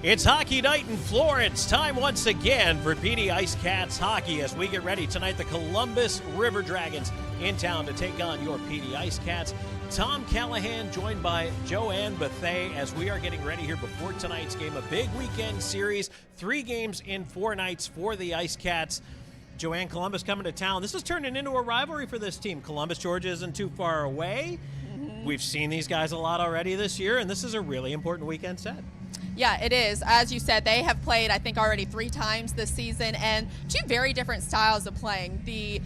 It's hockey night in Florence. Time once again for Dee IceCats hockey as we get ready tonight. The Columbus River Dragons in town to take on your Dee IceCats. Tom Callahan joined by Joanne Bethay as we are getting ready here before tonight's game. A big weekend series, 3 games in 4 nights for the IceCats. Joanne, Columbus coming to town. This is turning into a rivalry for this team. Columbus, Georgia isn't too far away. We've seen these guys a lot already this year, and this is a really important weekend set. Yeah, it is. As you said, they have played, I think, already 3 times this season, and 2 very different styles of playing. The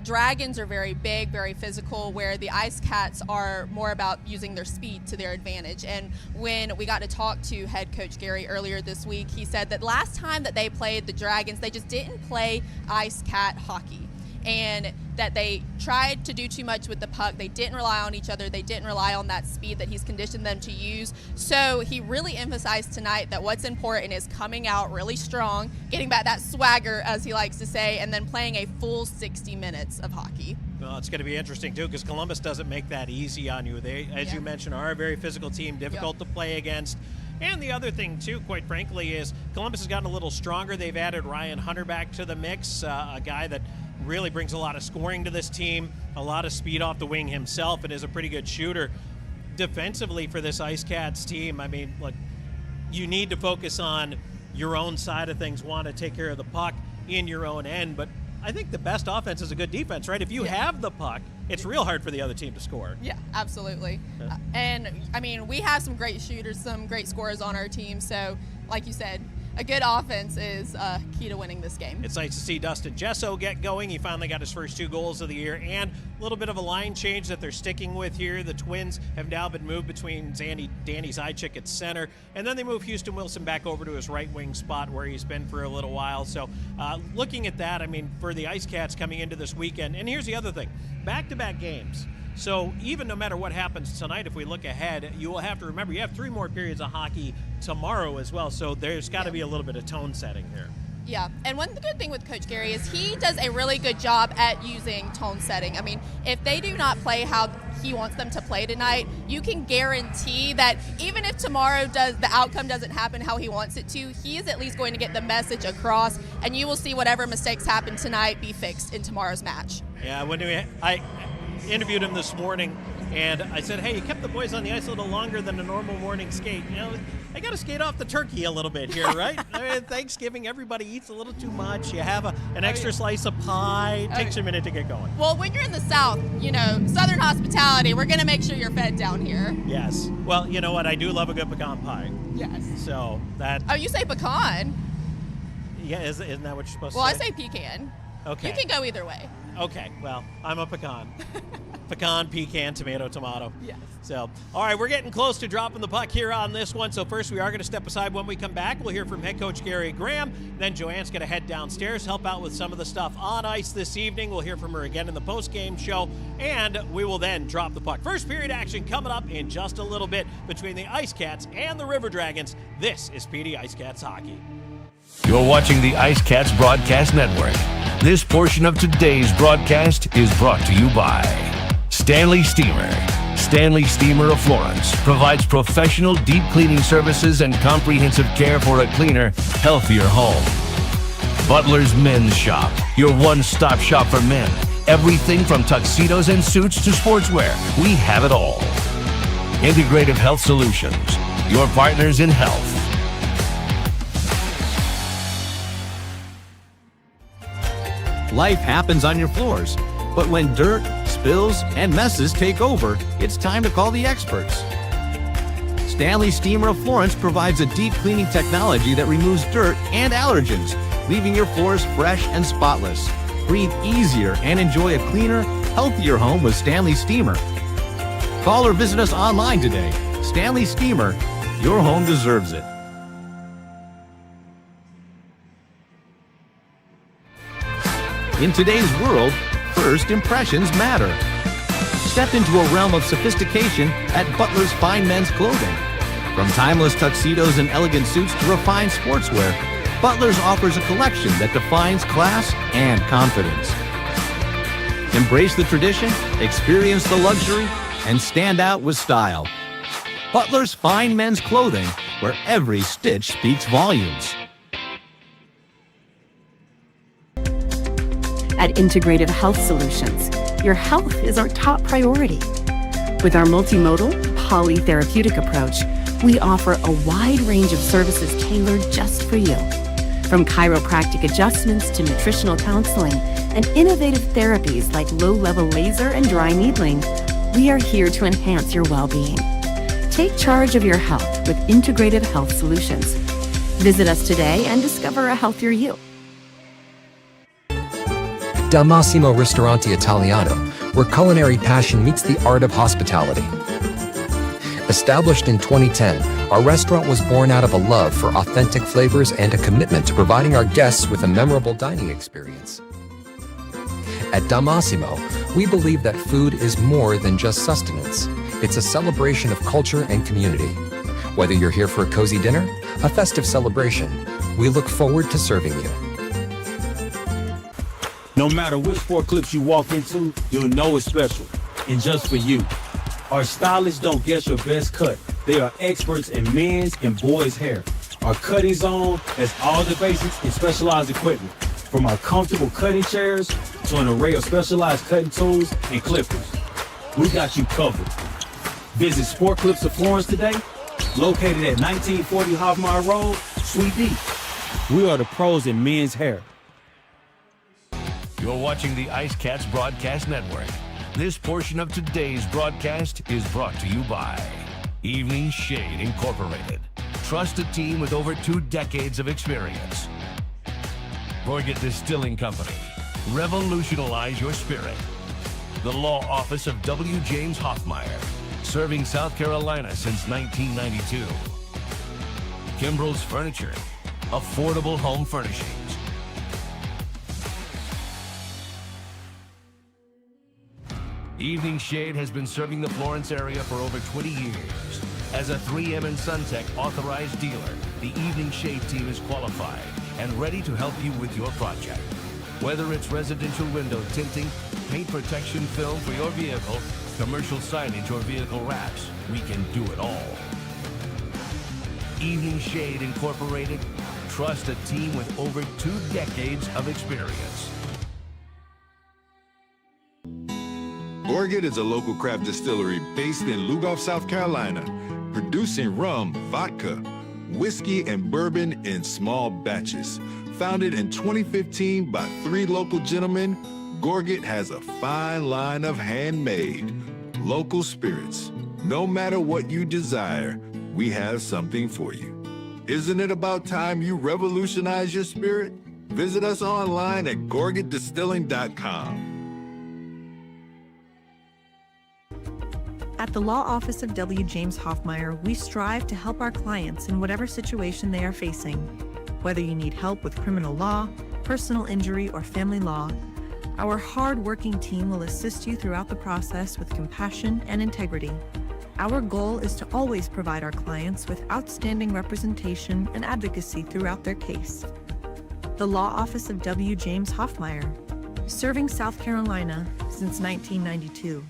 Dragons are very big, very physical, where the IceCats are more about using their speed to their advantage. And when we got to talk to head coach Gary earlier this week, he said that last time that they played the Dragons, they just didn't play IceCat hockey, and that they tried to do too much with the puck. They didn't rely on each other. They didn't rely on that speed that he's conditioned them to use. So he really emphasized tonight that what's important is coming out really strong, getting back that swagger, as he likes to say, and then playing a full 60 minutes of hockey. Well, it's going to be interesting, too, because Columbus doesn't make that easy on you. They, as you mentioned, are a very physical team, difficult to play against. And the other thing, too, quite frankly, is Columbus has gotten a little stronger. They've added Ryan Hunter back to the mix, a guy that really brings a lot of scoring to this team, a lot of speed off the wing himself, and is a pretty good shooter. Defensively for this IceCats team, I mean, look, you need to focus on your own side of things, want to take care of the puck in your own end, but I think the best offense is a good defense, right? If you have the puck, it's real hard for the other team to score. Yeah, absolutely. And, I mean, we have some great shooters, some great scorers on our team, so like you said, a good offense is key to winning this game. It's nice to see Dustin Jesso get going. He finally got his first 2 goals of the year, and a little bit of a line change that they're sticking with here. The Twins have now been moved between Danny IceCats at center, and then they move Houston Wilson back over to his right wing spot where he's been for a little while. So looking at that, I mean, for the IceCats coming into this weekend, and here's the other thing, back-to-back games. So even no matter what happens tonight, if we look ahead, you will have to remember you have 3 more periods of hockey tomorrow as well. So there's got to be a little bit of tone setting here. Yeah, and one good thing with Coach Gary is he does a really good job at using tone setting. I mean, if they do not play how he wants them to play tonight, you can guarantee that even if tomorrow the outcome doesn't happen how he wants it to, he is at least going to get the message across, and you will see whatever mistakes happen tonight be fixed in tomorrow's match. Yeah, I interviewed him this morning, and I said, hey, you kept the boys on the ice a little longer than a normal morning skate. You know, I got to skate off the turkey a little bit here, right? Thanksgiving, everybody eats a little too much. You have an extra slice of pie. It takes you a minute to get going. Well, when you're in the South, you know, Southern hospitality, we're going to make sure you're fed down here. Yes. Well, you know what? I do love a good pecan pie. Yes. So that... Oh, you say pecan. Yeah, isn't that what you're supposed to say? Well, I say pecan. Okay. You can go either way. Okay, well, I'm a pecan. Pecan, pecan, tomato. Yes. So, all right, we're getting close to dropping the puck here on this one. So first we are going to step aside. When we come back, we'll hear from head coach Gary Graham. Then Joanne's going to head downstairs, help out with some of the stuff on ice this evening. We'll hear from her again in the post-game show, and we will then drop the puck. First period action coming up in just a little bit between the IceCats and the River Dragons. This is Dee IceCats hockey. You're watching the IceCats Broadcast Network. This portion of today's broadcast is brought to you by Stanley Steamer. Stanley Steamer of Florence provides professional deep cleaning services and comprehensive care for a cleaner, healthier home. Butler's Men's Shop, your one-stop shop for men. Everything from tuxedos and suits to sportswear. We have it all. Integrative Health Solutions, your partners in health. Life happens on your floors, but when dirt, spills, and messes take over, it's time to call the experts. Stanley Steamer of Florence provides a deep cleaning technology that removes dirt and allergens, leaving your floors fresh and spotless. Breathe easier and enjoy a cleaner, healthier home with Stanley Steamer. Call or visit us online today. Stanley Steamer, your home deserves it. In today's world, first impressions matter. Step into a realm of sophistication at Butler's Fine Men's Clothing. From timeless tuxedos and elegant suits to refined sportswear, Butler's offers a collection that defines class and confidence. Embrace the tradition, experience the luxury, and stand out with style. Butler's fine men's clothing, where every stitch speaks volumes. At Integrative Health Solutions, your health is our top priority. With our multimodal, polytherapeutic approach, we offer a wide range of services tailored just for you. From chiropractic adjustments to nutritional counseling and innovative therapies like low-level laser and dry needling, we are here to enhance your well-being. Take charge of your health with Integrative Health Solutions. Visit us today and discover a healthier you. Dal Massimo Ristorante Italiano, where culinary passion meets the art of hospitality. Established in 2010, our restaurant was born out of a love for authentic flavors and a commitment to providing our guests with a memorable dining experience. At Dal Massimo, we believe that food is more than just sustenance. It's a celebration of culture and community. Whether you're here for a cozy dinner, a festive celebration, we look forward to serving you. No matter which forklift you walk into, you'll know it's special, and just for you. Our stylists don't guess your best cut. They are experts in men's and boys' hair. Our cutting zone has all the basics and specialized equipment, from our comfortable cutting chairs to an array of specialized cutting tools and clippers. We got you covered. Visit Sport Clips of Florence today, located at 1940 Hoffmeyer Road, Suite D. We are the pros in men's hair. You're watching the IceCats Broadcast Network. This portion of today's broadcast is brought to you by Evening Shade Incorporated. Trusted team with over 2 decades of experience. Gorget Distilling Company. Revolutionize your spirit. The law office of W. James Hoffmeyer. Serving South Carolina since 1992. Kimbrell's Furniture. Affordable home furnishings. Evening Shade has been serving the Florence area for over 20 years. As a 3M and Suntech authorized dealer, the Evening Shade team is qualified and ready to help you with your project. Whether it's residential window tinting, paint protection film for your vehicle, commercial signage or vehicle wraps, we can do it all. Evening Shade Incorporated. Trust a team with over 2 decades of experience. Gorget is a local craft distillery based in Lugoff, South Carolina, producing rum, vodka, whiskey, and bourbon in small batches. Founded in 2015 by 3 local gentlemen, Gorget has a fine line of handmade, local spirits. No matter what you desire, we have something for you. Isn't it about time you revolutionize your spirit? Visit us online at gorgetdistilling.com. At the Law Office of W. James Hoffmeyer, we strive to help our clients in whatever situation they are facing. Whether you need help with criminal law, personal injury, or family law, our hard-working team will assist you throughout the process with compassion and integrity. Our goal is to always provide our clients with outstanding representation and advocacy throughout their case. The Law Office of W. James Hoffmeyer, serving South Carolina since 1992.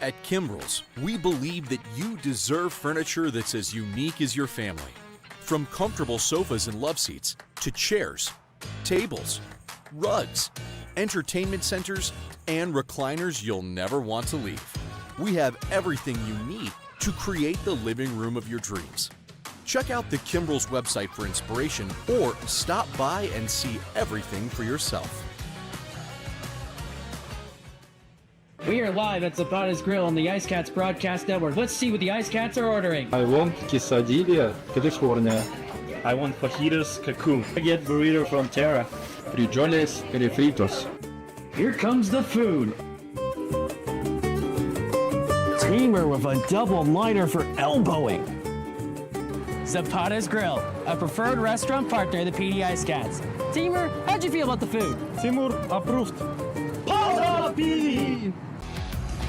At Kimbrell's, we believe that you deserve furniture that's as unique as your family. From comfortable sofas and love seats to chairs, tables, rugs, entertainment centers, and recliners you'll never want to leave. We have everything you need to create the living room of your dreams. Check out the Kimbrell's website for inspiration or stop by and see everything for yourself. We are live at Zapata's Grill on the IceCats Broadcast Network. Let's see what the IceCats are ordering. I want quesadilla California. I want fajitas Cancun. I get burrito from Terra. Frijoles refritos. Here comes the food. Teamer with a double miter for elbowing. Zapata's Grill, a preferred restaurant partner of the PD IceCats. Teamer, how'd you feel about the food? Timur approved.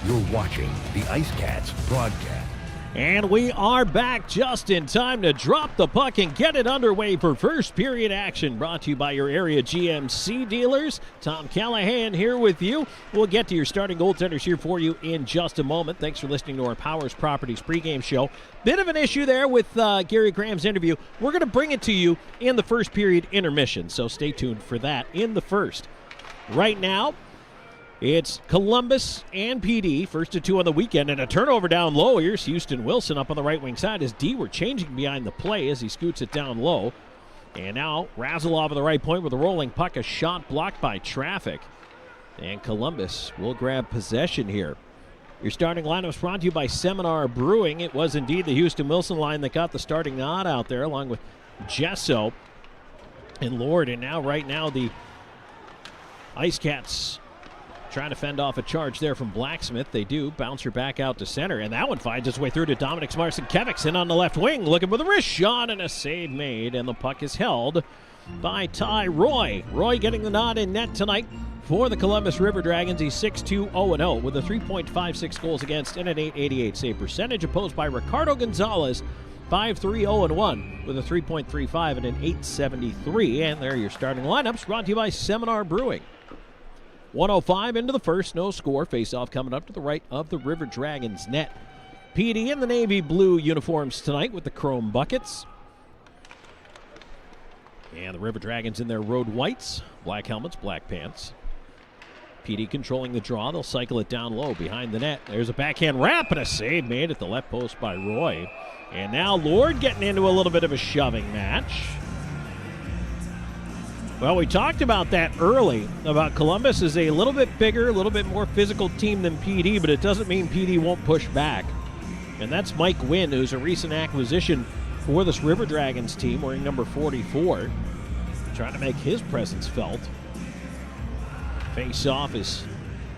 You're watching the IceCats Broadcast And we are back just in time to drop the puck and get it underway for first period action. Brought to you by your area GMC dealers. Tom Callahan here with you. We'll get to your starting goaltenders here for you in just a moment. Thanks for listening to our Powers Properties pregame show. Bit of an issue there with Gary Graham's interview. We're going to bring it to you in the first period intermission, so stay tuned for that in the first. Right now, it's Columbus and PD, first to two on the weekend, and a turnover down low. Here's Houston Wilson up on the right wing side as D were changing behind the play as he scoots it down low. And now Razilov on the right point with a rolling puck, a shot blocked by traffic. And Columbus will grab possession here. Your starting lineup is brought to you by Seminar Brewing. It was indeed the Houston Wilson line that got the starting nod out there, along with Gesso and Lord. And now, right now, the IceCats trying to fend off a charge there from Blacksmith. They do. Bouncer back out to center, and that one finds its way through to Dominic Smarson-Kevics in on the left wing, looking for the wrist shot, and a save made, and the puck is held by Ty Roy. Roy getting the nod in net tonight for the Columbus River Dragons. He's 6-2, 0-0 with a 3.56 goals against and an .888 save percentage, opposed by Ricardo Gonzalez, 5-3, 0-1 with a 3.35 and an .873. And there are your starting lineups, brought to you by Seminar Brewing. 1:05 into the first, no score. Face-off coming up to the right of the River Dragons net. PD in the navy blue uniforms tonight with the chrome buckets. And the River Dragons in their road whites, black helmets, black pants. PD controlling the draw. They'll cycle it down low behind the net. There's a backhand wrap and a save made at the left post by Roy. And now Lord getting into a little bit of a shoving match. Well, we talked about that early, about Columbus is a little bit bigger, a little bit more physical team than PD, but it doesn't mean PD won't push back. And that's Mike Wynn, who's a recent acquisition for this River Dragons team, wearing number 44, trying to make his presence felt. Face-off is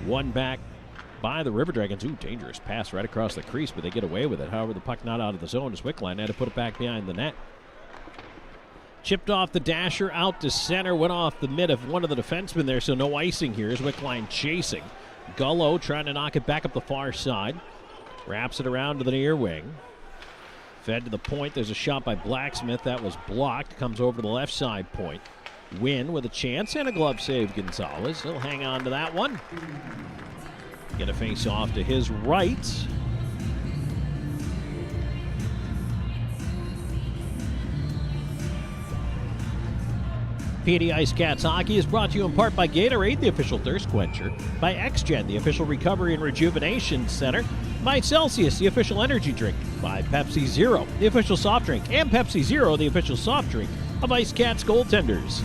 won back by the River Dragons. Ooh, dangerous pass right across the crease, but they get away with it. However, the puck not out of the zone as Wickline had to put it back behind the net. Chipped off the dasher out to center, went off the mid of one of the defensemen there, so no icing here as Wickline chasing. Gullo trying to knock it back up the far side. Wraps it around to the near wing. Fed to the point. There's a shot by Blacksmith. That was blocked. Comes over to the left side point. Win with a chance and a glove save, Gonzalez. He'll hang on to that one. Get a face off to his right. PD IceCats Hockey is brought to you in part by Gatorade, the official thirst quencher, by XGen, the official recovery and rejuvenation center, by Celsius, the official energy drink, by Pepsi Zero, the official soft drink, and Pepsi Zero, the official soft drink of IceCats goaltenders.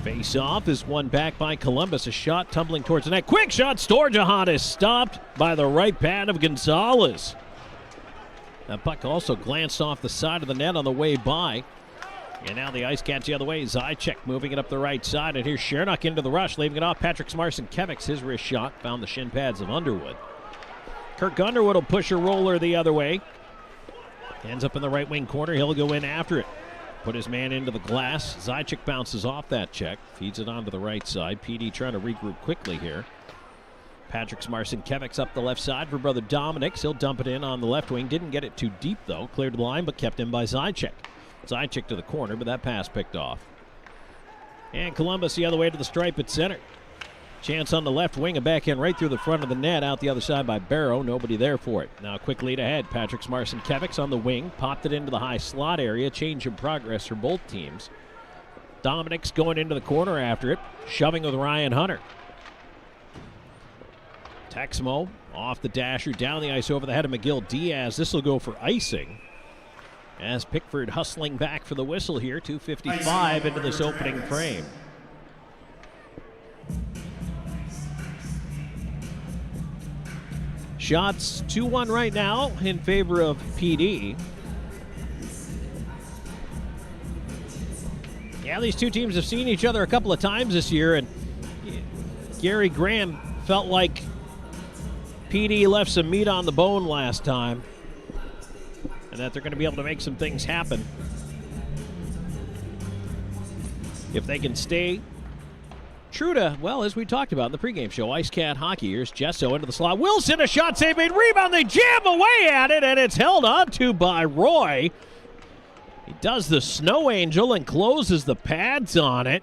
Face-off is won back by Columbus. A shot tumbling towards the net. Quick shot. Storjahan is stopped by the right pad of Gonzalez. That puck also glanced off the side of the net on the way by. And now the IceCats the other way. Zajac moving it up the right side. And here's Chernak into the rush, leaving it off. Patrick Smarson-Kevics, his wrist shot, found the shin pads of Underwood. Kirk Underwood will push a roller the other way. Ends up in the right wing corner. He'll go in after it. Put his man into the glass. Zajac bounces off that check. Feeds it onto the right side. PD trying to regroup quickly here. Patrick Smarson-Kevics up the left side for brother Dominic. He'll dump it in on the left wing. Didn't get it too deep, though. Cleared the line, but kept in by Zajac. Zajac to the corner, but that pass picked off. And Columbus the other way to the stripe at center. Chance on the left wing, a backhand right through the front of the net, out the other side by Barrow. Nobody there for it. Now a quick lead ahead. Patrick Smarson-Kevics on the wing, popped it into the high slot area. Change in progress for both teams. Dominic's going into the corner after it, shoving with Ryan Hunter. Texmo off the dasher, down the ice over the head of McGill Diaz. This will go for icing. As Pickford hustling back for the whistle here, 2:55 into this opening frame. Shots 2-1 right now in favor of PD. Yeah, these two teams have seen each other a couple of times this year, and Gary Graham felt like PD left some meat on the bone last time, and that they're going to be able to make some things happen if they can stay True to, well, as we talked about in the pregame show, IceCat hockey. Here's Gesso into the slot. Wilson, a shot save made, rebound. They jam away at it, and it's held onto by Roy. He does the snow angel and closes the pads on it.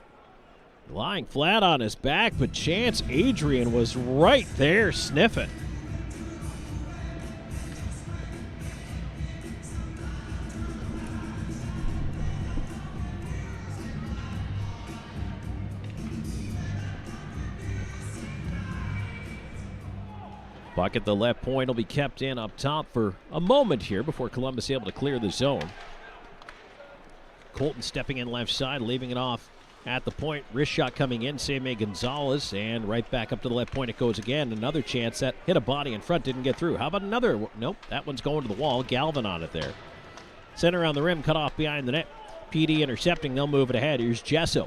Lying flat on his back, but Chance Adrian was right there sniffing. Puck at the left point will be kept in up top for a moment here before Columbus able to clear the zone. Colton stepping in left side, leaving it off at the point. Wrist shot coming in, save made Gonzalez, and right back up to the left point it goes again. Another chance that hit a body in front, didn't get through. How about another? Nope, that one's going to the wall. Galvin on it there. Center on the rim, cut off behind the net. PD intercepting, they'll move it ahead. Here's Gesso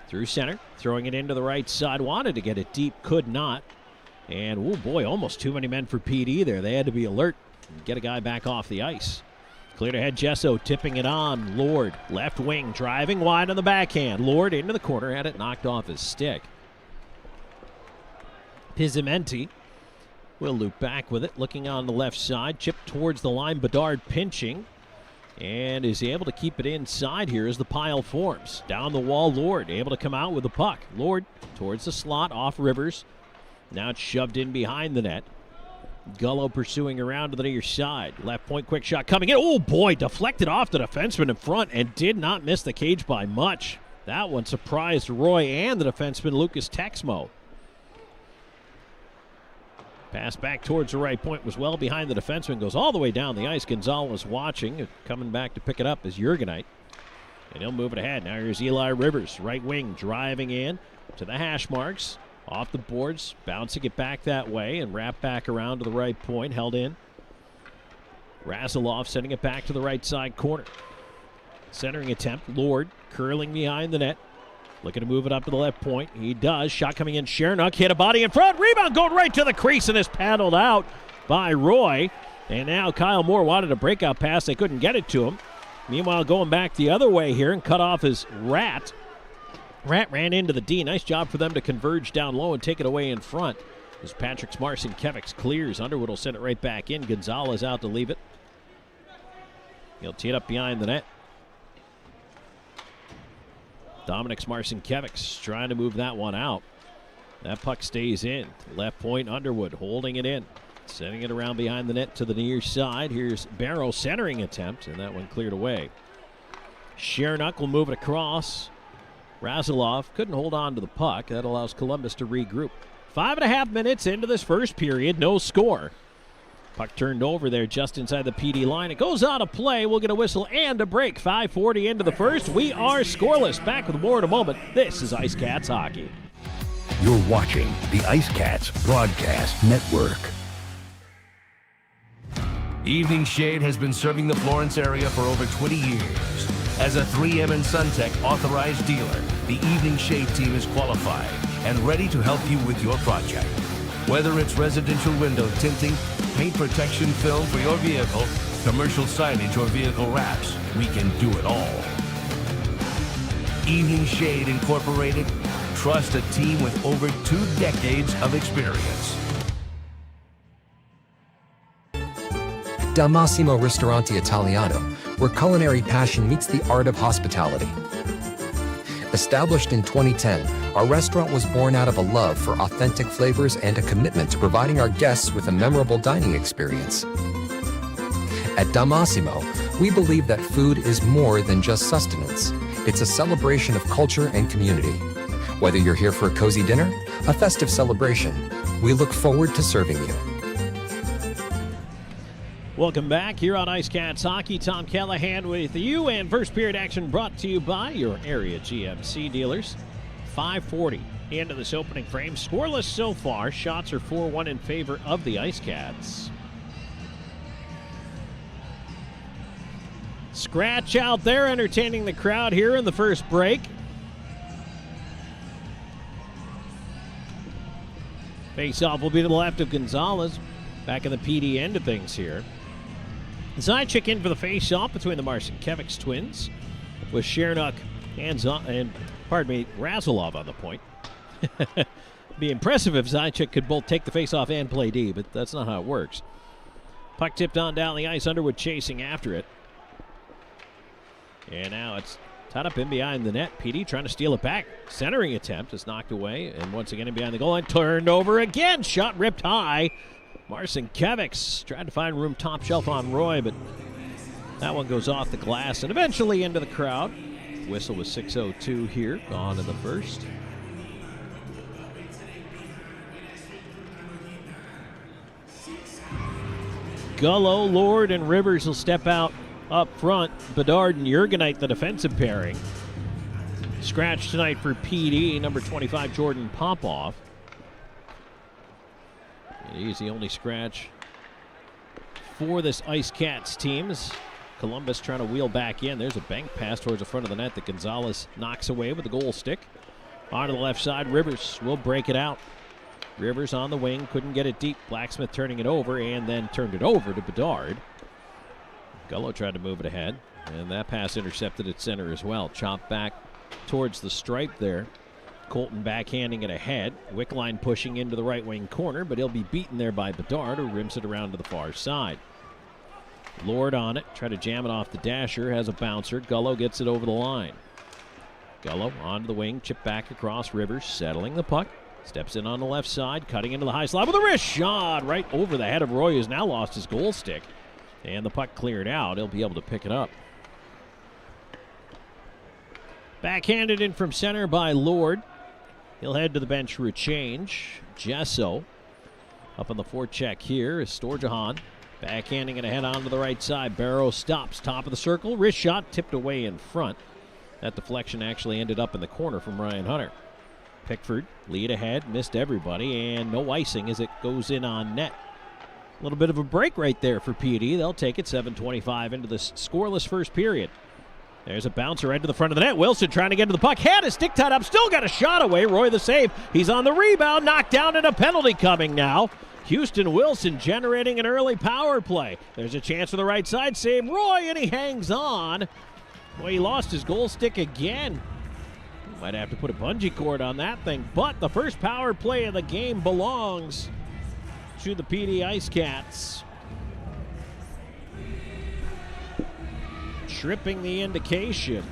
through center, throwing it into the right side. Wanted to get it deep, could not. And, oh boy, almost too many men for PD there. They had to be alert and get a guy back off the ice. Cleared ahead, Gesso tipping it on. Lord, left wing, driving wide on the backhand. Lord into the corner, had it knocked off his stick. Pizzimenti will loop back with it, looking on the left side. Chip towards the line, Bedard pinching. And is able to keep it inside here as the pile forms. Down the wall, Lord able to come out with the puck. Lord towards the slot, off Rivers. Now it's shoved in behind the net. Gullo pursuing around to the near side. Left point, quick shot coming in. Oh boy, deflected off the defenseman in front and did not miss the cage by much. That one surprised Roy and the defenseman Lucas Texmo. Pass back towards the right point was well behind the defenseman. Goes all the way down the ice. Gonzalez watching. Coming back to pick it up is Jurgenite. And he'll move it ahead. Now here's Eli Rivers. Right wing driving in to the hash marks. Off the boards, bouncing it back that way and wrap back around to the right point, held in. Razilov sending it back to the right side corner. Centering attempt, Lord curling behind the net. Looking to move it up to the left point. He does. Shot coming in, Chernook hit a body in front. Rebound going right to the crease and is paddled out by Roy. And now Kyle Moore wanted a breakout pass. They couldn't get it to him. Meanwhile, going back the other way here and cut off his Rat. Rat ran into the D. Nice job for them to converge down low and take it away in front. As Patrick Marcinkiewicz clears, Underwood will send it right back in. Gonzalez out to leave it. He'll tee it up behind the net. Dominic Marcinkiewicz trying to move that one out. That puck stays in. Left point, Underwood holding it in. Sending it around behind the net to the near side. Here's Barrow centering attempt, and that one cleared away. Chernook will move it across. Razilov couldn't hold on to the puck. That allows Columbus to regroup. 5.5 minutes into this first period, no score. Puck turned over there just inside the PD line. It goes out of play. We'll get a whistle and a break. 5:40 into the first. We are scoreless. Back with more in a moment. This is IceCats Hockey. You're watching the IceCats Broadcast Network. Evening Shade has been serving the Florence area for over 20 years. As a 3M and SunTech authorized dealer, the Evening Shade team is qualified and ready to help you with your project. Whether it's residential window tinting, paint protection film for your vehicle, commercial signage, or vehicle wraps, we can do it all. Evening Shade Incorporated. Trust a team with over 2 decades of experience. Da Massimo Ristoranti Italiano, where culinary passion meets the art of hospitality. Established in 2010, our restaurant was born out of a love for authentic flavors and a commitment to providing our guests with a memorable dining experience. At Da Massimo, we believe that food is more than just sustenance. It's a celebration of culture and community. Whether you're here for a cozy dinner, a festive celebration, we look forward to serving you. Welcome back here on IceCats Hockey. Tom Callahan with you, and first period action brought to you by your area GMC dealers. 5:40 into this opening frame. Scoreless so far. Shots are 4-1 in favor of the IceCats. Scratch out there entertaining the crowd here in the first break. Face-off will be to the left of Gonzalez. Back in the PD end of things here. Zajac in for the face-off between the Marcinkiewicz twins with Chernook and Razilov on the point. Be impressive if Zajac could both take the face-off and play D, but that's not how it works. Puck tipped on down the ice, Underwood chasing after it. And now it's tied up in behind the net. PD trying to steal it back. Centering attempt is knocked away, and once again in behind the goal line. Turned over again. Shot ripped high. Marcinkiewicz tried to find room top shelf on Roy, but that one goes off the glass and eventually into the crowd. Whistle was 6:02 here, gone in the first. Gullo, Lord, and Rivers will step out up front. Bedard and Jurgenite, the defensive pairing. Scratch tonight for PD, number 25, Jordan Popoff. And he's the only scratch for this IceCats team. Columbus trying to wheel back in. There's a bank pass towards the front of the net that Gonzalez knocks away with the goal stick. Onto the left side, Rivers will break it out. Rivers on the wing, couldn't get it deep. Blacksmith turning it over and then turned it over to Bedard. Gullo tried to move it ahead, and that pass intercepted at center as well. Chopped back towards the stripe there. Colton backhanding it ahead. Wickline pushing into the right wing corner, but he'll be beaten there by Bedard, who rims it around to the far side. Lord on it, try to jam it off the dasher, has a bouncer. Gullo gets it over the line. Gullo onto the wing, chip back across. Rivers settling the puck. Steps in on the left side, cutting into the high slot with a wrist shot right over the head of Roy, who's now lost his goal stick. And the puck cleared out. He'll be able to pick it up. Backhanded in from center by Lord. He'll head to the bench for a change. Jesso up on the forecheck here is Storjahan. Backhanding it ahead onto the right side. Barrow stops, top of the circle. Wrist shot tipped away in front. That deflection actually ended up in the corner from Ryan Hunter. Pickford, lead ahead, missed everybody, and no icing as it goes in on net. A little bit of a break right there for PD. They'll take it 7:25 into this scoreless first period. There's a bouncer right to the front of the net. Wilson trying to get to the puck. Had his stick tied up, still got a shot away. Roy the save. He's on the rebound, knocked down, and a penalty coming now. Houston Wilson generating an early power play. There's a chance for the right side save. Roy, and he hangs on. Well, he lost his goal stick again. Might have to put a bungee cord on that thing, but the first power play of the game belongs to the PD IceCats. Tripping the indication.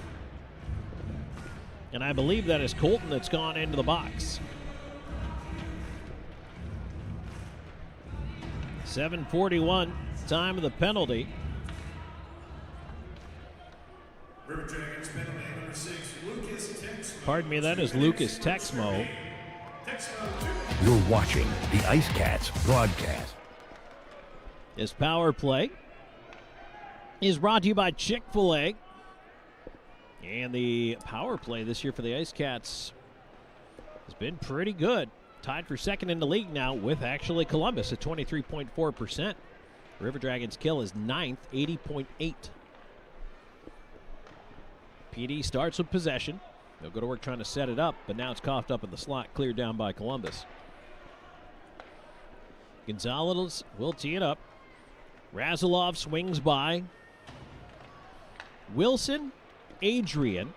And I believe that is Colton that's gone into the box. 7:41, time of the penalty. Pardon me, that is Lucas Texmo. You're watching the IceCats broadcast. This power play is brought to you by Chick-fil-A. And the power play this year for the IceCats has been pretty good. Tied for second in the league now with actually Columbus at 23.4%. River Dragons kill is 9th, 80.8. PD starts with possession. They'll go to work trying to set it up, but now it's coughed up in the slot, cleared down by Columbus. Gonzalez will tee it up. Razilov swings by. Wilson, Adrian,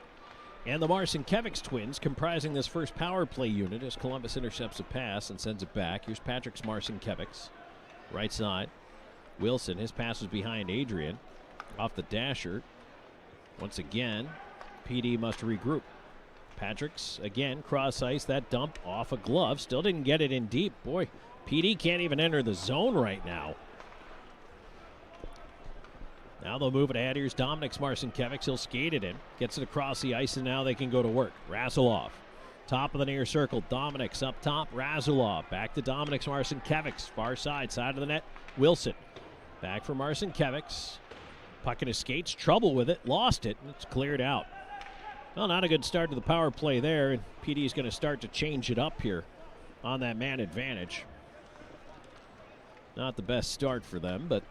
and the Marcinkiewicz twins comprising this first power play unit as Columbus intercepts a pass and sends it back. Here's Patrick's Marcinkiewicz. Right side. Wilson, his pass was behind Adrian. Off the dasher. Once again, PD must regroup. Patrick's, again, cross ice. That dump off a glove. Still didn't get it in deep. Boy, PD can't even enter the zone right now. Now they'll move it ahead. Here's Dominik's Marcinkiewicz. He'll skate it in. Gets it across the ice, and now they can go to work. Razilov, top of the near circle. Dominik's up top. Razilov, back to Dominik's Marcinkiewicz. Far side, side of the net. Wilson, back for Marcinkiewicz. Puck in his skates, trouble with it. Lost it, and it's cleared out. Well, not a good start to the power play there, and PD is going to start to change it up here on that man advantage. Not the best start for them, but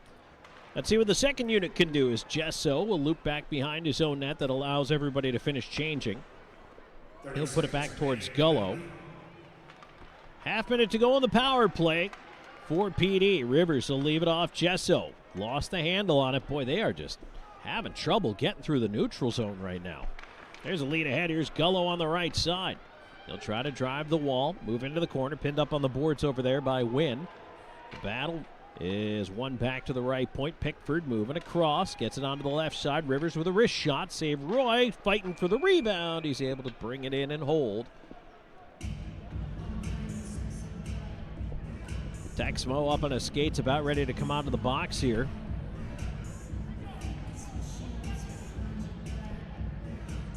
let's see what the second unit can do as Jesso will loop back behind his own net that allows everybody to finish changing. He'll put it back towards Gullo. Half minute to go on the power play for PD. Rivers will leave it off Jesso. Lost the handle on it. Boy, they are just having trouble getting through the neutral zone right now. There's a lead ahead. Here's Gullo on the right side. He'll try to drive the wall, move into the corner, pinned up on the boards over there by Wynn. The battle is one back to the right point. Pickford moving across, gets it onto the left side. Rivers with a wrist shot, save Roy, fighting for the rebound. He's able to bring it in and hold. Texmo up on his skates, about ready to come out of the box here.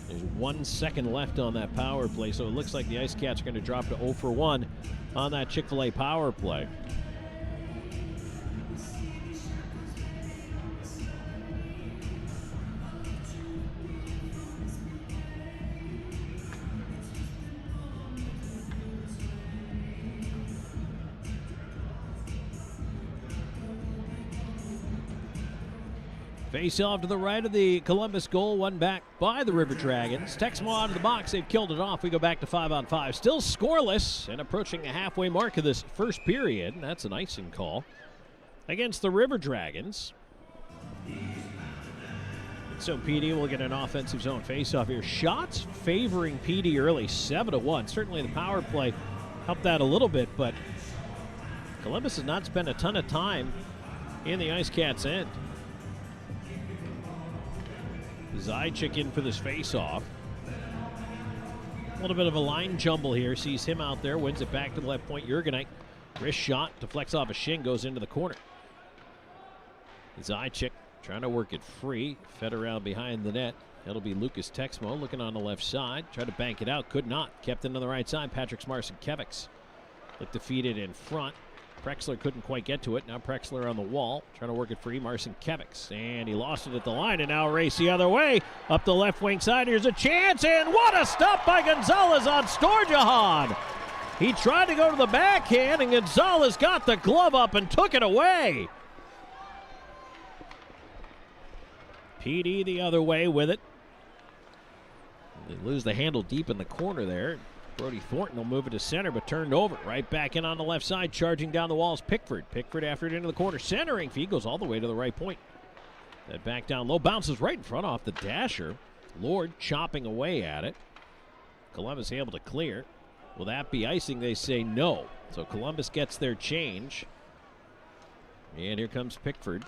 There's 1 second left on that power play, so it looks like the IceCats are going to drop to 0 for 1 on that Chick-fil-A power play. Face off to the right of the Columbus goal, one back by the River Dragons. Texmo out of the box, they've killed it off. We go back to 5-on-5. Still scoreless and approaching the halfway mark of this first period. That's an icing call against the River Dragons. So PD will get an offensive zone face-off here. Shots favoring PD early, 7-1. Certainly the power play helped that a little bit, but Columbus has not spent a ton of time in the IceCats' end. Zajac in for this face-off. A little bit of a line jumble here. Sees him out there, wins it back to the left point. Jurgenite, wrist shot, deflects off a shin, goes into the corner. Zajac trying to work it free. Fed around behind the net. That'll be Lucas Texmo looking on the left side. Tried to bank it out, could not. Kept it on the right side. Patrick Marcinkiewicz looked defeated in front. Prexler couldn't quite get to it. Now Prexler on the wall, trying to work it free. Marcinkiewicz, and he lost it at the line, and now a race the other way. Up the left wing side, here's a chance, and what a stop by Gonzalez on Storjahan. He tried to go to the backhand, and Gonzalez got the glove up and took it away. PD the other way with it. They lose the handle deep in the corner there. Brody Thornton will move it to center, but turned over. Right back in on the left side, charging down the walls. Pickford. Pickford after it into the corner. Centering feed goes all the way to the right point. That back down low. Bounces right in front off the dasher. Lord chopping away at it. Columbus able to clear. Will that be icing? They say no. So Columbus gets their change. And here comes Pickford.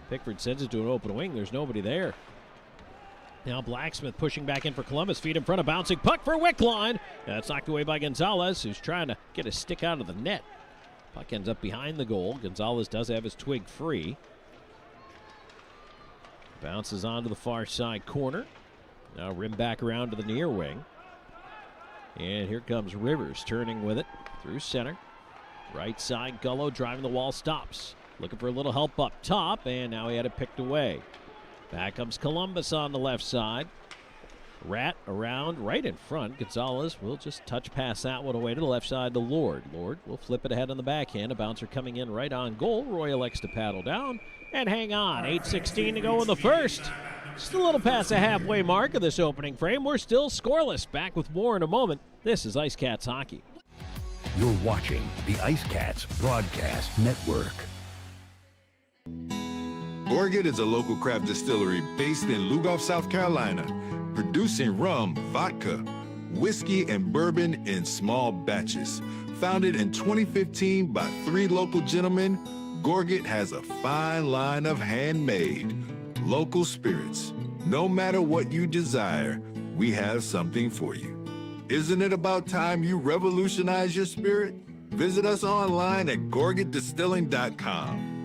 Pickford sends it to an open wing. There's nobody there. Now Blacksmith pushing back in for Columbus. Feet in front, of bouncing puck for Wickline. That's knocked away by Gonzalez, who's trying to get a stick out of the net. Puck ends up behind the goal. Gonzalez does have his twig free. Bounces onto the far side corner. Now rim back around to the near wing. And here comes Rivers turning with it through center. Right side, Gullo driving the wall, stops. Looking for a little help up top, and now he had it picked away. Back comes Columbus on the left side. Rat around right in front. Gonzalez will just touch past that one away to the left side to Lord. Lord will flip it ahead on the backhand. A bouncer coming in right on goal. Roy elects to paddle down and hang on. 8:16 to go in the first. Just a little past the halfway mark of this opening frame. We're still scoreless. Back with more in a moment. This is IceCats Hockey. You're watching the IceCats Broadcast Network. Gorget is a local craft distillery based in Lugoff, South Carolina, producing rum, vodka, whiskey, and bourbon in small batches. Founded in 2015 by 3 local gentlemen, Gorget has a fine line of handmade, local spirits. No matter what you desire, we have something for you. Isn't it about time you revolutionize your spirit? Visit us online at gorgetdistilling.com.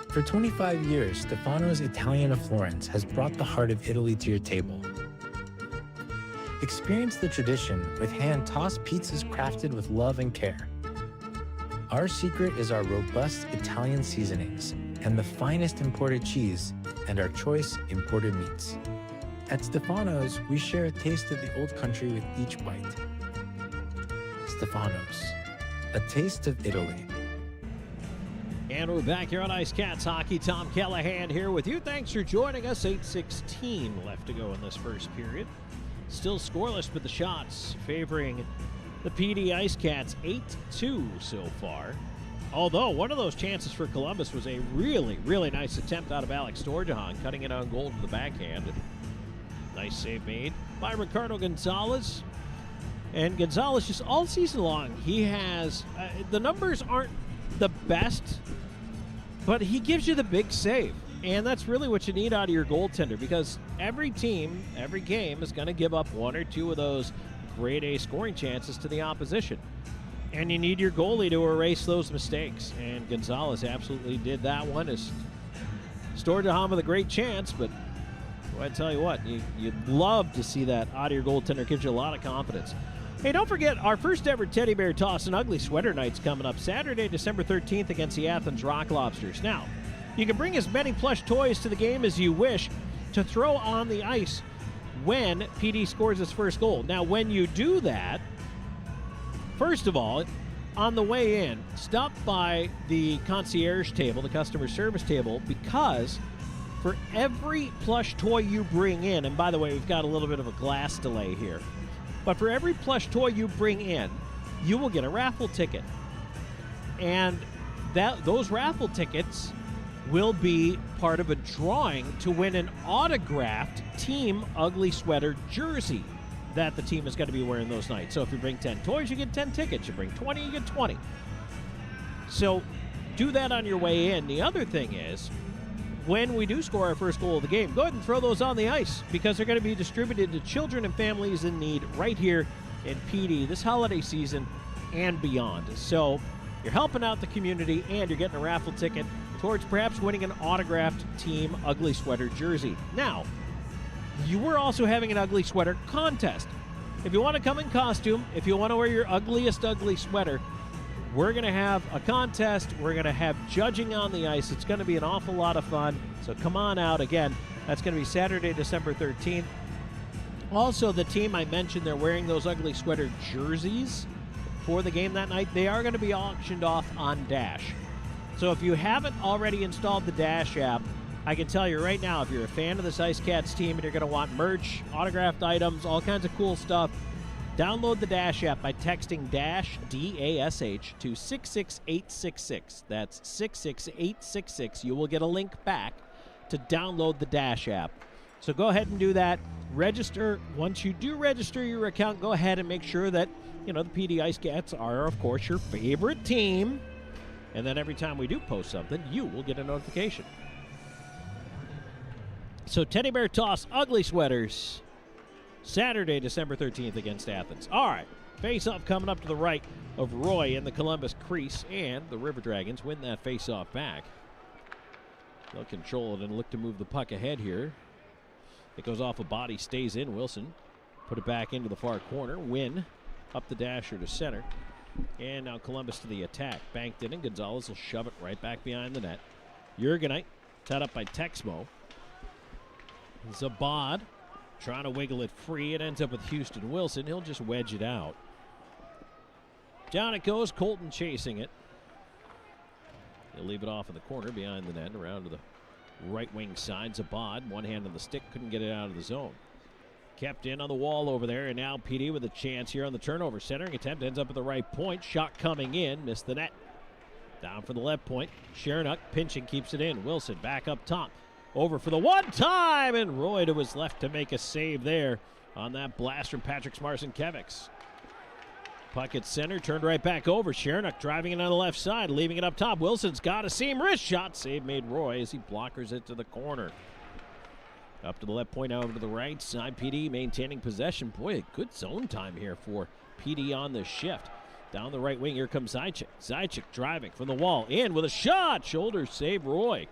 For 25 years, Stefano's Italian of Florence has brought the heart of Italy to your table. Experience the tradition with hand-tossed pizzas crafted with love and care. Our secret is our robust Italian seasonings and the finest imported cheese and our choice imported meats. At Stefano's, we share a taste of the old country with each bite. Stefano's, a taste of Italy. And we're back here on IceCats Hockey. Tom Callahan here with you. Thanks for joining us. 8:16 left to go in this first period. Still scoreless, but the shots favoring the PD IceCats 8-2 so far. Although one of those chances for Columbus was a really, really nice attempt out of Alex Storjahan, cutting it on goal to the backhand. Nice save made by Ricardo Gonzalez. And Gonzalez, just all season long, he has, the numbers aren't the best, but he gives you the big save. And that's really what you need out of your goaltender, because every team, every game is going to give up one or two of those grade A scoring chances to the opposition. And you need your goalie to erase those mistakes. And Gonzalez absolutely did that one. Sturgeon with a great chance, but I tell you what, you'd love to see that out of your goaltender. Gives you a lot of confidence. Hey, don't forget, our first ever Teddy Bear Toss and Ugly Sweater Night's coming up Saturday, December 13th against the Athens Rock Lobsters. Now, you can bring as many plush toys to the game as you wish to throw on the ice when PD scores his first goal. Now, when you do that, first of all, on the way in, stop by the concierge table, the customer service table, because for every plush toy you bring in, and by the way, we've got a little bit of a glass delay here, but for every plush toy you bring in, you will get a raffle ticket. And those raffle tickets will be part of a drawing to win an autographed Team Ugly Sweater jersey that the team is going to be wearing those nights. So if you bring 10 toys, you get 10 tickets. You bring 20, you get 20. So do that on your way in. The other thing is, when we do score our first goal of the game, go ahead and throw those on the ice, because they're going to be distributed to children and families in need right here in PD this holiday season and beyond. So you're helping out the community, and you're getting a raffle ticket towards perhaps winning an autographed Team Ugly Sweater jersey. Now, you were also having an ugly sweater contest. If you want to come in costume, if you want to wear your ugliest ugly sweater, we're going to have a contest. We're going to have judging on the ice. It's going to be an awful lot of fun. So come on out. Again, that's going to be Saturday, December 13th. Also, the team I mentioned, they're wearing those ugly sweater jerseys for the game that night. They are going to be auctioned off on Dash. So if you haven't already installed the Dash app, I can tell you right now, if you're a fan of this IceCats team and you're going to want merch, autographed items, all kinds of cool stuff, download the Dash app by texting Dash, D-A-S-H, to 66866. That's 66866. You will get a link back to download the Dash app. So go ahead and do that. Register. Once you do register your account, go ahead and make sure that, the PD IceCats are, of course, your favorite team. And then every time we do post something, you will get a notification. So Teddy Bear Toss, Ugly Sweaters, Saturday, December 13th against Athens. All right, face-off coming up to the right of Roy in the Columbus crease, and the River Dragons win that face-off back. They'll control it and look to move the puck ahead here. It goes off a body, stays in. Wilson put it back into the far corner. Win up the dasher to center. And now Columbus to the attack. Banked in, and Gonzalez will shove it right back behind the net. Jurgenite tied up by Texmo. Zabad trying to wiggle it free. It ends up with Houston Wilson. He'll just wedge it out. Down it goes. Colton chasing it. He'll leave it off in the corner behind the net, around to the right wing side. Zabad, one hand on the stick, couldn't get it out of the zone. Kept in on the wall over there, and now PD with a chance here on the turnover. Centering attempt ends up at the right point. Shot coming in, missed the net. Down for the left point. Shernock pinching, keeps it in. Wilson back up top. Over for the one time, and Roy to his left to make a save there on that blast from Patrick Marcinkiewicz. Puck at center, turned right back over. Shernock driving it on the left side, leaving it up top. Wilson's got a seam wrist shot. Save made Roy as he blockers it to the corner. Up to the left point, over to the right side. PD maintaining possession. Boy, a good zone time here for PD on the shift. Down the right wing, here comes Zajac. Zajac driving from the wall, in with a shot. Shoulder save Roy.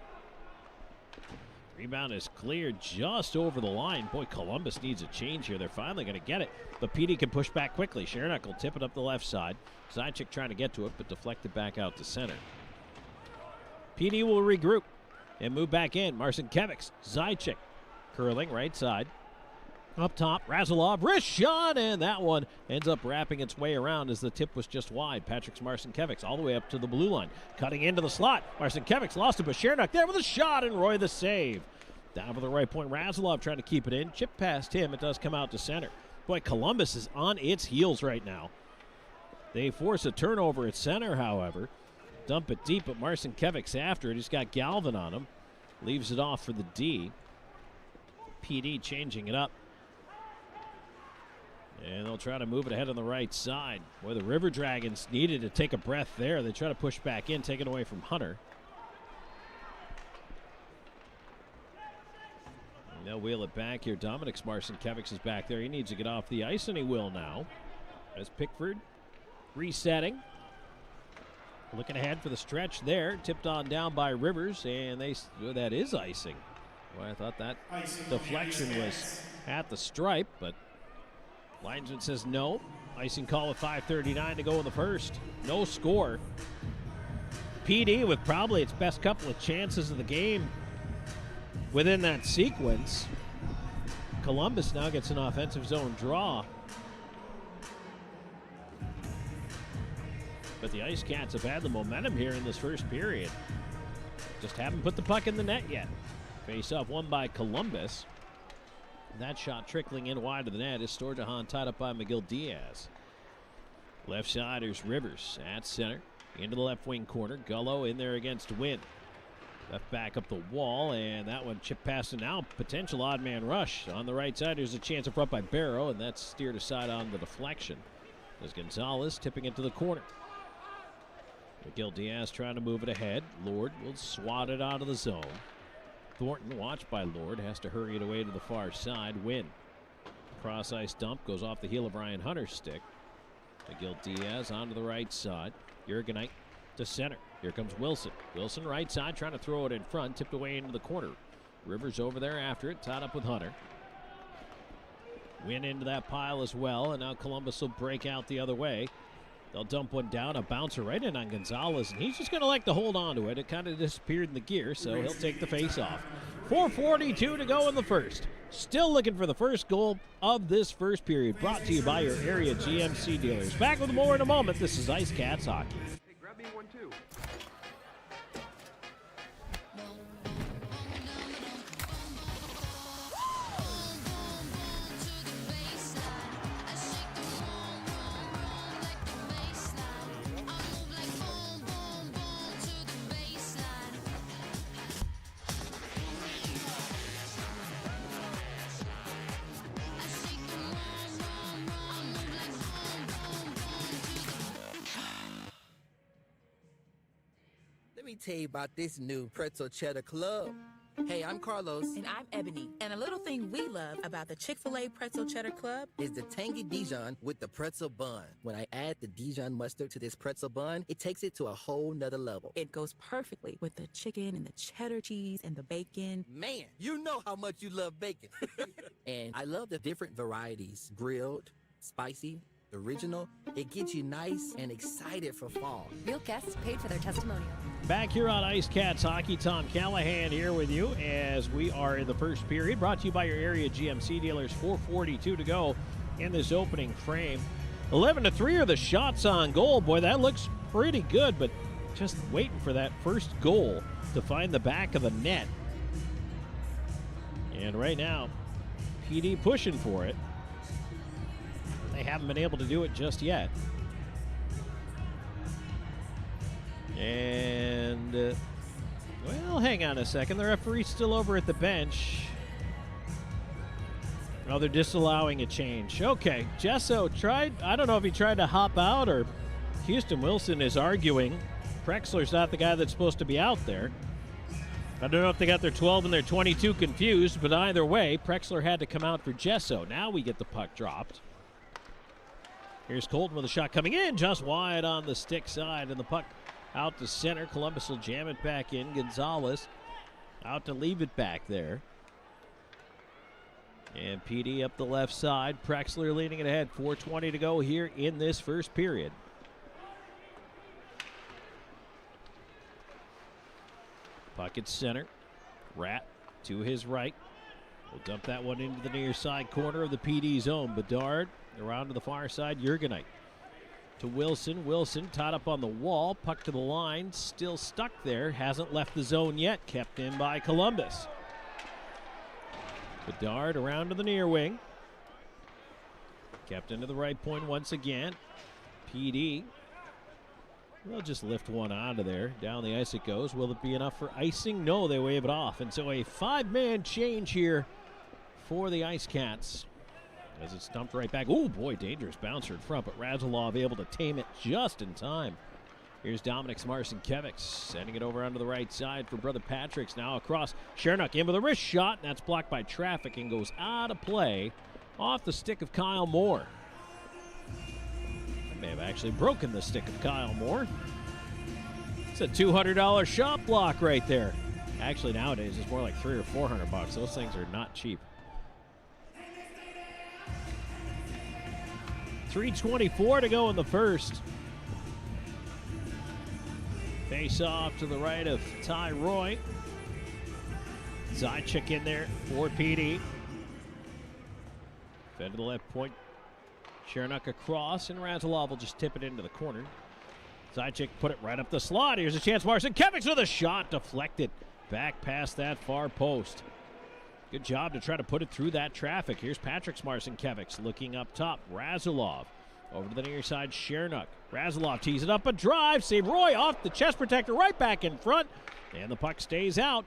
Rebound is cleared just over the line. Boy, Columbus needs a change here. They're finally going to get it. But PD can push back quickly. Shernock will tip it up the left side. Zajac trying to get to it, but deflected back out to center. PD will regroup and move back in. Marcinkiewicz, Zajac curling right side. Up top, Razilov, wrist shot, and that one ends up wrapping its way around as the tip was just wide. Patrick Marcinkiewicz all the way up to the blue line. Cutting into the slot. Marcinkiewicz lost it, but Shernock there with a shot, and Roy the save. Down for the right point, Razilov trying to keep it in. Chip past him, it does come out to center. Boy, Columbus is on its heels right now. They force a turnover at center, however. Dump it deep, but Marcinkiewicz after it. He's got Galvin on him. Leaves it off for the D. PD changing it up And they'll try to move it ahead on the right side. Boy, the River Dragons needed to take a breath there. They try to push back in, take it away from Hunter. And they'll wheel it back here. Dominic Marcinkiewicz is back there. He needs to get off the ice, and he will now. As Pickford resetting. Looking ahead for the stretch there. Tipped on down by Rivers, and that is icing. Well, I thought that deflection was at the stripe, but linesman says no. Icing call with 5:39 to go in the first. No score. PD with probably its best couple of chances of the game within that sequence. Columbus now gets an offensive zone draw. But the IceCats have had the momentum here in this first period. Just haven't put the puck in the net yet. Face off won by Columbus. That shot trickling in wide of the net is Storjahan tied up by McGill Diaz. Left side is Rivers at center. Into the left wing corner. Gullo in there against Wynn. Left back up the wall, and that one chipped past and now potential odd man rush. On the right side, there's a chance up front by Barrow, and that's steered aside on the deflection. There's Gonzalez tipping it to the corner. McGill Diaz trying to move it ahead. Lord will swat it out of the zone. Thornton, watched by Lord, has to hurry it away to the far side. Win. Cross ice dump goes off the heel of Ryan Hunter's stick. McGill Diaz onto the right side. Jurgenite to center. Here comes Wilson. Wilson right side trying to throw it in front. Tipped away into the corner. Rivers over there after it. Tied up with Hunter. Win into that pile as well. And now Columbus will break out the other way. They'll dump one down, a bouncer right in on Gonzalez, and he's just going to like to hold on to it. It kind of disappeared in the gear, so he'll take the face off. 4:42 to go in the first. Still looking for the first goal of this first period, brought to you by your area GMC dealers. Back with more in a moment. This is IceCats Hockey. Hey, grab me one too. Let me tell you about this new Pretzel Cheddar Club. Hey, I'm Carlos. And I'm Ebony. And a little thing we love about the Chick-fil-A Pretzel Cheddar Club is the tangy Dijon with the pretzel bun. When I add the Dijon mustard to this pretzel bun, it takes it to a whole nother level. It goes perfectly with the chicken and the cheddar cheese and the bacon. Man, you know how much you love bacon. And I love the different varieties. Grilled, spicy, original. It gets you nice and excited for fall. Real guests paid for their testimonial. Back here on IceCats Hockey, Tom Callahan here with you as we are in the first period. Brought to you by your area GMC dealers. 4:42 to go in this opening frame. 11-3 are the shots on goal. Boy, that looks pretty good, but just waiting for that first goal to find the back of the net. And right now, PD pushing for it. They haven't been able to do it just yet. And, well, hang on a second. The referee's still over at the bench. Oh, they're disallowing a change. Okay, Gesso tried, I don't know if he tried to hop out or Houston Wilson is arguing. Prexler's not the guy that's supposed to be out there. I don't know if they got their 12 and their 22 confused, but either way, Prexler had to come out for Gesso. Now we get the puck dropped. Here's Colton with a shot coming in, just wide on the stick side, and the puck out to center. Columbus will jam it back in. Gonzalez out to leave it back there. And PD up the left side. Prexler leading it ahead. 4:20 to go here in this first period. Puck at center. Rat to his right. We'll dump that one into the near side corner of the PD zone. Bedard around to the far side. Jurgenite to Wilson. Wilson tied up on the wall. Puck to the line. Still stuck there. Hasn't left the zone yet. Kept in by Columbus. Bedard around to the near wing. Kept into the right point once again. PD. They'll just lift one out of there. Down the ice it goes. Will it be enough for icing? No, they wave it off. And so a 5-man change here for the IceCats. as it's dumped right back. Oh, boy, dangerous bouncer in front, but Radulov able to tame it just in time. Here's Dominic Marcinkiewicz sending it over onto the right side for Brother Patrick's. Now across. Chernak in with a wrist shot, and that's blocked by traffic and goes out of play off the stick of Kyle Moore. That may have actually broken the stick of Kyle Moore. It's a $200 shot block right there. Actually, nowadays, it's more like $300 or $400. Those things are not cheap. 3:24 to go in the first. Face off to the right of Ty Roy. Zajac in there for PD. Fed to the left point. Chernak across, and Radulov will just tip it into the corner. Zajac put it right up the slot. Here's a chance. Marcinkiewicz with a shot deflected back past that far post. Good job to try to put it through that traffic. Here's Patrick's Marcinkiewicz looking up top. Radulov over to the near side. Chernak. Radulov tees it up, a drive. Save Roy off the chest protector right back in front. And the puck stays out.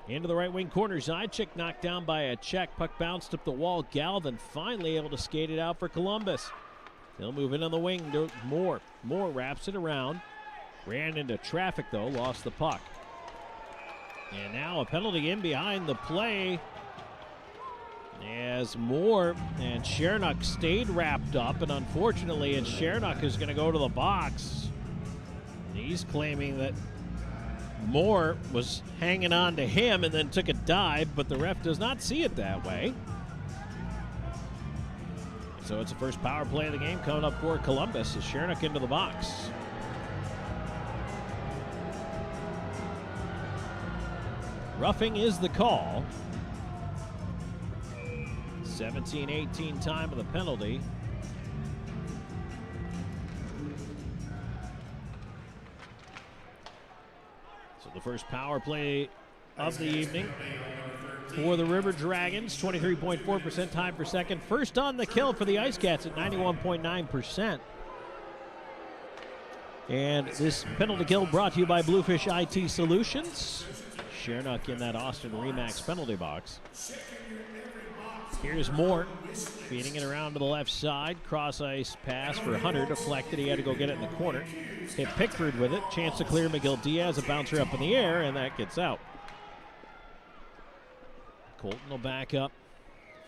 Into the right wing corner. Zajac knocked down by a check. Puck bounced up the wall. Galvin finally able to skate it out for Columbus. They'll move in on the wing to Moore. Moore wraps it around. Ran into traffic, though. Lost the puck. And now a penalty in behind the play as Moore and Chernak stayed wrapped up. And unfortunately, it's Chernak who's going to go to the box. And he's claiming that Moore was hanging on to him and then took a dive, but the ref does not see it that way. So it's the first power play of the game coming up for Columbus as Chernak into the box. Roughing is the call. 17-18 time of the penalty. So the first power play of the evening for the River Dragons. 23.4% time per second. First on the kill for the IceCats at 91.9%. And this penalty kill brought to you by Bluefish IT Solutions. Chernak in that Austin Remax penalty box. Here's Moore feeding it around to the left side. Cross ice pass for Hunter. Deflected. He had to go get it in the corner. Hit Pickford with it. Chance to clear Miguel Diaz. A bouncer up in the air, and that gets out. Colton will back up.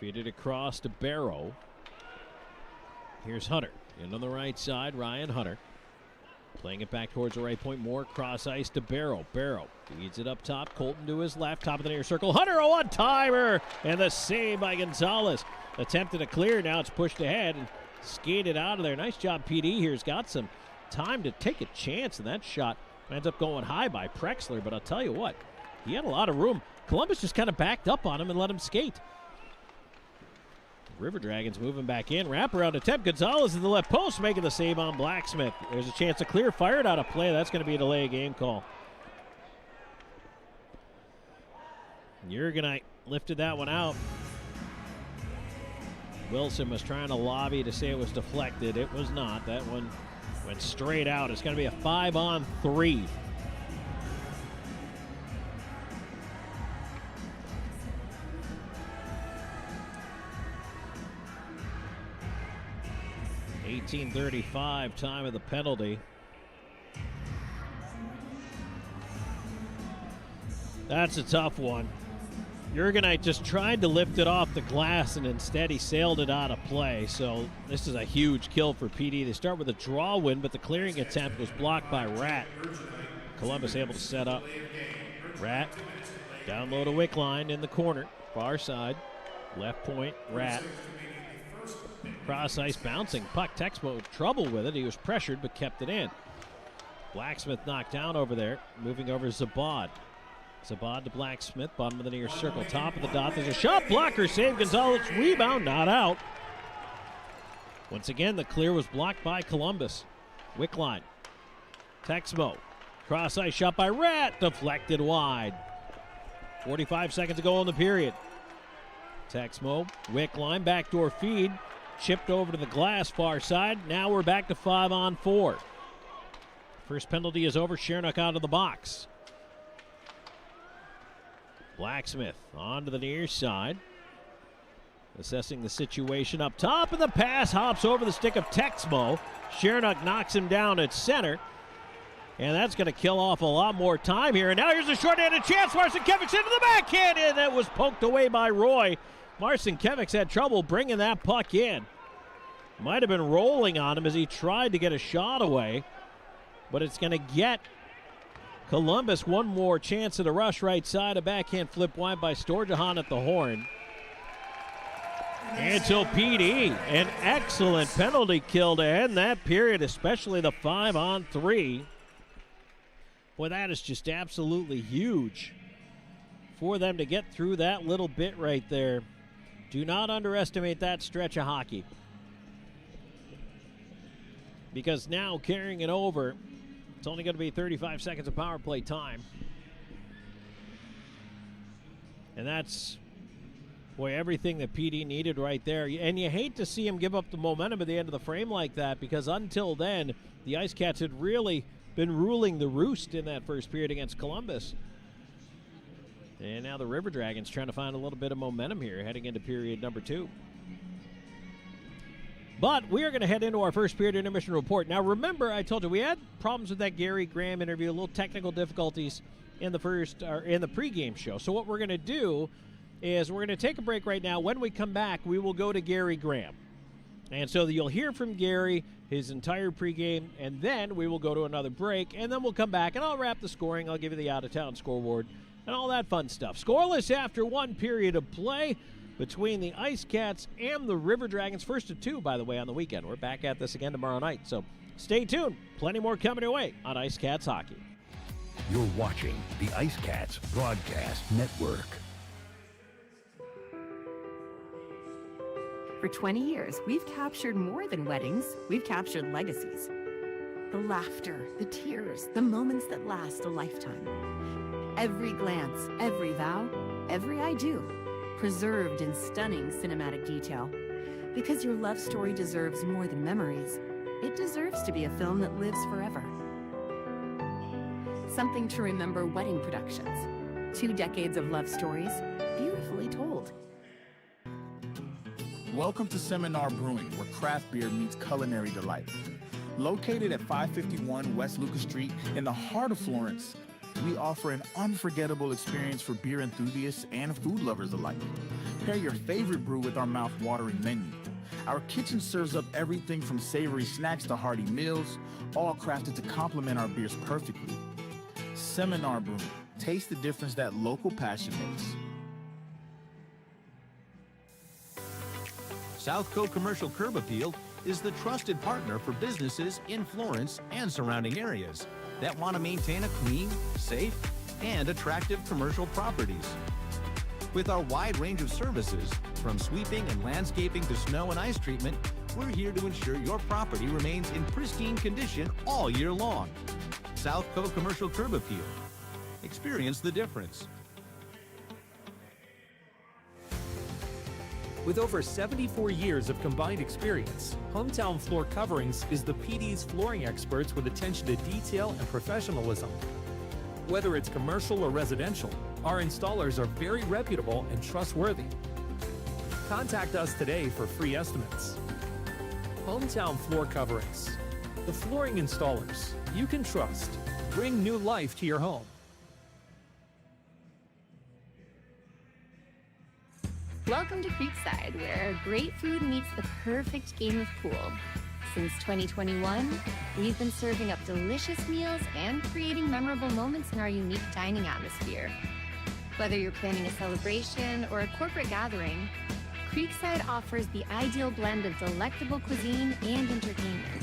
Feed it across to Barrow. Here's Hunter. In on the right side, Ryan Hunter. Playing it back towards the right point. More cross ice to Barrow. Barrow feeds it up top. Colton to his left. Top of the near circle. Hunter, a one-timer! And the save by Gonzalez. Attempted to clear. Now it's pushed ahead and skated out of there. Nice job, PD here. Has got some time to take a chance, and that shot ends up going high by Prexler. But I'll tell you what, he had a lot of room. Columbus just kind of backed up on him and let him skate. River Dragons moving back in. Wraparound attempt. Gonzalez in the left post making the save on Blacksmith. There's a chance to clear. Fired out of play. That's going to be a delay game call. Jurgenite lifted that one out. Wilson was trying to lobby to say it was deflected. It was not. That one went straight out. It's going to be a 5-on-3. .1835 time of the penalty. That's a tough one. Jurgenite just tried to lift it off the glass, and instead he sailed it out of play. So this is a huge kill for PD. They start with a draw win, but the clearing attempt was blocked by Rat. Columbus able to set up. Rat down low to Wickline in the corner, far side. Left point, Rat. Cross ice bouncing puck. Texmo trouble with it. He was pressured but kept it in. Blacksmith knocked down over there. Moving over Zabad. Zabad to Blacksmith. Bottom of the near circle. Top of the dot. There's a shot blocker. Save Gonzalez. Rebound. Not out. Once again, the clear was blocked by Columbus. Wickline. Texmo. Cross ice shot by Rat. Deflected wide. 45 seconds to go in the period. Texmo. Wickline. Backdoor feed. Chipped over to the glass far side. Now we're back to 5-on-4. First penalty is over. Chernak out of the box. Blacksmith onto the near side. Assessing the situation up top, and the pass hops over the stick of Texmo. Shernock knocks him down at center. And that's going to kill off a lot more time here. And now here's a short-handed chance. Marcinkiewicz into the backhand, and it was poked away by Roy. Marcinkiewicz had trouble bringing that puck in. Might have been rolling on him as he tried to get a shot away. But it's going to get Columbus one more chance at a rush right side. A backhand flip wide by Storjahan at the horn. Until PD, an excellent penalty kill to end that period, especially the 5-on-3. Boy, that is just absolutely huge for them to get through that little bit right there. Do not underestimate that stretch of hockey. Because now carrying it over, it's only going to be 35 seconds of power play time. And that's, boy, everything that PD needed right there. And you hate to see him give up the momentum at the end of the frame like that, because until then, the IceCats had really been ruling the roost in that first period against Columbus. And now the River Dragons trying to find a little bit of momentum here heading into period number 2. But we are going to head into our first period intermission report. Now remember, I told you we had problems with that Gary Graham interview, a little technical difficulties in the pregame show. So what we're going to do is we're going to take a break right now. When we come back, we will go to Gary Graham. And so you'll hear from Gary, his entire pregame, and then we will go to another break, and then we'll come back, and I'll wrap the scoring. I'll give you the out-of-town scoreboard and all that fun stuff. Scoreless after one period of play between the IceCats and the River Dragons. First of 2, by the way, on the weekend. We're back at this again tomorrow night, so stay tuned. Plenty more coming your way on IceCats Hockey. You're watching the IceCats Broadcast Network. For 20 years, we've captured more than weddings. We've captured legacies. The laughter, the tears, the moments that last a lifetime. Every glance, every vow, every I do, preserved in stunning cinematic detail. Because your love story deserves more than memories. It deserves to be a film that lives forever. Something to remember wedding productions. 2 decades of love stories, beautifully told. Welcome to Seminar Brewing, where craft beer meets culinary delight. Located at 551 West Lucas Street in the heart of Florence, we offer an unforgettable experience for beer enthusiasts and food lovers alike. Pair your favorite brew with our mouth-watering menu. Our kitchen serves up everything from savory snacks to hearty meals, all crafted to complement our beers perfectly. Seminar Brewing. Taste the difference that local passion makes. South Coast Commercial Curb Appeal is the trusted partner for businesses in Florence and surrounding areas that want to maintain a clean, safe, and attractive commercial properties. With our wide range of services, from sweeping and landscaping to snow and ice treatment, we're here to ensure your property remains in pristine condition all year long. South Coast Commercial Curb Appeal. Experience the difference. With over 74 years of combined experience, Hometown Floor Coverings is the PD's flooring experts with attention to detail and professionalism. Whether it's commercial or residential, our installers are very reputable and trustworthy. Contact us today for free estimates. Hometown Floor Coverings, the flooring installers you can trust. Bring new life to your home. Welcome to Creekside, where great food meets the perfect game of pool. Since 2021, we've been serving up delicious meals and creating memorable moments in our unique dining atmosphere. Whether you're planning a celebration or a corporate gathering, Creekside offers the ideal blend of delectable cuisine and entertainment.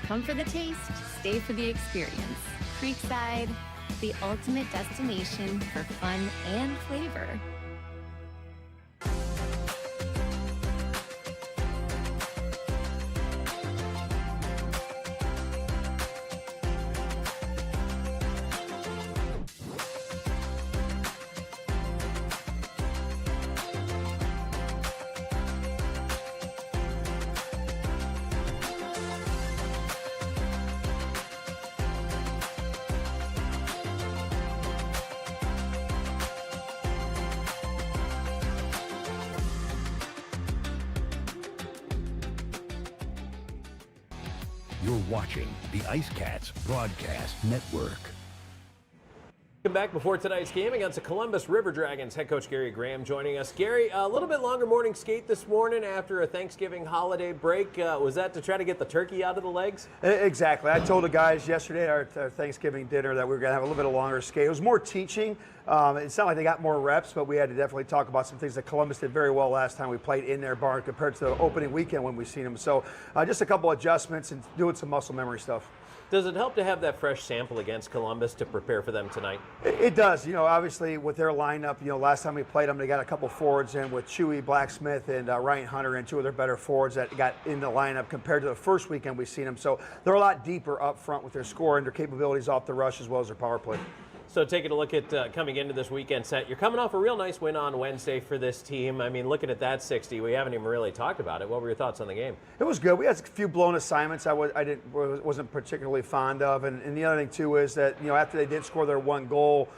Come for the taste, stay for the experience. Creekside, the ultimate destination for fun and flavor. You're watching the IceCats Broadcast Network. Welcome back before tonight's game against the Columbus River Dragons. Head coach Gary Graham joining us. Gary, a little bit longer morning skate this morning after a Thanksgiving holiday break. Was that to try to get the turkey out of the legs? Exactly. I told the guys yesterday at our Thanksgiving dinner that we were going to have a little bit of longer skate. It was more teaching. It's not like they got more reps, but we had to definitely talk about some things that Columbus did very well last time we played in their barn compared to the opening weekend when we seen them. So just a couple adjustments and doing some muscle memory stuff. Does it help to have that fresh sample against Columbus to prepare for them tonight? It does. You know, obviously with their lineup, you know, last time we played them, they got a couple forwards in with Chewy Blacksmith and Ryan Hunter and two of their better forwards that got in the lineup compared to the first weekend we've seen them. So they're a lot deeper up front with their score and their capabilities off the rush as well as their power play. So taking a look at coming into this weekend set, you're coming off a real nice win on Wednesday for this team. I mean, looking at that 60, we haven't even really talked about it. What were your thoughts on the game? It was good. We had a few blown assignments I wasn't particularly fond of. And the other thing, too, is that, you know, after they did score their one goal,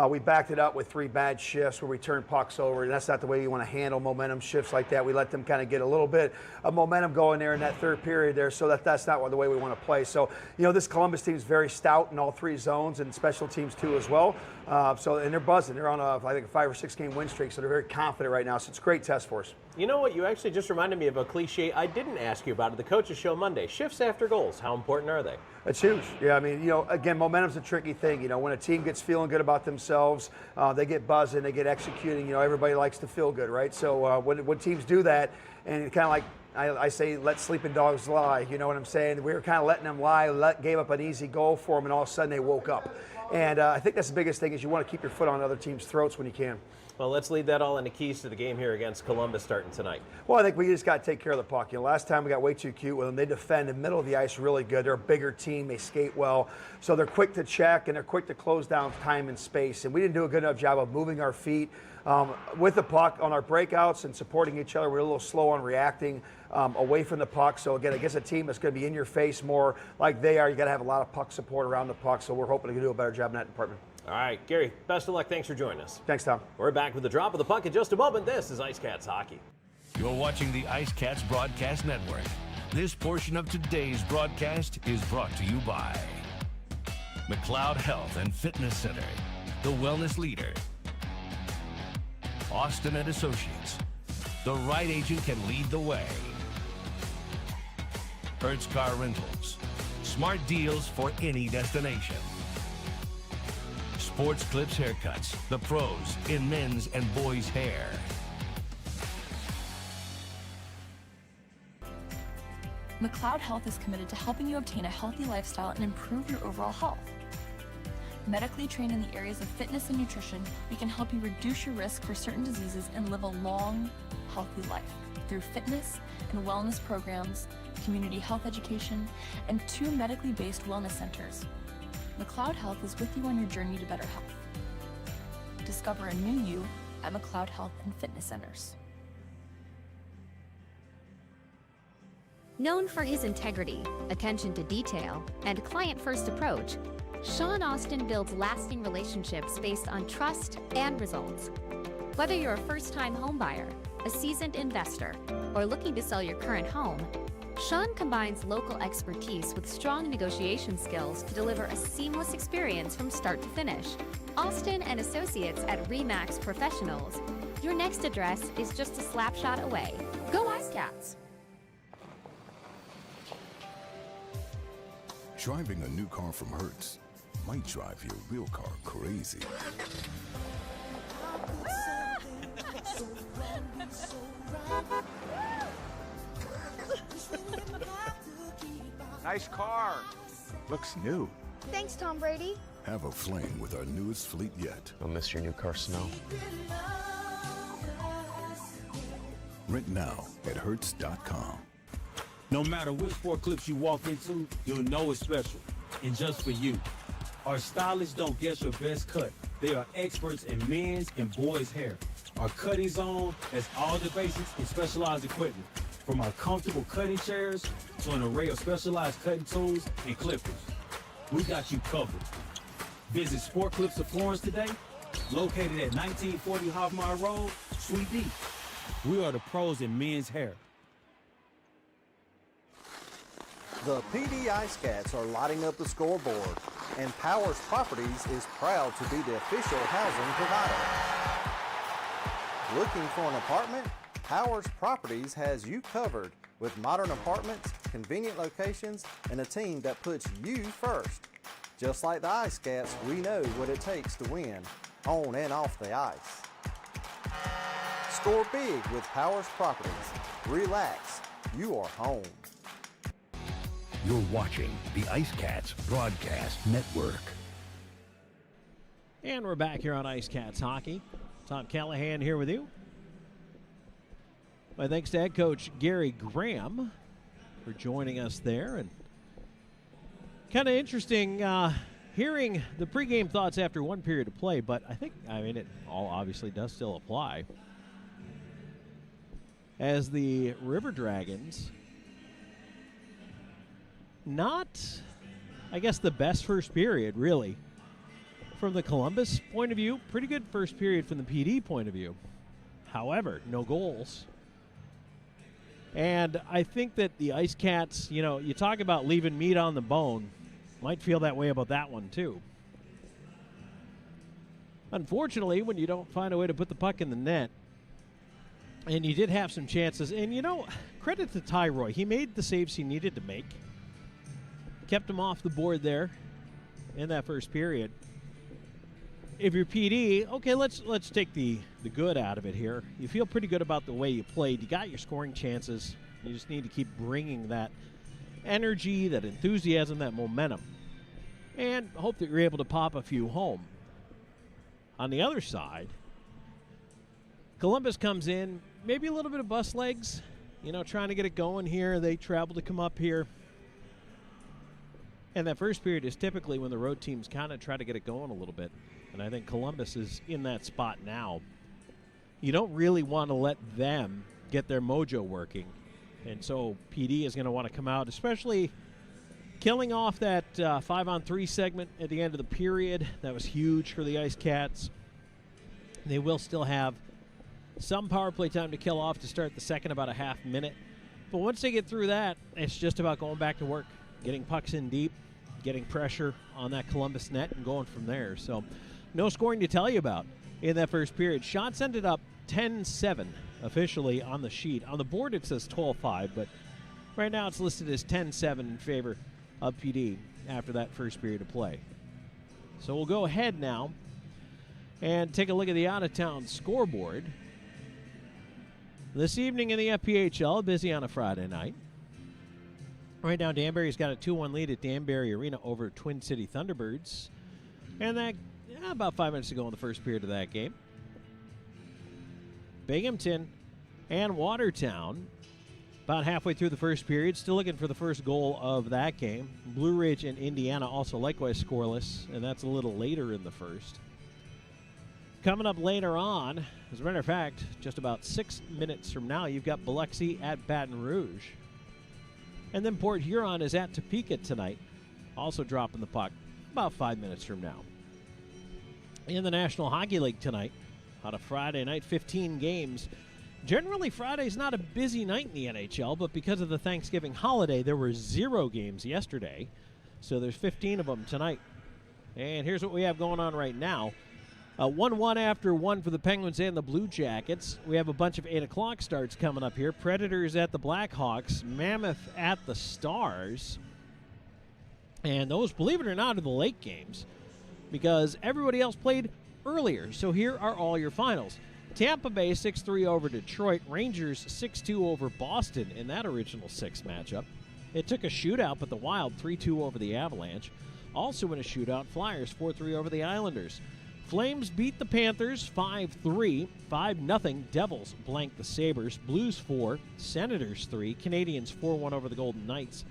we backed it up with 3 bad shifts where we turned pucks over. And that's not the way you want to handle momentum shifts like that. We let them kind of get a little bit of momentum going there in that third period there, so that's not the way we want to play. So, you know, this Columbus team is very stout in all 3 zones and special teams too as well. And they're buzzing. They're on I think a 5 or 6 game win streak, so they're very confident right now. So it's a great test for us. You know what? You actually just reminded me of a cliche I didn't ask you about at the Coaches Show Monday. Shifts after goals. How important are they? It's huge. Yeah, I mean, you know, again, momentum's a tricky thing. You know, when a team gets feeling good about themselves, they get buzzing, they get executing. You know, everybody likes to feel good, right? So when teams do that, and kind of like I say, let sleeping dogs lie. You know what I'm saying? We were kind of letting them lie, gave up an easy goal for them, and all of a sudden they woke up. And I think that's the biggest thing is you want to keep your foot on other teams' throats when you can. Well, let's lead that all into keys to the game here against Columbus starting tonight. Well, I think we just got to take care of the puck. You know, last time we got way too cute with them. They defend in the middle of the ice really good. They're a bigger team. They skate well. So they're quick to check, and they're quick to close down time and space. And we didn't do a good enough job of moving our feet with the puck on our breakouts and supporting each other. We're a little slow on reacting away from the puck. So, again, against a team that's going to be in your face more like they are, you got to have a lot of puck support around the puck. So we're hoping to do a better job in that department. All right, Gary, best of luck. Thanks for joining us. Thanks, Tom. We're back with the drop of the puck in just a moment. This is IceCats Hockey. You're watching the IceCats Broadcast Network. This portion of today's broadcast is brought to you by McLeod Health and Fitness Center, the wellness leader. Austin and Associates. The right agent can lead the way. Hertz Car Rentals. Smart deals for any destination. Sports Clips Haircuts, the pros in men's and boys' hair. McLeod Health is committed to helping you obtain a healthy lifestyle and improve your overall health. Medically trained in the areas of fitness and nutrition, we can help you reduce your risk for certain diseases and live a long, healthy life through fitness and wellness programs, community health education, and 2 medically based wellness centers. McLeod Health is with you on your journey to better health. Discover a new you at McLeod Health and Fitness Centers. Known for his integrity, attention to detail, and client-first approach, Sean Austin builds lasting relationships based on trust and results. Whether you're a first-time homebuyer, a seasoned investor, or looking to sell your current home, Sean combines local expertise with strong negotiation skills to deliver a seamless experience from start to finish. Austin and Associates at RE/MAX Professionals. Your next address is just a slap shot away. Go IceCats! Driving a new car from Hertz might drive your real car crazy. Nice car. Looks new. Thanks, Tom Brady. Have a fling with our newest fleet yet. I'll miss your new car smell. Rent now at Hertz.com. No matter which sport clips you walk into, you'll know it's special. And just for you. Our stylists don't guess your best cut. They are experts in men's and boys' hair. Our cutting zone has all the basics in specialized equipment. From our comfortable cutting chairs to an array of specialized cutting tools and clippers. We got you covered. Visit Sport Clips of Florence today, located at 1940 Hoffmeyer Road, Suite D. We are the pros in men's hair. The PD IceCats are lighting up the scoreboard, and Powers Properties is proud to be the official housing provider. Looking for an apartment? Powers Properties has you covered with modern apartments, convenient locations, and a team that puts you first. Just like the IceCats, we know what it takes to win, on and off the ice. Score big with Powers Properties. Relax, you are home. You're watching the IceCats Broadcast Network. And we're back here on IceCats Hockey. Tom Callahan here with you. My thanks to head coach Gary Graham for joining us there. And kind of interesting hearing the pregame thoughts after one period of play, but it all obviously does still apply. As the River Dragons, not, I guess, the best first period, really. From the Columbus point of view, pretty good first period from the PD point of view. However, no goals. And I think that the IceCats, you talk about leaving meat on the bone, might feel that way about that one too. Unfortunately, when you don't find a way to put the puck in the net, and you did have some chances, and credit to Tyroy. He made the saves he needed to make. Kept him off the board there in that first period. If you're PD, okay, let's take the good out of it here. You feel pretty good about the way you played. You got your scoring chances. You just need to keep bringing that energy, that enthusiasm, that momentum, and hope that you're able to pop a few home. On the other side, Columbus comes in, maybe a little bit of bus legs, trying to get it going here. They travel to come up here. And that first period is typically when the road teams kind of try to get it going a little bit. And I think Columbus is in that spot now. You don't really want to let them get their mojo working. And so PD is going to want to come out, especially killing off that 5-on-3 segment at the end of the period. That was huge for the IceCats. They will still have some power play time to kill off to start the second, about a half minute. But once they get through that, it's just about going back to work, getting pucks in deep, getting pressure on that Columbus net, and going from there. So no scoring to tell you about in that first period. Shots ended up 10-7 officially on the sheet. On the board it says 12-5, but right now it's listed as 10-7 in favor of PD after that first period of play. So we'll go ahead now and take a look at the out-of-town scoreboard. This evening in the FPHL, busy on a Friday night. Right now, Danbury's got a 2-1 lead at Danbury Arena over Twin City Thunderbirds. And that about 5 minutes ago in the first period of that game. Binghamton and Watertown about halfway through the first period, still looking for the first goal of that game. Blue Ridge and Indiana also likewise scoreless, and that's a little later in the first. Coming up later on, as a matter of fact, just about 6 minutes from now, you've got Biloxi at Baton Rouge. And then Port Huron is at Topeka tonight, also dropping the puck about 5 minutes from now. In the National Hockey League tonight, on a Friday night, 15 games. Generally, Friday's not a busy night in the NHL, but because of the Thanksgiving holiday, there were 0 games yesterday, so there's 15 of them tonight. And here's what we have going on right now. 1-1 after 1 for the Penguins and the Blue Jackets. We have a bunch of 8 o'clock starts coming up here. Predators at the Blackhawks. Mammoth at the Stars. And those, believe it or not, are the late games because everybody else played earlier. So here are all your finals. Tampa Bay 6-3 over Detroit. Rangers 6-2 over Boston in that original 6 matchup. It took a shootout, but the Wild 3-2 over the Avalanche. Also in a shootout, Flyers 4-3 over the Islanders. Flames beat the Panthers 5-3, 5-0. Devils blank the Sabres. Blues 4, Senators 3, Canadians 4-1 over the Golden Knights.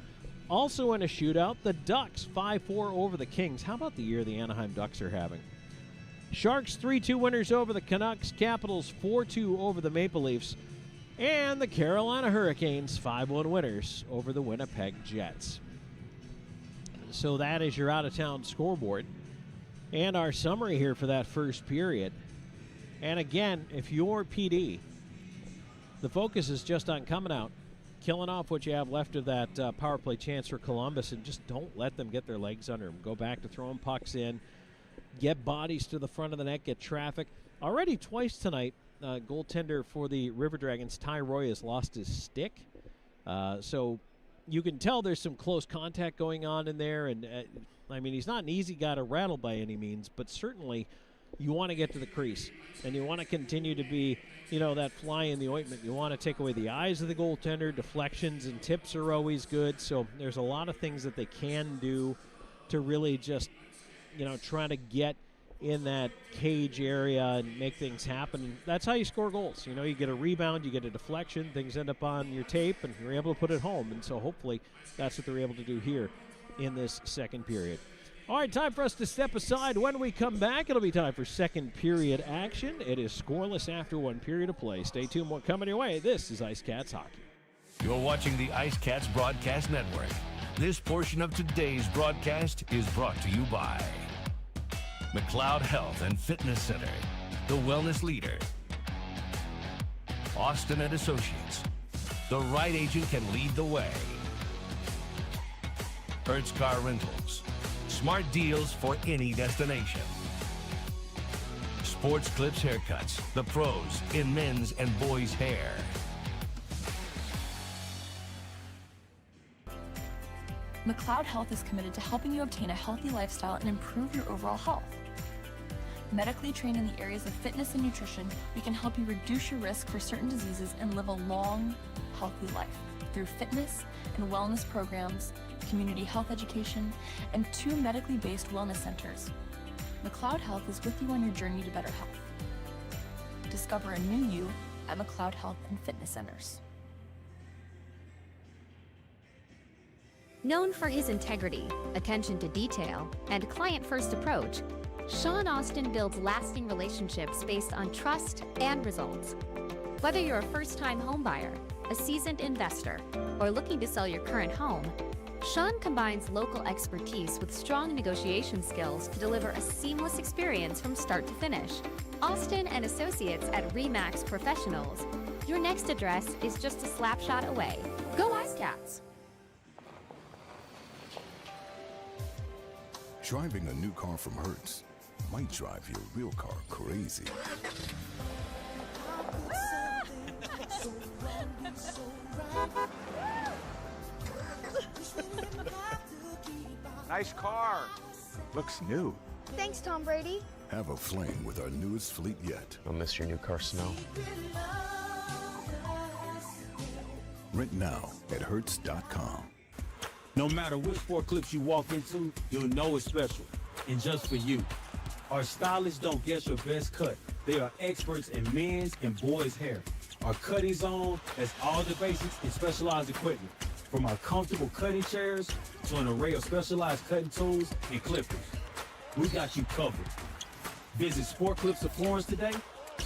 Also in a shootout, the Ducks 5-4 over the Kings. How about the year the Anaheim Ducks are having? Sharks 3-2 winners over the Canucks. Capitals 4-2 over the Maple Leafs. And the Carolina Hurricanes 5-1 winners over the Winnipeg Jets. So that is your out-of-town scoreboard. And our summary here for that first period. And again, if you're PD, the focus is just on coming out, killing off what you have left of that power play chance for Columbus, and just don't let them get their legs under them. Go back to throwing pucks in, get bodies to the front of the net, get traffic. Already twice tonight, goaltender for the River Dragons, Ty Roy, has lost his stick. So you can tell there's some close contact going on in there. And, I mean, he's not an easy guy to rattle by any means, but certainly you want to get to the crease. And you want to continue to be, that fly in the ointment. You want to take away the eyes of the goaltender. Deflections and tips are always good. So there's a lot of things that they can do to really just, try to get in that cage area and make things happen. And that's how you score goals. You get a rebound, you get a deflection, things end up on your tape, and you're able to put it home. And so hopefully that's what they're able to do here in this second period. All right, time for us to step aside. When we come back, it'll be time for second period action. It is scoreless after one period of play. Stay tuned, more coming your way. This is IceCats Hockey. You're watching the IceCats Broadcast Network. This portion of today's broadcast is brought to you by McLeod Health and Fitness Center, the wellness leader. Austin and Associates, the right agent can lead the way. Hertz Car Rentals, smart deals for any destination. Sports Clips Haircuts, the pros in men's and boys' hair. McLeod Health is committed to helping you obtain a healthy lifestyle and improve your overall health. Medically trained in the areas of fitness and nutrition, we can help you reduce your risk for certain diseases and live a long, healthy life through fitness and wellness programs, community health education, and 2 medically based wellness centers. McLeod Health is with you on your journey to better health. Discover a new you at McLeod Health and Fitness Centers. Known for his integrity, attention to detail, and client-first approach, Sean Austin builds lasting relationships based on trust and results. Whether you're a first-time homebuyer, a seasoned investor, or looking to sell your current home, Sean combines local expertise with strong negotiation skills to deliver a seamless experience from start to finish. Austin and Associates at RE/MAX Professionals. Your next address is just a slap shot away. Go IceCats! Driving a new car from Hertz might drive your real car crazy. Nice car. Looks new. Thanks, Tom Brady. Have a flame with our newest fleet yet. I'll miss your new car smell. Rent now at Hertz.com. No matter which sport clips you walk into, you'll know it's special. And just for you. Our stylists don't guess your best cut. They are experts in men's and boys' hair. Our cutting zone has all the basics and specialized equipment. From our comfortable cutting chairs to an array of specialized cutting tools and clippers. We got you covered. Visit Sport Clips of Florence today,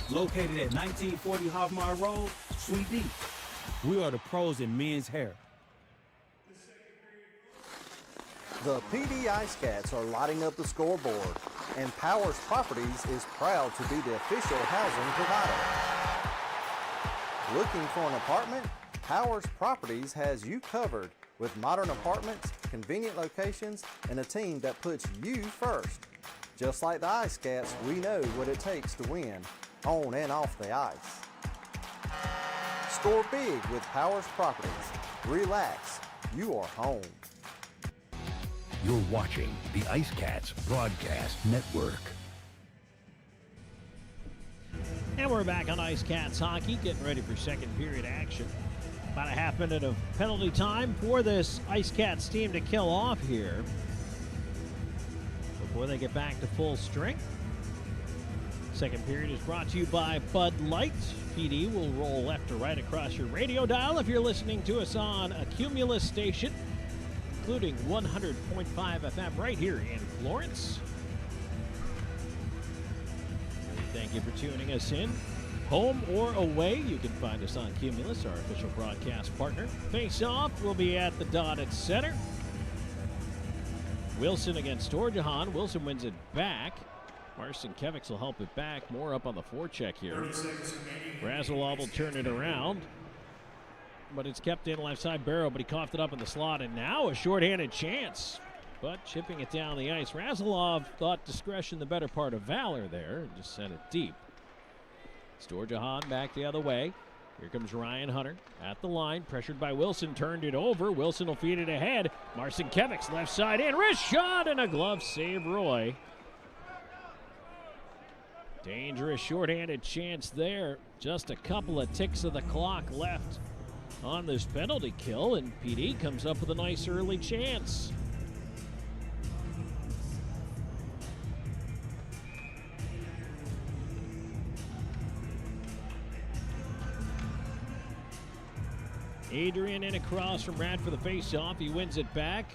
located at 1940 Hoffmeyer Road, Suite D. We are the pros in men's hair. The PD IceCats are lighting up the scoreboard, and Powers Properties is proud to be the official housing provider. Looking for an apartment? Powers Properties has you covered with modern apartments, convenient locations, and a team that puts you first. Just like the IceCats, we know what it takes to win, on and off the ice. Score big with Powers Properties. Relax, you are home. You're watching the IceCats Broadcast Network. And we're back on IceCats Hockey, getting ready for second period action. About a half minute of penalty time for this IceCats team to kill off here before they get back to full strength. Second period is brought to you by Bud Light. PD will roll left to right across your radio dial if you're listening to us on a Cumulus station, including 100.5 FM right here in Florence. Thank you for tuning us in. Home or away, you can find us on Cumulus, our official broadcast partner. Face-off will be at the dotted center. Wilson against Storjahan. Wilson wins it back. Marcin Kevics will help it back. More up on the forecheck here. Razilov will turn it around. but it's kept in left side. Barrow, but he coughed it up in the slot, and now a shorthanded chance. But chipping it down the ice. Razilov thought discretion the better part of valor there and just sent it deep. Storjahan back the other way. Here comes Ryan Hunter at the line, pressured by Wilson, turned it over. Wilson will feed it ahead. Marcinkiewicz left side in, wrist shot, and a glove save, Roy. Dangerous shorthanded chance there. Just a couple of ticks of the clock left on this penalty kill, and PD comes up with a nice early chance. Adrian in across from Rad for the faceoff. He wins it back.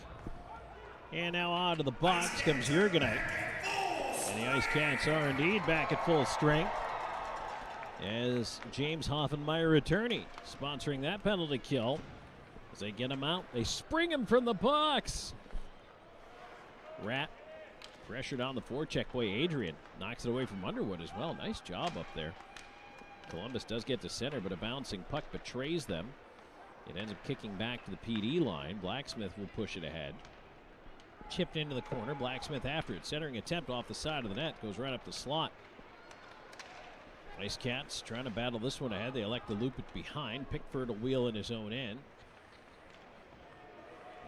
And now out of the box comes Jurgenite. And the IceCats are indeed back at full strength as James Hoffenmeyer attorney sponsoring that penalty kill. As they get him out, they spring him from the box. Rat pressured on the forecheck. Boy, Adrian knocks it away from Underwood as well. Nice job up there. Columbus does get to center, but a bouncing puck betrays them. It ends up kicking back to the PD line. Blacksmith will push it ahead. Chipped into the corner. Blacksmith after it. Centering attempt off the side of the net. Goes right up the slot. IceCats trying to battle this one ahead. They elect to loop it behind. Pickford will wheel in his own end.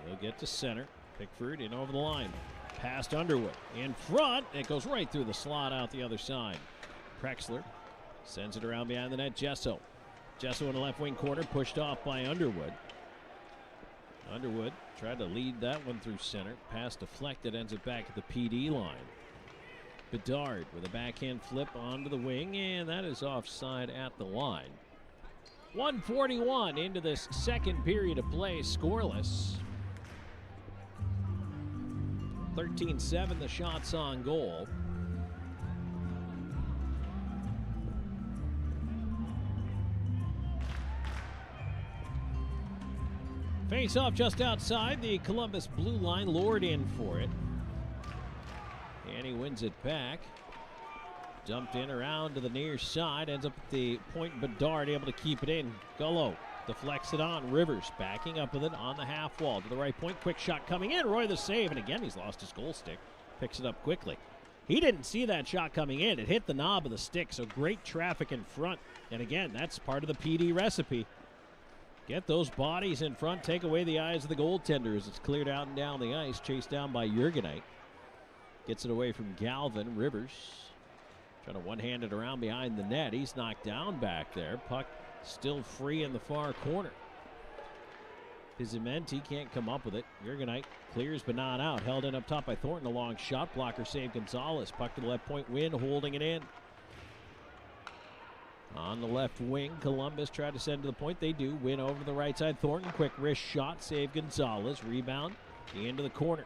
They'll get to center. Pickford in over the line. Past Underwood. In front. It goes right through the slot out the other side. Prexler sends it around behind the net. Gesso in the left wing corner, pushed off by Underwood. Underwood tried to lead that one through center. Pass deflected, ends it back at the PD line. Bedard with a backhand flip onto the wing, and that is offside at the line. 1:41 into this second period of play, scoreless. 13-7 the shots on goal. Face off just outside the Columbus blue line. Lord in for it. And he wins it back. Dumped in around to the near side. Ends up at the point. Bedard able to keep it in. Gullo deflects it on. Rivers backing up with it on the half wall. To the right point. Quick shot coming in. Roy the save. And again, he's lost his goal stick. Picks it up quickly. He didn't see that shot coming in. It hit the knob of the stick. So great traffic in front. And again, that's part of the PD recipe. Get those bodies in front, take away the eyes of the goaltenders. It's cleared out and down the ice, chased down by Jurgenite. Gets it away from Galvin. Rivers trying to one-hand it around behind the net. He's knocked down back there. Puck still free in the far corner. Pizimenti can't come up with it. Jurgenite clears but not out. Held in up top by Thornton. A long shot blocker save Gonzalez. Puck to the left point, Wynn holding it in. On the left wing, Columbus tried to send to the point. They do. Win over to the right side. Thornton, quick wrist shot. Save Gonzalez. Rebound into the corner.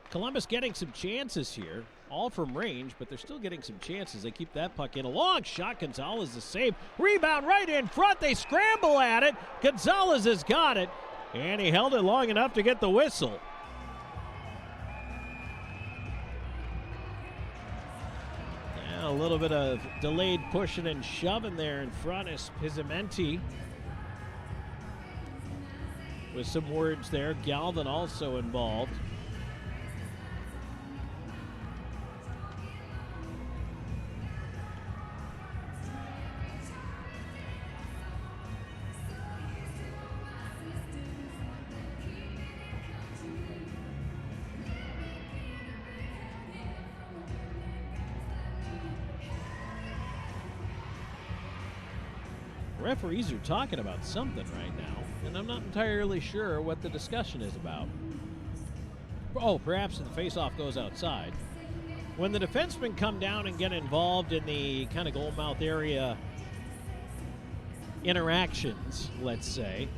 Columbus getting some chances here. All from range, but they're still getting some chances. They keep that puck in. A long shot. Gonzalez the save. Rebound right in front. They scramble at it. Gonzalez has got it. And he held it long enough to get the whistle. A little bit of delayed pushing and shoving there in front is Pizimenti. With some words there. Galvin also involved. Referees are talking about something right now, and I'm not entirely sure what the discussion is about. Oh, perhaps the face-off goes outside. When the defensemen come down and get involved in the kind of goal mouth area interactions, let's say,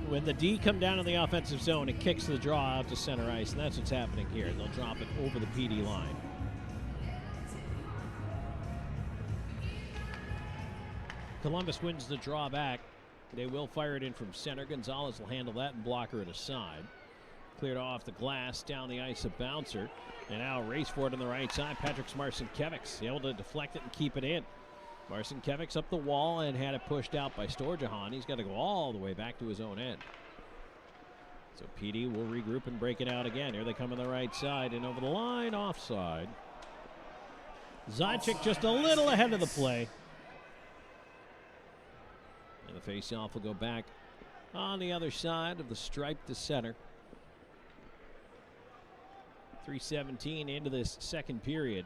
when the D come down in the offensive zone, it kicks the draw out to center ice, and that's what's happening here. They'll drop it over the PD line. Columbus wins the draw back. They will fire it in from center. Gonzalez will handle that and block her to side. Cleared off the glass, down the ice, a bouncer. And now race for it on the right side. Patrick Marcinkiewicz able to deflect it and keep it in. Marcinkiewicz up the wall and had it pushed out by Storjahan. He's got to go all the way back to his own end. So PD will regroup and break it out again. Here they come on the right side and over the line, offside. Zajic just a little ahead of the play. And the face-off will go back on the other side of the stripe to center. 3:17 into this second period.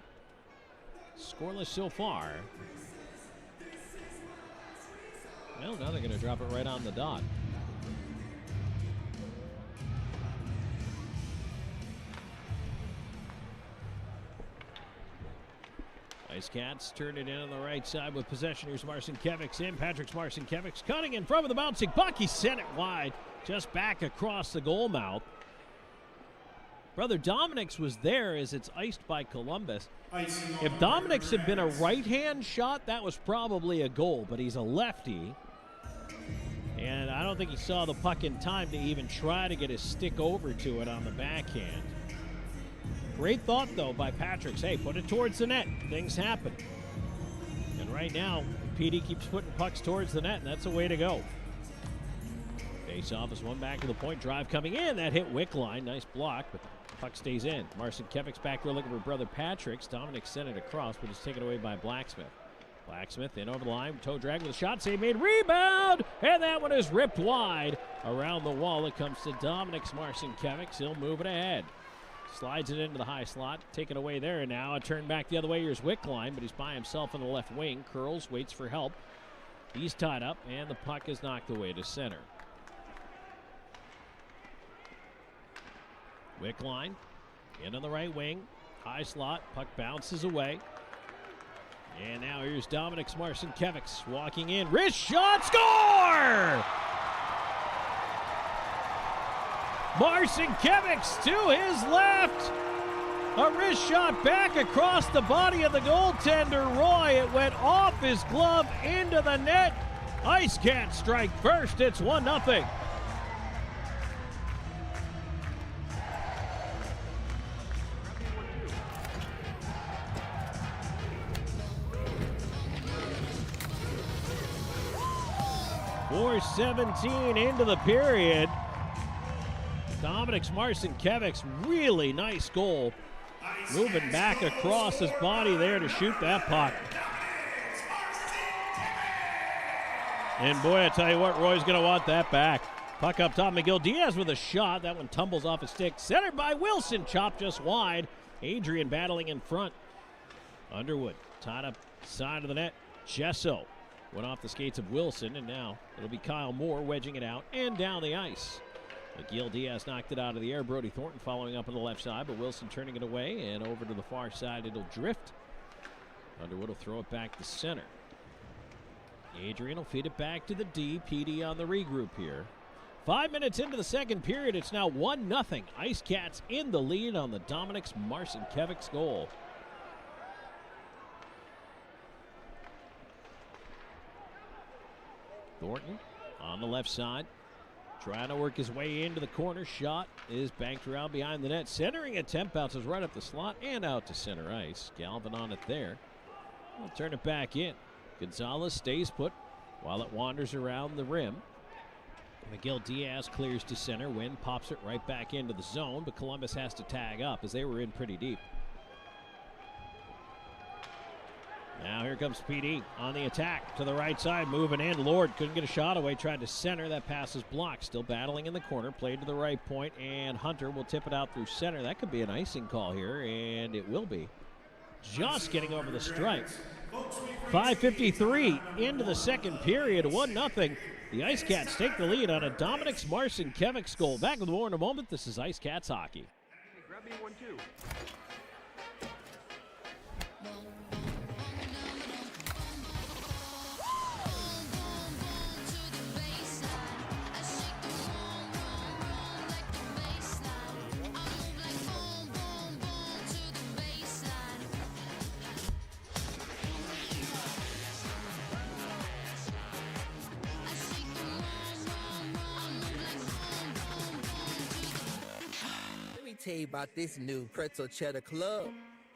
Scoreless so far. Well, now they're going to drop it right on the dot. IceCats turn it in on the right side with possession. Here's Marcinkiewicz in. Patrick's Marcinkiewicz cutting in front of the bouncing puck. He sent it wide, just back across the goal mouth. Brother Dominic's was there as it's iced by Columbus. If Dominic's had been a right-hand shot, that was probably a goal, but he's a lefty. And I don't think he saw the puck in time to even try to get his stick over to it on the backhand. Great thought, though, by Patrick's. Hey, put it towards the net. Things happen. And right now, PD keeps putting pucks towards the net, and that's the way to go. Face-off is one back to the point. Drive coming in. That hit Wickline. Nice block, but the puck stays in. Marcinkiewicz back there looking for brother Patrick's. Dominic sent it across, but it's taken away by Blacksmith. Blacksmith in over the line. Toe drag with a shot save made. Rebound! And that one is ripped wide. Around the wall it comes to Dominic's Marcinkiewicz. He'll move it ahead. Slides it into the high slot. Taken away there. And now a turn back the other way. Here's Wickline, but he's by himself on the left wing. Curls, waits for help. He's tied up, and the puck is knocked away to center. Wickline in on the right wing. High slot. Puck bounces away. And now here's Dominic's Marcinkiewicz walking in. Wrist shot. Score! Marcinkiewicz to his left. A wrist shot back across the body of the goaltender, Roy. It went off his glove into the net. IceCats strike first. It's 1-0. .4:17 into the period. Dominic's Marcinkiewicz, really nice goal. Moving back across his body there to shoot that puck. And boy, I tell you what, Roy's going to want that back. Puck up top, McGill Diaz with a shot. That one tumbles off his stick. Centered by Wilson, chopped just wide. Adrian battling in front. Underwood tied up side of the net. Gesso went off the skates of Wilson, and now it'll be Kyle Moore wedging it out and down the ice. McGill Diaz knocked it out of the air. Brody Thornton following up on the left side, but Wilson turning it away, and over to the far side it'll drift. Underwood will throw it back to center. Adrian will feed it back to the D. PD on the regroup here. 5 minutes into the second period, it's now 1-0. IceCats in the lead on the Dominic's Marcinkiewicz goal. Thornton on the left side, trying to work his way into the corner. Shot is banked around behind the net. Centering attempt bounces right up the slot and out to center ice. Galvin on it there. We'll turn it back in. Gonzalez stays put while it wanders around the rim. McGill Diaz clears to center. Wynn pops it right back into the zone, but Columbus has to tag up as they were in pretty deep. Now here comes PD on the attack to the right side, moving in. Lord couldn't get a shot away, tried to center. That pass is blocked. Still battling in the corner, played to the right point, and Hunter will tip it out through center. That could be an icing call here, and it will be. Just getting over the stripe. 5:53 into the second period, 1-0. The IceCats take the lead on a Dominic's Marcinkiewicz goal. Back with more in a moment. This is IceCats hockey. Grab me 1-2. Tell you about this new pretzel cheddar club.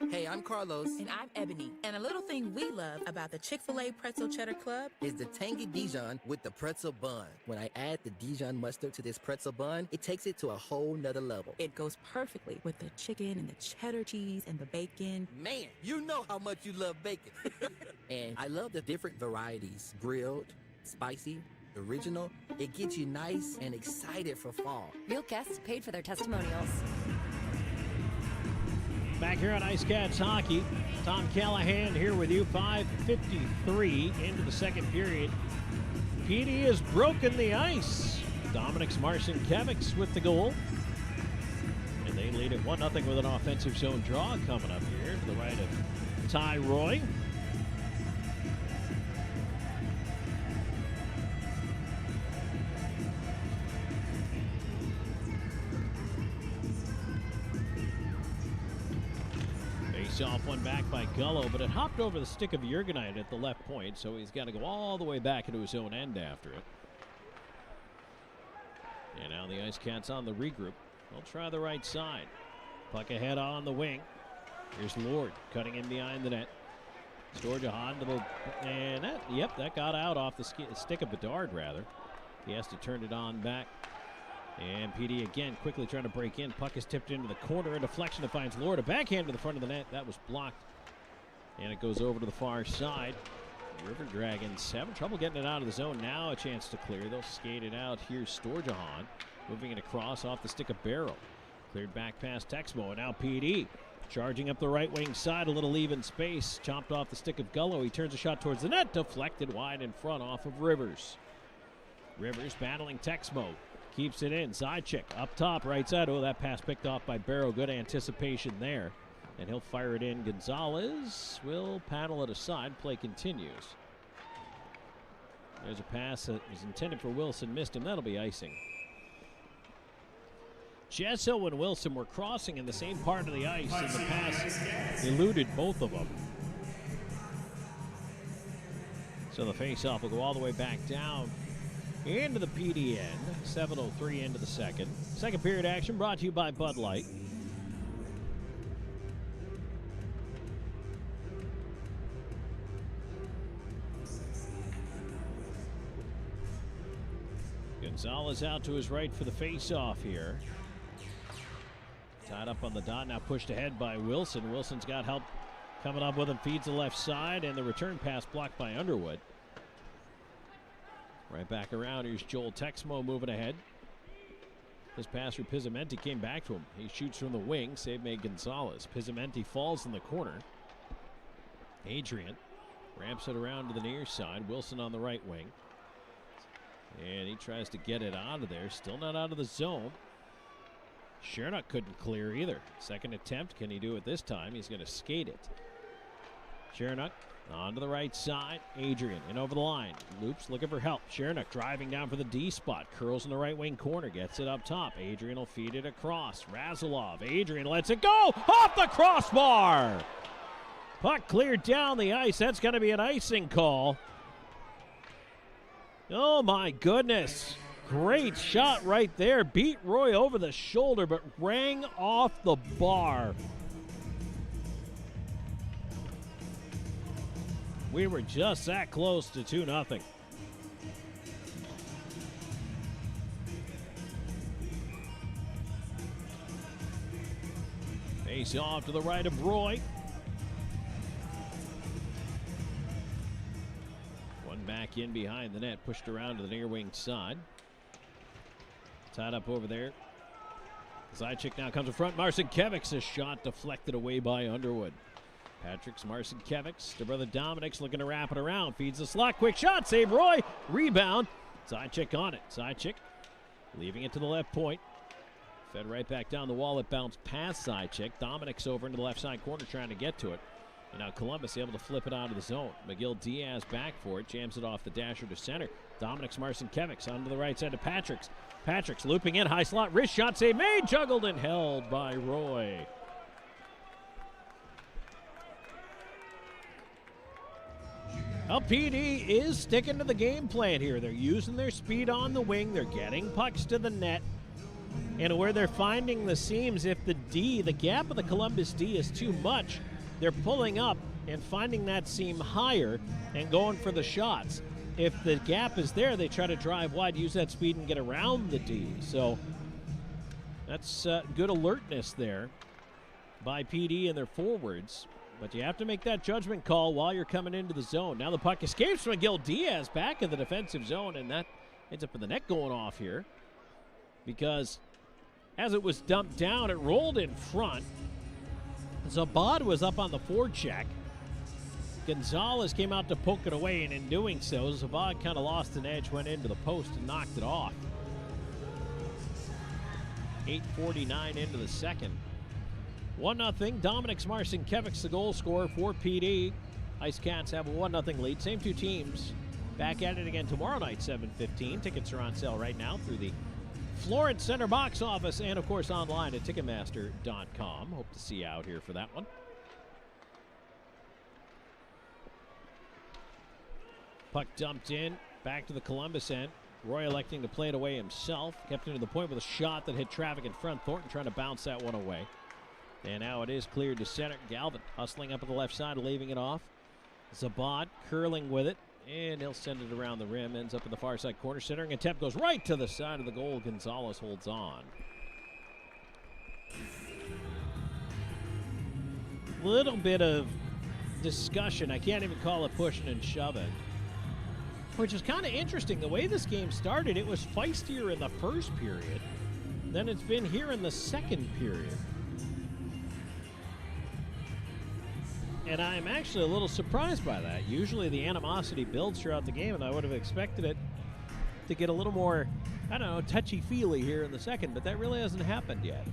Hey, I'm Carlos. And I'm Ebony. And a little thing we love about the Chick-fil-A Pretzel Cheddar Club is the tangy Dijon with the pretzel bun. When I add the Dijon mustard to this pretzel bun, it takes it to a whole nother level. It goes perfectly with the chicken and the cheddar cheese and the bacon. Man, you know how much you love bacon. And I love the different varieties. Grilled, spicy, original. It gets you nice and excited for fall. Real guests paid for their testimonials. Back here on IceCats Hockey, Tom Callahan here with you. 5:53 into the second period. PD has broken the ice. Dominic's Marcinkiewicz with the goal. And they lead it 1-0 with an offensive zone draw coming up here to the right of Ty Roy. Off one back by Gullo, but it hopped over the stick of Jurgenite at the left point, so he's got to go all the way back into his own end after it. And now the IceCats on the regroup. They'll try the right side. Puck ahead on the wing. Here's Lord cutting in behind the net. Storjahan to the and that got out off the stick of Bedard rather. He has to turn it on back. And PD again quickly trying to break in. Puck is tipped into the corner. A deflection that finds Lord. A backhand to the front of the net. That was blocked. And it goes over to the far side. River Dragons having trouble getting it out of the zone. Now a chance to clear. They'll skate it out. Here's Storjahan moving it across off the stick of Barrow. Cleared back past Texmo. And now PD charging up the right wing side. A little even space. Chopped off the stick of Gullo. He turns a shot towards the net. Deflected wide in front off of Rivers. Rivers battling Texmo. Keeps it in. Zajac up top, right side. Oh, that pass picked off by Barrow. Good anticipation there. And he'll fire it in. Gonzalez will paddle it aside. Play continues. There's a pass that was intended for Wilson. Missed him. That'll be icing. Jesso and Wilson were crossing in the same part of the ice, and the pass eluded both of them. So the faceoff will go all the way back down into the PD end. 7:03 into the second. Second period action brought to you by Bud Light. Gonzalez out to his right for the faceoff here. Tied up on the dot, now pushed ahead by Wilson. Wilson's got help coming up with him, feeds the left side, and the return pass blocked by Underwood. Right back around, here's Joel Texmo moving ahead. His pass for Pizzamenti came back to him. He shoots from the wing, save made Gonzalez. Pizzamenti falls in the corner. Adrian ramps it around to the near side. Wilson on the right wing. And he tries to get it out of there. Still not out of the zone. Chernak couldn't clear either. Second attempt. Can he do it this time? He's going to skate it. Chernak on to the right side. Adrian in over the line. Loops looking for help. Chernak driving down for the D spot. Curls in the right wing corner. Gets it up top. Adrian will feed it across. Razulov. Adrian lets it go. Off the crossbar. Puck cleared down the ice. That's going to be an icing call. Oh my goodness. Great shot right there. Beat Roy over the shoulder, but rang off the bar. We were just that close to 2-0. Face off to the right of Roy. One back in behind the net, pushed around to the near wing side. Tied up over there. Zajac now comes in front. Marcinkiewicz, a shot deflected away by Underwood. Patrick's Marcinkiewicz. The brother Dominic's looking to wrap it around. Feeds the slot. Quick shot. Save Roy. Rebound. Zajac on it. Zajac leaving it to the left point. Fed right back down the wall. It bounced past Zajac. Dominic's over into the left side corner trying to get to it. And now Columbus able to flip it out of the zone. McGill Diaz back for it. Jams it off the dasher to center. Dominic's Marcinkiewicz onto the right side to Patrick's. Patrick's looping in. High slot. Wrist shot save made. Juggled and held by Roy. Well, PD is sticking to the game plan here. They're using their speed on the wing. They're getting pucks to the net. And where they're finding the seams, if the gap of the Columbus D is too much, they're pulling up and finding that seam higher and going for the shots. If the gap is there, they try to drive wide, use that speed, and get around the D. So that's good alertness there by PD and their forwards. But you have to make that judgment call while you're coming into the zone. Now the puck escapes from Miguel Diaz back in the defensive zone, and that ends up in the net going off here because as it was dumped down, it rolled in front. Zabad was up on the forecheck. Gonzalez came out to poke it away, and in doing so, Zabad kind of lost an edge, went into the post, and knocked it off. 8:49 into the second. 1-0. Dominic Marcinkiewicz, the goal scorer for PD. IceCats have a 1-0 lead. Same two teams back at it again tomorrow night, 7:15. Tickets are on sale right now through the Florence Center box office and, of course, online at Ticketmaster.com. Hope to see you out here for that one. Puck dumped in, back to the Columbus end. Roy electing to play it away himself. Kept it to the point with a shot that hit traffic in front. Thornton trying to bounce that one away. And now it is cleared to center. Galvin hustling up on the left side, leaving it off. Zabad curling with it, and he'll send it around the rim. Ends up in the far side corner. Centering attempt goes right to the side of the goal. Gonzalez holds on. Little bit of discussion. I can't even call it pushing and shoving, which is kind of interesting. The way this game started, it was feistier in the first period. Then it's been here in the second period. And I'm actually a little surprised by that. Usually the animosity builds throughout the game, and I would have expected it to get a little more, I don't know, touchy-feely here in the second, but that really hasn't happened yet.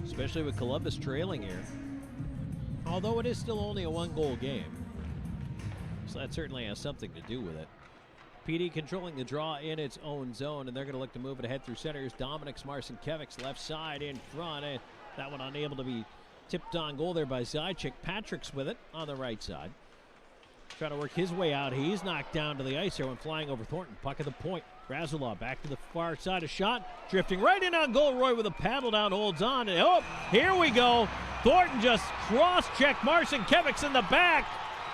Especially with Columbus trailing here. Although it is still only a one-goal game. So that certainly has something to do with it. PD controlling the draw in its own zone, and they're going to look to move it ahead through centers. Dominic Marcinkiewicz left side in front, and that one unable to be tipped on goal there by Zajac. Patrick's with it on the right side. Trying to work his way out. He's knocked down to the ice here when flying over Thornton. Puck at the point. Razulov back to the far side. A shot. Drifting right in on goal. Roy with a paddle down holds on. And oh, here we go. Thornton just cross-checked Marcinkiewicz in the back.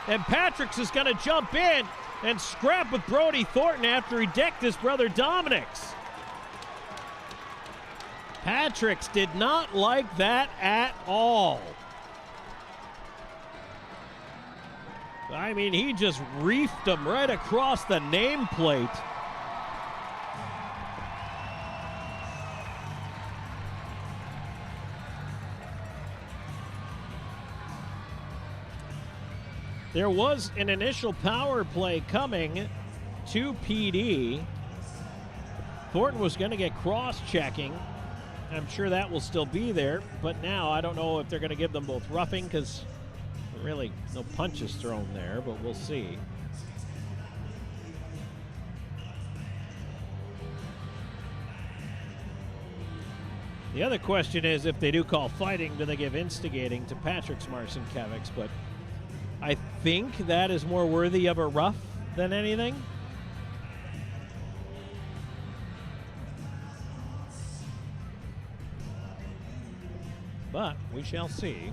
And Patrick's is going to jump in and scrap with Brody Thornton after he decked his brother Dominic's. Patrick's did not like that at all. I mean, he just reefed him right across the nameplate. There was an initial power play coming to PD. Thornton was going to get cross-checking. I'm sure that will still be there, but now I don't know if they're going to give them both roughing because really no punches thrown there, but we'll see. The other question is if they do call fighting, do they give instigating to Patrick's Marcinkiewicz? But I think that is more worthy of a rough than anything. But we shall see.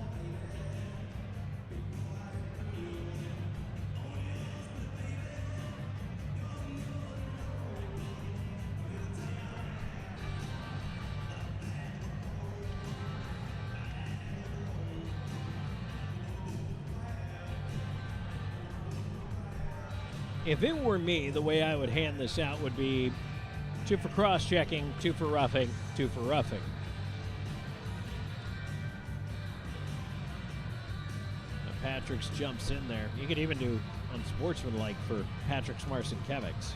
If it were me, the way I would hand this out would be 2 for cross-checking, 2 for roughing, 2 for roughing. Now Patrick's jumps in there. You could even do unsportsmanlike for Patrick's Marcinkiewicz.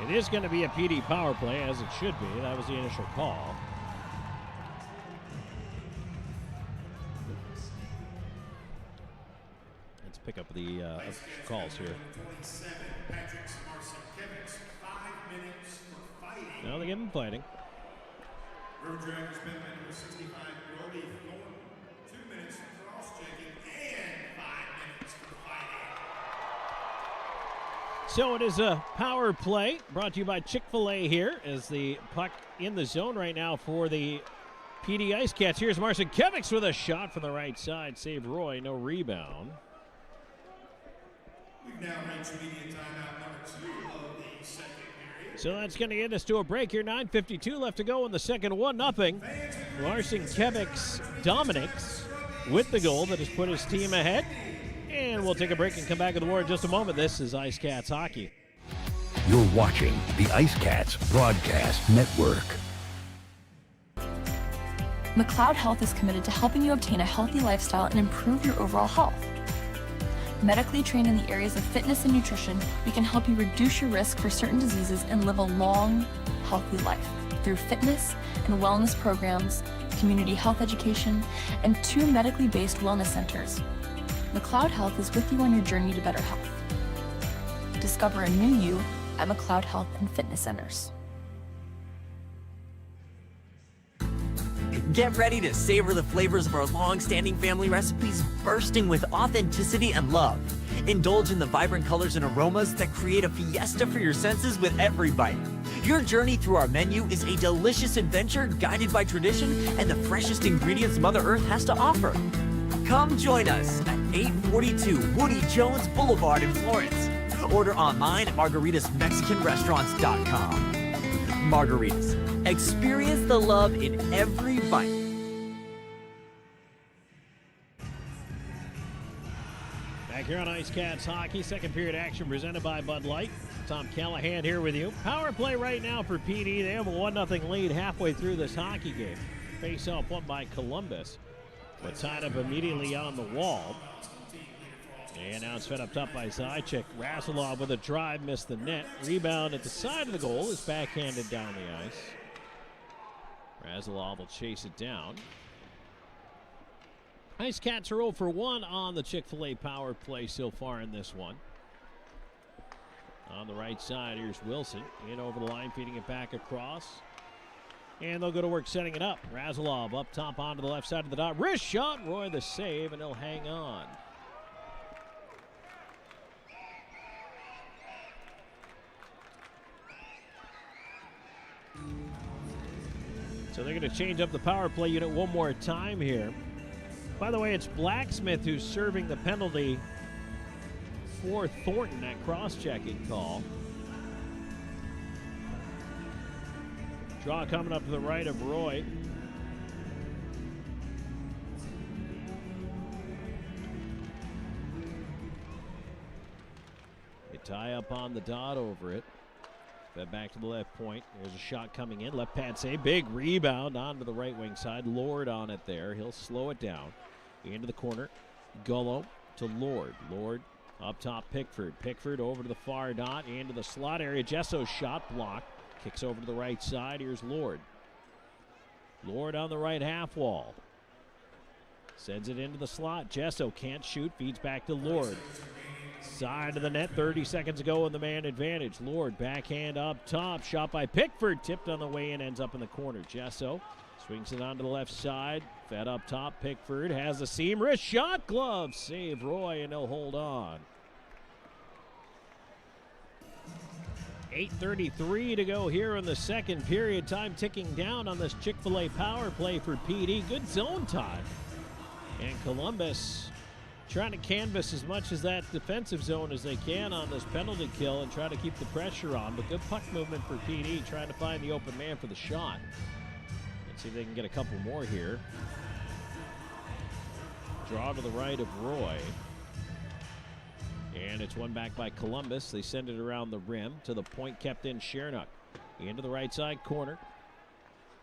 It is going to be a PD power play, as it should be. That was the initial call. It's pick up the calls here. Now they get him fighting. Road Dragons Pit Man number 65, Brody Thornton. 2 minutes for cross-checking and 5 minutes for fighting. So it is a power play brought to you by Chick-fil-A here as the puck in the zone right now for the PD IceCats. Here's Marcinkiewicz with a shot from the right side. Save Roy, no rebound. We've now reached immediate timeout number 2 of the second period. So that's going to get us to a break here. 9:52 left to go in the second. 1-0. Marcinkiewicz dominates with the goal that has put his team ahead. And we'll take a break and come back to the war in just a moment. This is IceCats Hockey. You're watching the IceCats Broadcast Network. McLeod Health is committed to helping you obtain a healthy lifestyle and improve your overall health. Medically trained in the areas of fitness and nutrition, we can help you reduce your risk for certain diseases and live a long, healthy life through fitness and wellness programs, community health education, and 2 medically based wellness centers. McLeod Health is with you on your journey to better health. Discover a new you at McLeod Health and Fitness Centers. Get ready to savor the flavors of our long-standing family recipes bursting with authenticity and love. Indulge in the vibrant colors and aromas that create a fiesta for your senses with every bite. Your journey through our menu is a delicious adventure guided by tradition and the freshest ingredients Mother Earth has to offer. Come join us at 842 Woody Jones Boulevard in Florence. Order online at margaritasmexicanrestaurants.com. Margaritas. Experience the love in every bite. Back here on IceCats Hockey, second period action presented by Bud Light. Tom Callahan here with you. Power play right now for PD. They have a 1-0 lead halfway through this hockey game. Face-off won by Columbus, but tied up immediately on the wall. And now it's fed up top by Zajac. Razalov with a drive, missed the net. Rebound at the side of the goal is backhanded down the ice. Razalov will chase it down. IceCats are 0 for 1 on the Chick-fil-A power play so far in this one. On the right side, here's Wilson. In over the line, feeding it back across. And they'll go to work setting it up. Razalov up top onto the left side of the dot. Wrist shot, Roy the save, and he'll hang on. So they're going to change up the power play unit one more time here. By the way, it's Blacksmith who's serving the penalty for Thornton, that cross-checking call. Draw coming up to the right of Roy. You tie up on the dot over it. Fed back to the left point. There's a shot coming in. Left pad save. Big rebound onto the right wing side. Lord on it there. He'll slow it down. Into the corner. Gullo to Lord. Lord up top Pickford. Pickford over to the far dot. Into the slot area. Jesso's shot blocked. Kicks over to the right side. Here's Lord. Lord on the right half wall. Sends it into the slot. Jesso can't shoot. Feeds back to Lord. Side of the net, 30 seconds ago in the man advantage. Lord, backhand up top. Shot by Pickford. Tipped on the way in, ends up in the corner. Jesso swings it onto the left side. Fed up top. Pickford has the seam. Wrist shot. Glove. Save Roy, and he'll hold on. 8:33 to go here in the second period. Time ticking down on this Chick-fil-A power play for PD. Good zone time. And Columbus trying to canvas as much as that defensive zone as they can on this penalty kill and try to keep the pressure on. But good puck movement for PD, trying to find the open man for the shot. Let's see if they can get a couple more here. Draw to the right of Roy. And it's won back by Columbus. They send it around the rim to the point kept in Shernock. Into the right side corner.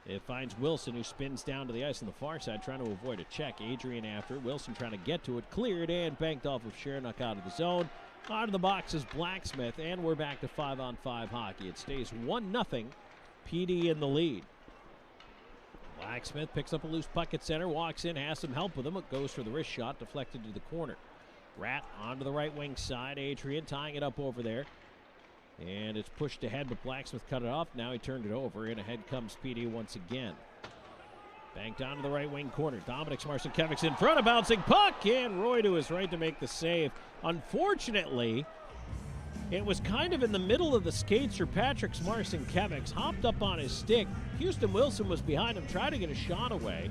It finds Wilson, who spins down to the ice on the far side, trying to avoid a check. Adrian after. Wilson trying to get to it. Cleared and banked off of Shernock out of the zone. Out of the box is Blacksmith, and we're back to 5-on-5 hockey. It stays 1-0. PD in the lead. Blacksmith picks up a loose puck at center, walks in, has some help with him. It goes for the wrist shot, deflected to the corner. Rat onto the right wing side. Adrian tying it up over there. And it's pushed ahead, but Blacksmith cut it off. Now he turned it over, and ahead comes PD once again. Banked onto the right wing corner. Dominic Marcinkiewicz in front, a bouncing puck, and Roy to his right to make the save. Unfortunately, it was kind of in the middle of the skates for Patrick Marcinkiewicz. Hopped up on his stick. Houston Wilson was behind him, tried to get a shot away.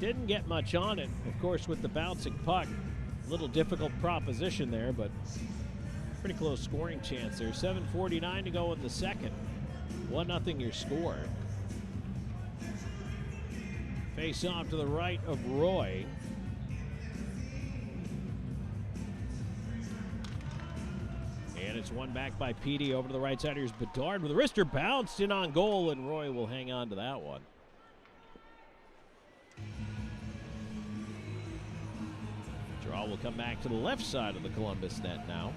Didn't get much on it. Of course, with the bouncing puck, a little difficult proposition there, but pretty close scoring chance there. 7:49 to go in the second. 1-0 your score. Face off to the right of Roy. And it's won back by PD over to the right side. Here's Bedard with a wrister, bounced in on goal, and Roy will hang on to that one. Draw will come back to the left side of the Columbus net now.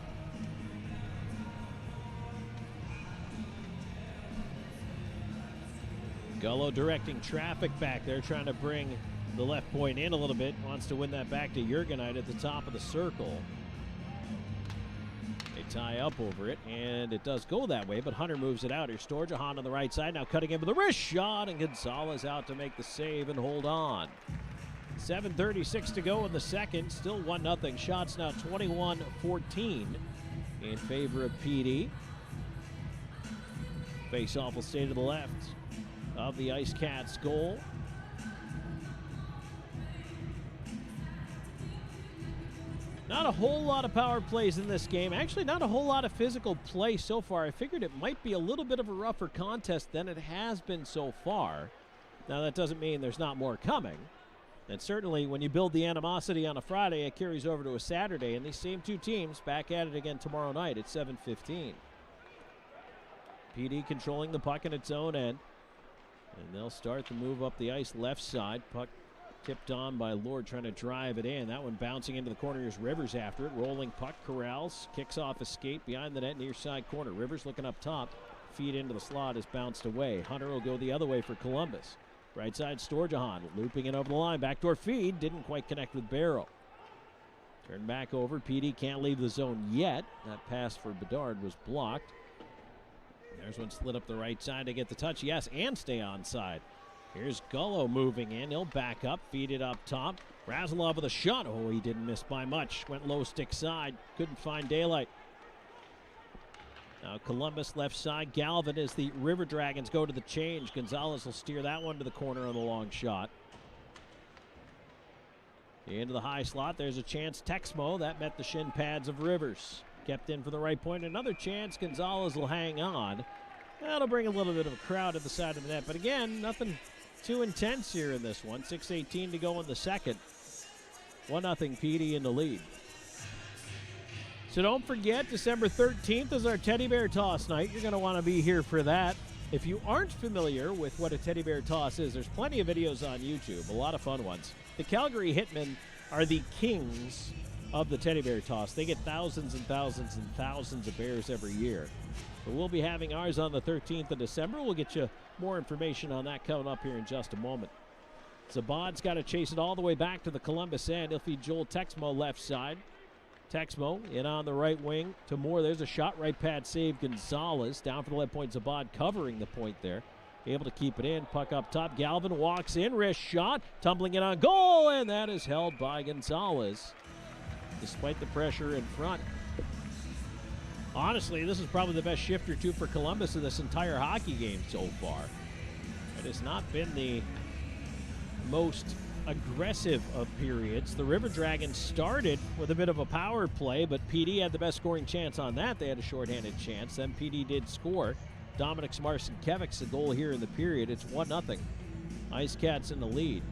Gullo directing traffic back there, trying to bring the left point in a little bit. Wants to win that back to Jurgenite at the top of the circle. They tie up over it, and it does go that way, but Hunter moves it out. Here's Storjahan on the right side, now cutting in with a wrist shot, and Gonzalez out to make the save and hold on. 7:36 to go in the second, still 1-0. Shots now 21-14 in favor of PD. Face-off will stay to the left of the IceCats goal. Not a whole lot of power plays in this game. Actually, not a whole lot of physical play so far. I figured it might be a little bit of a rougher contest than it has been so far. Now, that doesn't mean there's not more coming. And certainly, when you build the animosity on a Friday, it carries over to a Saturday. And these same two teams back at it again tomorrow night at 7:15. PD controlling the puck in its own end. And they'll start the move up the ice left side. Puck tipped on by Lord, trying to drive it in. That one bouncing into the corner. Here's Rivers after it. Rolling puck, corrals, kicks off a skate behind the net, near side corner. Rivers looking up top. Feed into the slot is bounced away. Hunter will go the other way for Columbus. Right side, Storjahan looping it over the line. Backdoor feed, didn't quite connect with Barrow. Turn back over. PD can't leave the zone yet. That pass for Bedard was blocked. There's one slid up the right side to get the touch, yes, and stay onside. Here's Gullo moving in. He'll back up, feed it up top. Razilov with a shot. Oh, he didn't miss by much. Went low stick side. Couldn't find daylight. Now Columbus left side. Galvin as the River Dragons go to the change. Gonzalez will steer that one to the corner on the long shot. Into the high slot. There's a chance. Texmo. That met the shin pads of Rivers. Kept in for the right point. Another chance. Gonzalez will hang on. That'll bring a little bit of a crowd to the side of the net. But again, nothing too intense here in this one. 6:18 to go in the second. 1-0 PD in the lead. So don't forget, December 13th is our Teddy Bear Toss night. You're going to want to be here for that. If you aren't familiar with what a Teddy Bear Toss is, there's plenty of videos on YouTube, a lot of fun ones. The Calgary Hitmen are the kings of the Teddy Bear Toss. They get thousands and thousands and thousands of bears every year. But we'll be having ours on the 13th of December. We'll get you more information on that coming up here in just a moment. Zabod's got to chase it all the way back to the Columbus end. He'll feed Joel Texmo left side. Texmo in on the right wing to Moore. There's a shot, right pad save. Gonzalez down for the left point. Zabod covering the point there. Able to keep it in. Puck up top. Galvin walks in. Wrist shot. Tumbling it on goal. And that is held by Gonzalez. Despite the pressure in front. Honestly, this is probably the best shift or two for Columbus in this entire hockey game so far. It has not been the most aggressive of periods. The River Dragons started with a bit of a power play, but PD had the best scoring chance on that. They had a shorthanded chance. Then PD did score. Dominic Marcinkiewicz, the goal here in the period. It's 1-0. IceCats in the lead.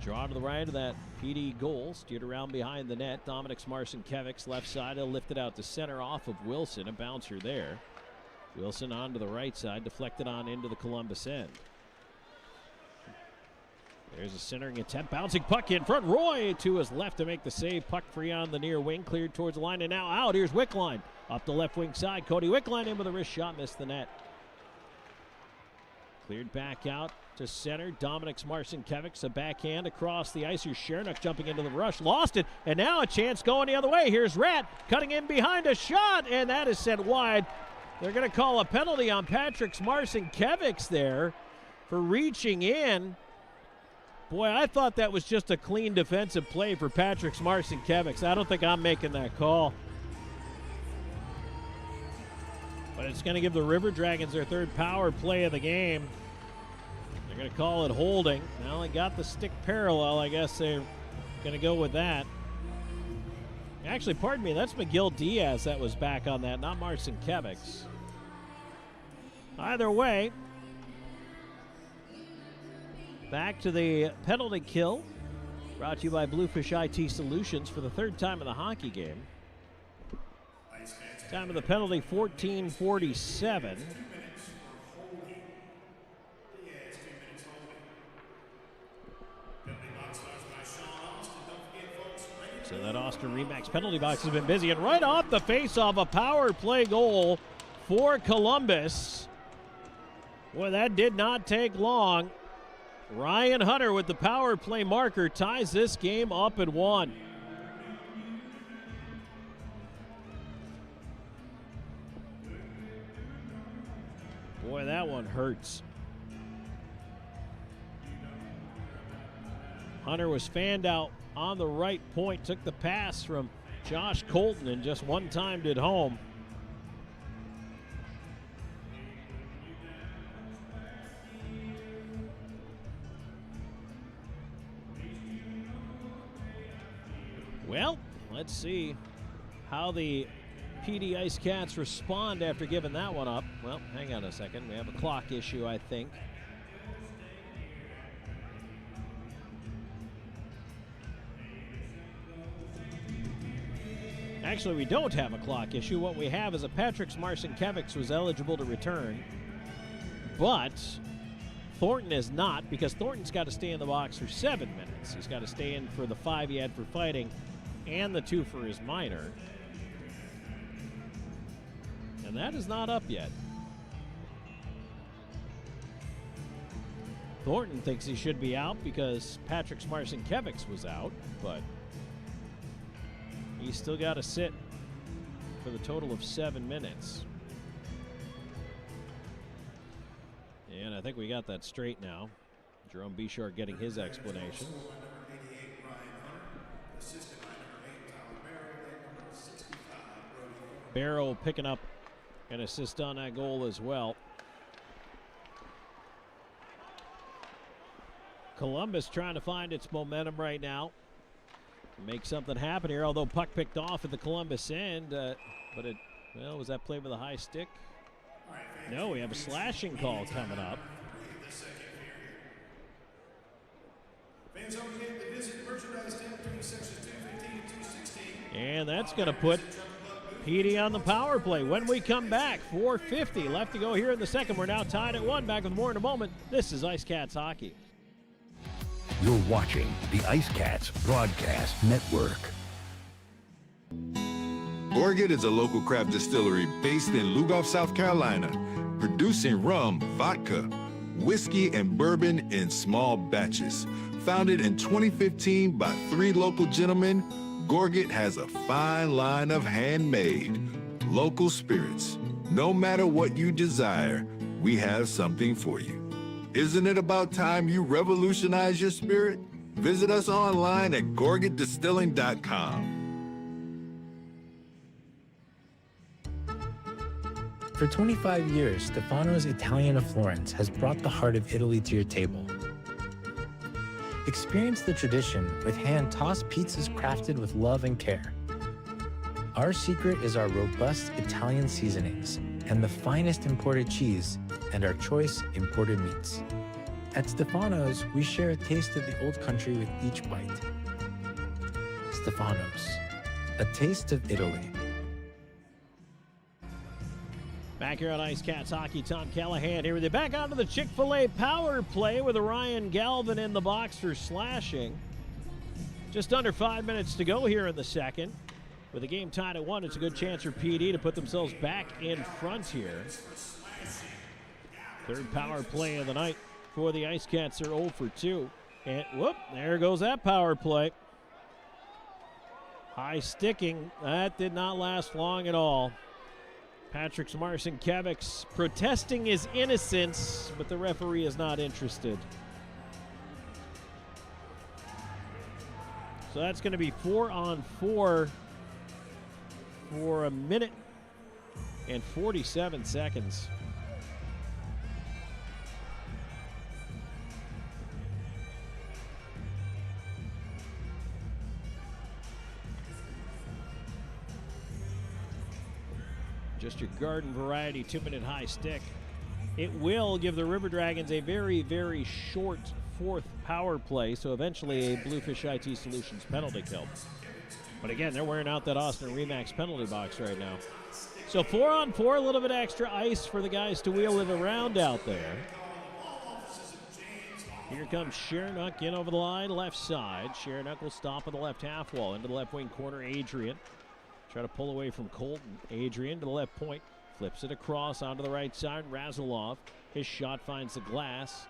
Draw to the right of that PD goal. Steered around behind the net. Dominic Marcinkiewicz left side. He'll lift it out to center off of Wilson. A bouncer there. Wilson on to the right side. Deflected on into the Columbus end. There's a centering attempt. Bouncing puck in front. Roy to his left to make the save. Puck free on the near wing. Cleared towards the line and now out. Here's Wickline. Up the left wing side. Cody Wickline in with a wrist shot. Missed the net. Cleared back out to center. Dominic Marcinkiewicz, a backhand across the ice. Here's Shernock jumping into the rush. Lost it, and now a chance going the other way. Here's Rat cutting in behind a shot, and that is sent wide. They're going to call a penalty on Patrick Marcinkiewicz there for reaching in. Boy, I thought that was just a clean defensive play for Patrick Marcinkiewicz. I don't think I'm making that call. But it's going to give the River Dragons their third power play of the game. They're going to call it holding. Now they got the stick parallel. I guess they're going to go with that. Actually, pardon me, that's McGill Diaz that was back on that, not Marcinkiewicz. Either way, back to the penalty kill. Brought to you by Bluefish IT Solutions for the third time in the hockey game. Time of the penalty, 14:47. So that Austin Remax penalty box has been busy. And right off the face-off, a power play goal for Columbus. Boy, that did not take long. Ryan Hunter with the power play marker ties this game up at 1. Boy, that one hurts. Hunter was fanned out on the right point, took the pass from Josh Colton and just one time did home. Well, let's see how the PD IceCats respond after giving that one up. Well, hang on a second. We have a clock issue, I think. Actually, we don't have a clock issue. What we have is a Patrick Marcinkiewicz was eligible to return, but Thornton is not, because Thornton's got to stay in the box for 7 minutes. He's got to stay in for the 5 he had for fighting and the 2 for his minor. And that is not up yet. Thornton thinks he should be out because Patrick Marcinkiewicz was out, but he's still got to sit for the total of 7 minutes. And I think we got that straight now. Jerome Bishar getting his explanation. Barrow picking up an assist on that goal as well. Columbus trying to find its momentum right now. Make something happen here, although puck picked off at the Columbus end. But it, well, was that play with a high stick? No, we have a slashing call coming up. And that's going to put PD on the power play. When we come back, 4:50 left to go here in the second. We're now tied at 1. Back with more in a moment. This is IceCats Hockey. You're watching the IceCats Broadcast Network. Gorget is a local craft distillery based in Lugoff, South Carolina, producing rum, vodka, whiskey, and bourbon in small batches. Founded in 2015 by 3 local gentlemen, Gorget has a fine line of handmade, local spirits. No matter what you desire, we have something for you. Isn't it about time you revolutionize your spirit? Visit us online at gorgetdistilling.com. For 25 years, Stefano's Italian of Florence has brought the heart of Italy to your table. Experience the tradition with hand-tossed pizzas crafted with love and care. Our secret is our robust Italian seasonings and the finest imported cheese and our choice imported meats. At Stefano's, we share a taste of the old country with each bite. Stefano's, a taste of Italy. Back here on IceCats Hockey, Tom Callahan here with you. Back onto the Chick-fil-A power play with Ryan Galvin in the box for slashing. Just under 5 minutes to go here in the second. With the game tied at 1, it's a good chance for PD to put themselves back in front here. Third power play of the night for the IceCats. They're 0 for 2. And whoop, there goes that power play. High sticking. That did not last long at all. Patrick Marcinkiewicz protesting his innocence, but the referee is not interested. So that's going to be 4-on-4 for a minute and 47 seconds. Just your garden variety 2-minute high stick. It will give the River Dragons a very, very short fourth power play, so eventually a Bluefish IT Solutions penalty kill. But again, they're wearing out that Austin Remax penalty box right now. So 4-on-4, a little bit extra ice for the guys to wheel it around out there. Here comes Shernock in over the line, left side. Shernock will stop on the left half wall. Into the left wing corner, Adrian. Try to pull away from Colton. Adrian to the left point. Flips it across onto the right side. Razulov. His shot finds the glass.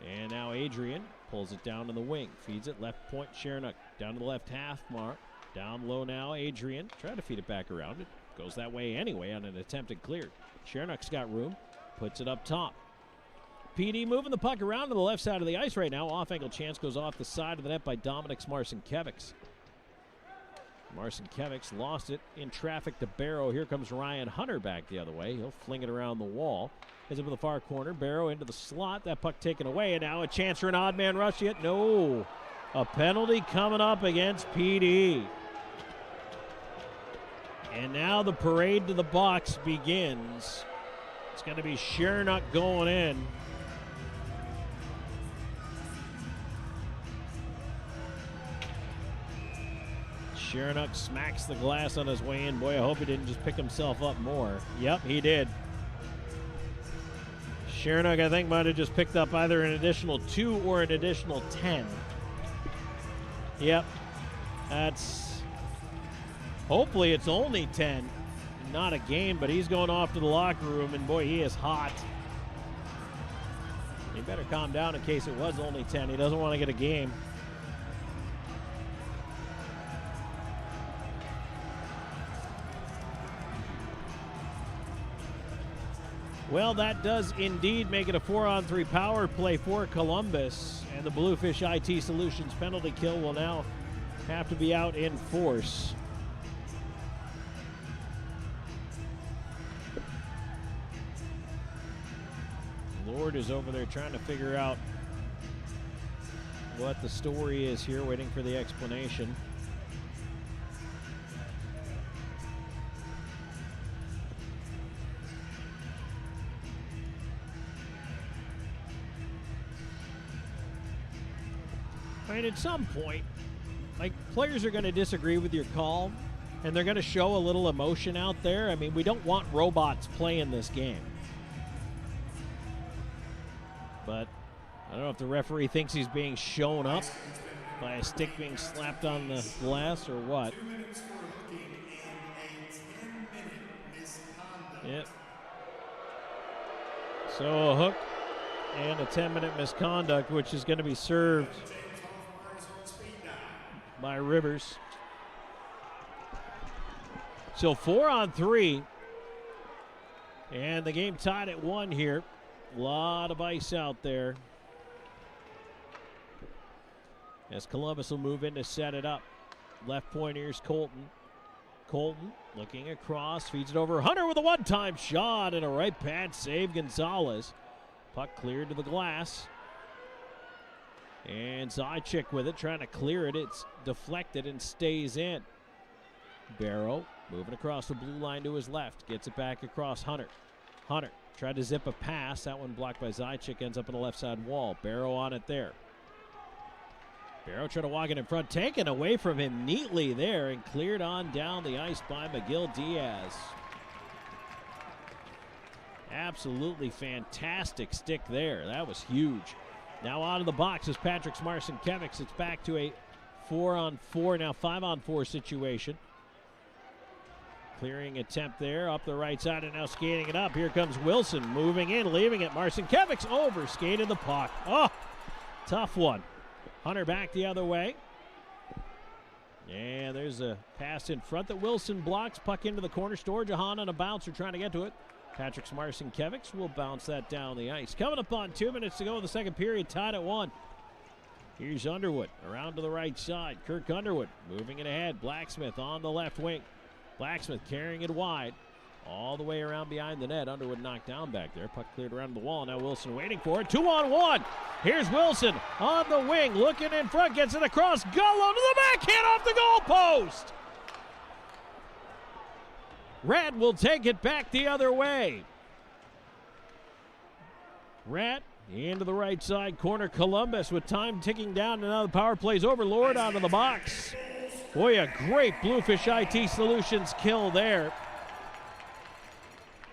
And now Adrian pulls it down to the wing. Feeds it left point. Shernock down to the left half mark. Down low now, Adrian. Try to feed it back around. It goes that way anyway on an attempted clear. Shernock's got room. Puts it up top. PD moving the puck around to the left side of the ice right now. Off-angle chance goes off the side of the net by Dominic Marcinkiewicz. Marcinkiewicz lost it in traffic to Barrow. Here comes Ryan Hunter back the other way. He'll fling it around the wall. Heads up to the far corner. Barrow into the slot. That puck taken away. And now a chance for an odd man rush yet. No. A penalty coming up against PD. And now the parade to the box begins. It's going to be Shernock going in. Shernock smacks the glass on his way in. Boy, I hope he didn't just pick himself up more. Yep, he did. Shernock, I think, might have just picked up either an additional 2 or an additional 10. Yep. That's... Hopefully it's only 10. Not a game, but he's going off to the locker room, and boy, he is hot. He better calm down in case it was only 10. He doesn't want to get a game. Well, that does indeed make it a 4-on-3 power play for Columbus, and the Bluefish IT Solutions penalty kill will now have to be out in force. Lord is over there trying to figure out what the story is here, waiting for the explanation. I mean, at some point, like, players are going to disagree with your call, and they're going to show a little emotion out there. I mean, we don't want robots playing this game. But I don't know if the referee thinks he's being shown up by a stick being slapped on the glass or what. Yep. So a hook and a 10-minute misconduct, which is going to be served by Rivers. So 4-on-3. And the game tied at 1 here. A lot of ice out there. As Columbus will move in to set it up. Left point, here's Colton. Colton looking across, feeds it over. Hunter with a one-time shot and a right pad save. Gonzalez. Puck cleared to the glass. And Zajac with it, trying to clear it. It's deflected and stays in. Barrow moving across the blue line to his left. Gets it back across Hunter. Hunter tried to zip a pass. That one blocked by Zajac. Ends up on the left side wall. Barrow on it there. Barrow tried to walk it in front. Taken away from him neatly there and cleared on down the ice by McGill Diaz. Absolutely fantastic stick there. That was huge. Now out of the box is Patrick Marcinkiewicz. It's back to a 4-on-4, now 5-on-4 situation. Clearing attempt there up the right side and now skating it up. Here comes Wilson moving in, leaving it. Marcinkiewicz over skated the puck. Oh, tough one. Hunter back the other way. And there's a pass in front that Wilson blocks. Puck into the corner. Storjahan on a bouncer trying to get to it. Patrick Marcinkiewicz will bounce that down the ice. Coming up on 2 minutes to go in the second period, tied at 1. Here's Underwood around to the right side. Kirk Underwood moving it ahead. Blacksmith on the left wing. Blacksmith carrying it wide. All the way around behind the net. Underwood knocked down back there. Puck cleared around the wall. Now Wilson waiting for it. 2-on-1. Here's Wilson on the wing. Looking in front. Gets it across. Gullo to the backhand off the goal post. Rat will take it back the other way. Rat into the right side corner. Columbus with time ticking down. And now the power play's over. Lord out of the box. Boy, a great Bluefish IT Solutions kill there.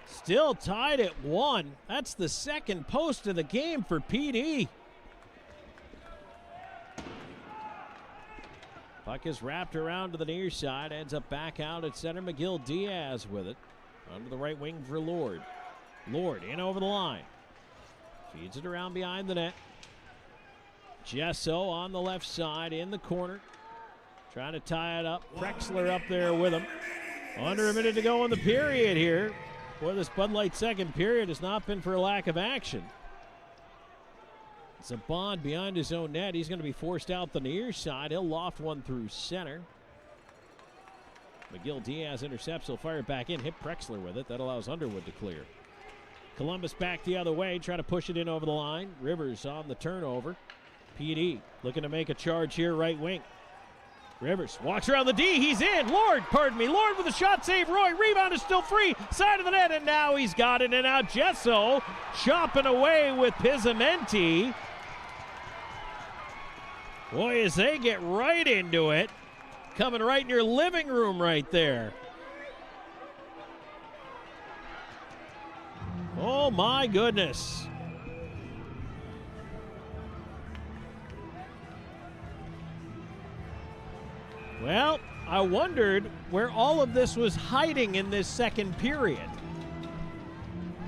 Still tied at 1. That's the second post of the game for PD. Puck is wrapped around to the near side. Ends up back out at center. McGill Diaz with it. Under the right wing for Lord. Lord in over the line. Feeds it around behind the net. Gesso on the left side in the corner. Trying to tie it up. Prexler up there with him. Under a minute to go in the period here. Boy, this Bud Light second period has not been for a lack of action. It's a Bond behind his own net. He's going to be forced out the near side. He'll loft one through center. McGill Diaz intercepts. He'll fire it back in. Hit Prexler with it. That allows Underwood to clear. Columbus back the other way. Trying to push it in over the line. Rivers on the turnover. PD looking to make a charge here right wing. Rivers walks around the D. He's in. Lord with a shot save. Roy. Rebound is still free. Side of the net, and now he's got it. And now Gesso chopping away with Pizzamenti. Boy, as they get right into it. Coming right in your living room right there. Oh, my goodness. Well, I wondered where all of this was hiding in this second period.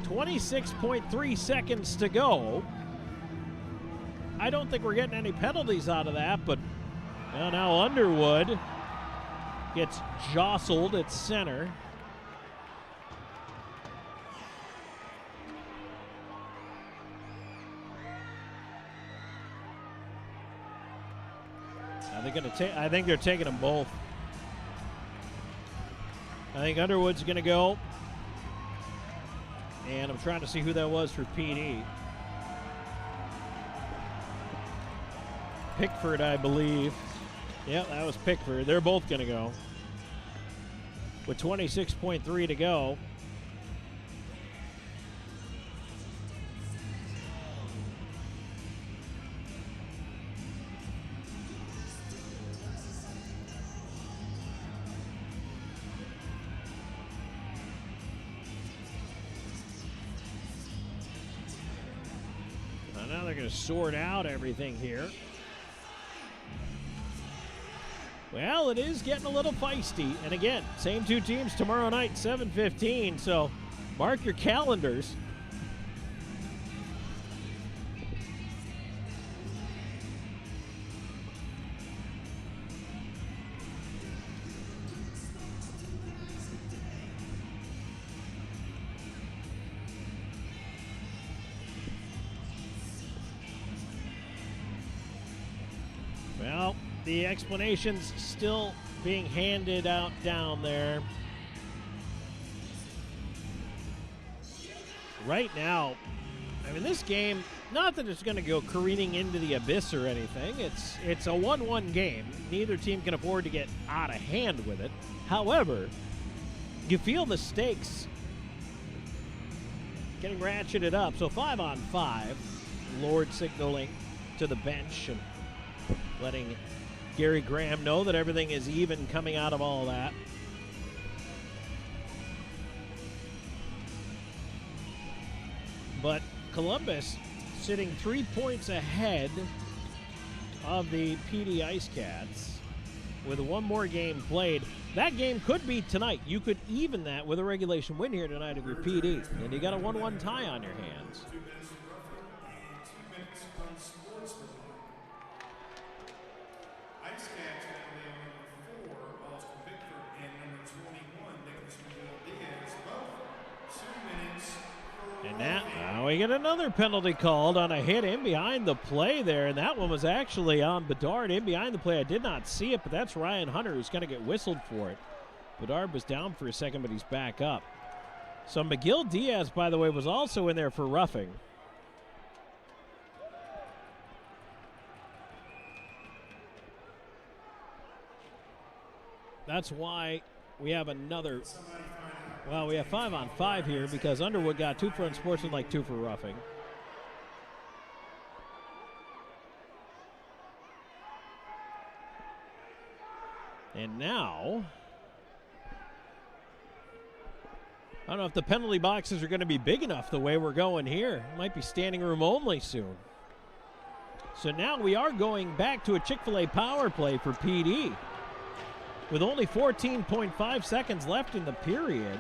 26.3 seconds to go. I don't think we're getting any penalties out of that, but now Underwood gets jostled at center. I think they're taking them both. I think Underwood's going to go. And I'm trying to see who that was for PD. Pickford, I believe. Yep, that was Pickford. They're both going to go. With 26.3 to go. Now they're going to sort out everything here. Well, it is getting a little feisty. And again, same two teams tomorrow night, 7:15. So mark your calendars. Well, the explanation's still being handed out down there. Right now, I mean, this game, not that it's going to go careening into the abyss or anything. It's a 1-1 game. Neither team can afford to get out of hand with it. However, you feel the stakes getting ratcheted up. So 5-on-5, Lord signaling to the bench and letting Gary Graham know that everything is even coming out of all that. But Columbus sitting 3 points ahead of the PD IceCats. with one more game played. That game could be tonight. You could even that with a regulation win here tonight if you're PD. And you got a 1-1 tie on your hands. IceCats have number 4, Austin Bickford, and number 21, Nicholas Diaz, both 2 minutes. And now we get another penalty called on a hit in behind the play there, and that one was actually on Bedard in behind the play. I did not see it, but that's Ryan Hunter who's going to get whistled for it. Bedard was down for a second, but he's back up. So McGill Diaz, by the way, was also in there for roughing. That's why we have another. Well, we have 5-on-5 here because Underwood got 2 for unsportsmanlike, 2 for roughing. And now, I don't know if the penalty boxes are going to be big enough the way we're going here. It might be standing room only soon. So now we are going back to a Chick-fil-A power play for PD. With only 14.5 seconds left in the period.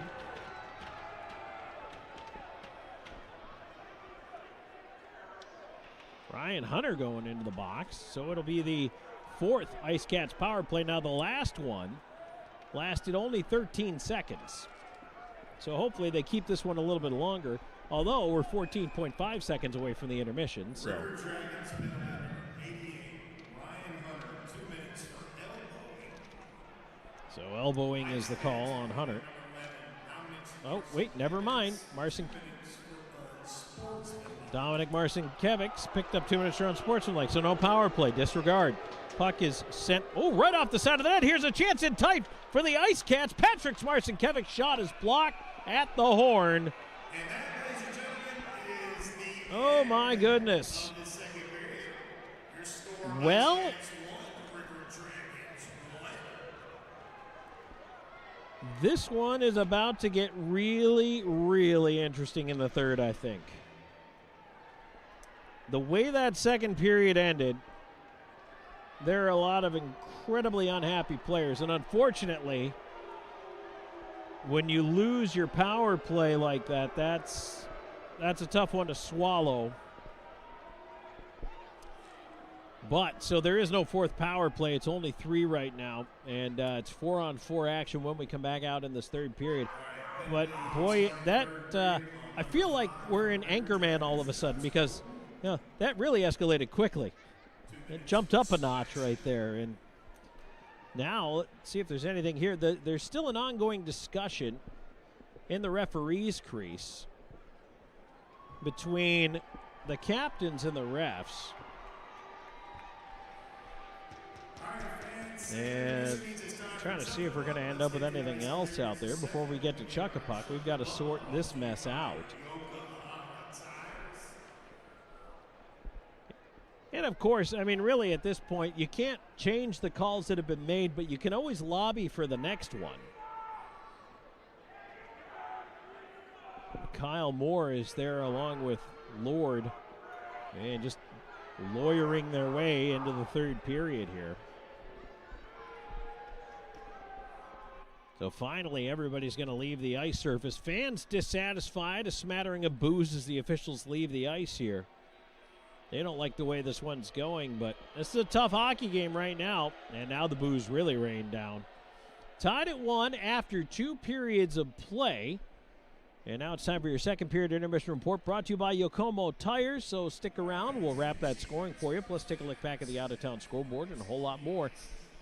Ryan Hunter going into the box. So it'll be the 4th IceCats power play. Now the last one lasted only 13 seconds. So hopefully they keep this one a little bit longer. Although we're 14.5 seconds away from the intermission. So. So elbowing is the call on Hunter. Oh, wait, never mind. Dominic Marcinkiewicz picked up 2 minutes for unsportsmanlike, so no power play. Disregard. Puck is sent, right off the side of the net. Here's a chance in tight for the IceCats. Patrick Marcinkiewicz shot is blocked at the horn. Oh, my goodness. Well, this one is about to get really, really interesting in the third, I think. The way that second period ended, there are a lot of incredibly unhappy players. And unfortunately, when you lose your power play like that, that's a tough one to swallow. But, so there is no 4th power play. It's only 3 right now. And it's 4-on-4 action when we come back out in this third period. But, boy, that I feel like we're in Anchorman all of a sudden because that really escalated quickly. It jumped up a notch right there. And now, let's see if there's anything here. There's still an ongoing discussion in the referee's crease between the captains and the refs. And trying to see if we're going to end up with anything else out there before we get to Chuck-a-Puck. We've got to sort this mess out. And, of course, I mean, really at this point, you can't change the calls that have been made, but you can always lobby for the next one. Kyle Moore is there along with Lord and just lawyering their way into the third period here. So finally, everybody's going to leave the ice surface. Fans dissatisfied, a smattering of boos as the officials leave the ice here. They don't like the way this one's going, but this is a tough hockey game right now. And now the boos really rain down. Tied at 1 after 2 periods of play. And now it's time for your second period intermission report brought to you by Yokomo Tires. So stick around. We'll wrap that scoring for you. Plus take a look back at the out-of-town scoreboard and a whole lot more.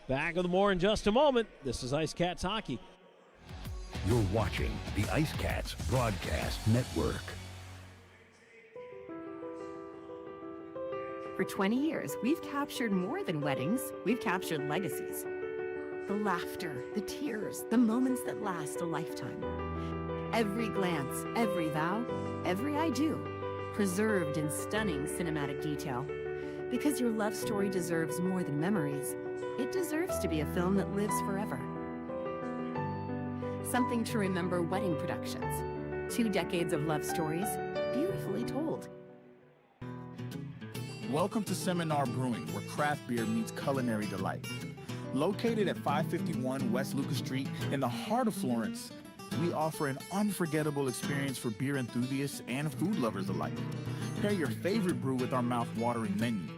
Back with more in just a moment. This is IceCats Hockey. You're watching the IceCats Broadcast Network. For 20 years, we've captured more than weddings. We've captured legacies. The laughter, the tears, the moments that last a lifetime. Every glance, every vow, every I do, preserved in stunning cinematic detail. Because your love story deserves more than memories. It deserves to be a film that lives forever. Something to remember wedding productions. 2 decades of love stories, beautifully told. Welcome to Seminar Brewing, where craft beer meets culinary delight. Located at 551 West Lucas Street in the heart of Florence, we offer an unforgettable experience for beer enthusiasts and food lovers alike. Pair your favorite brew with our mouth-watering menu.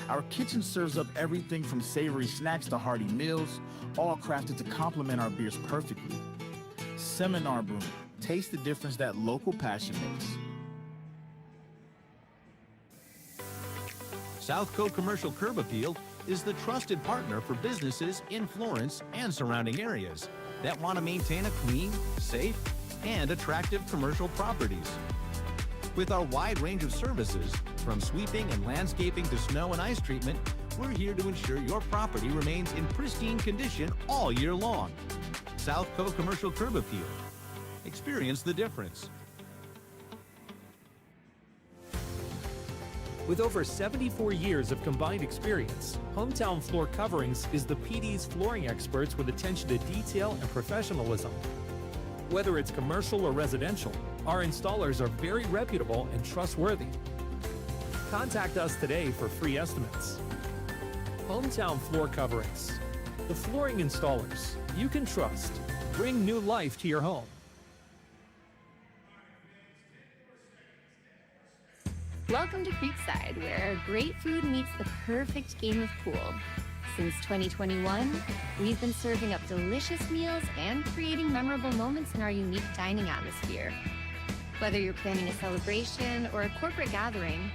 Our kitchen serves up everything from savory snacks to hearty meals, all crafted to complement our beers perfectly. Seminar Brewing. Taste the difference that local passion makes. South Coast Commercial Curb Appeal is the trusted partner for businesses in Florence and surrounding areas that want to maintain a clean, safe, and attractive commercial properties. With our wide range of services, from sweeping and landscaping to snow and ice treatment, we're here to ensure your property remains in pristine condition all year long. South Coast Commercial Curb Appeal. Experience the difference. With over 74 years of combined experience, Hometown Floor Coverings is the PD's flooring experts with attention to detail and professionalism. Whether it's commercial or residential, our installers are very reputable and trustworthy. Contact us today for free estimates. Hometown Floor Coverings, the flooring installers you can trust. Bring new life to your home. Welcome to Creekside, where great food meets the perfect game of pool. Since 2021, we've been serving up delicious meals and creating memorable moments in our unique dining atmosphere. Whether you're planning a celebration or a corporate gathering,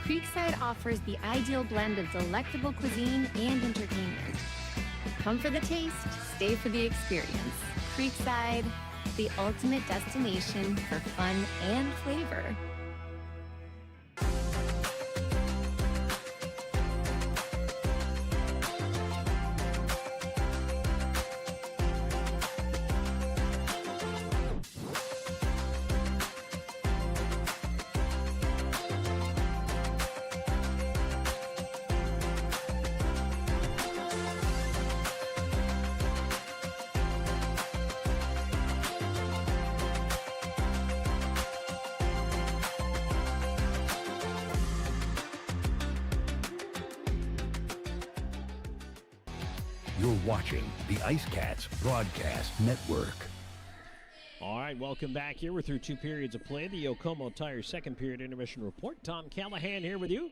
Creekside offers the ideal blend of delectable cuisine and entertainment. Come for the taste, stay for the experience. Creekside, the ultimate destination for fun and flavor. You're watching the IceCats Broadcast Network. All right, welcome back here. We're through 2 periods of play. The Yokomo Tire second period intermission report. Tom Callahan here with you.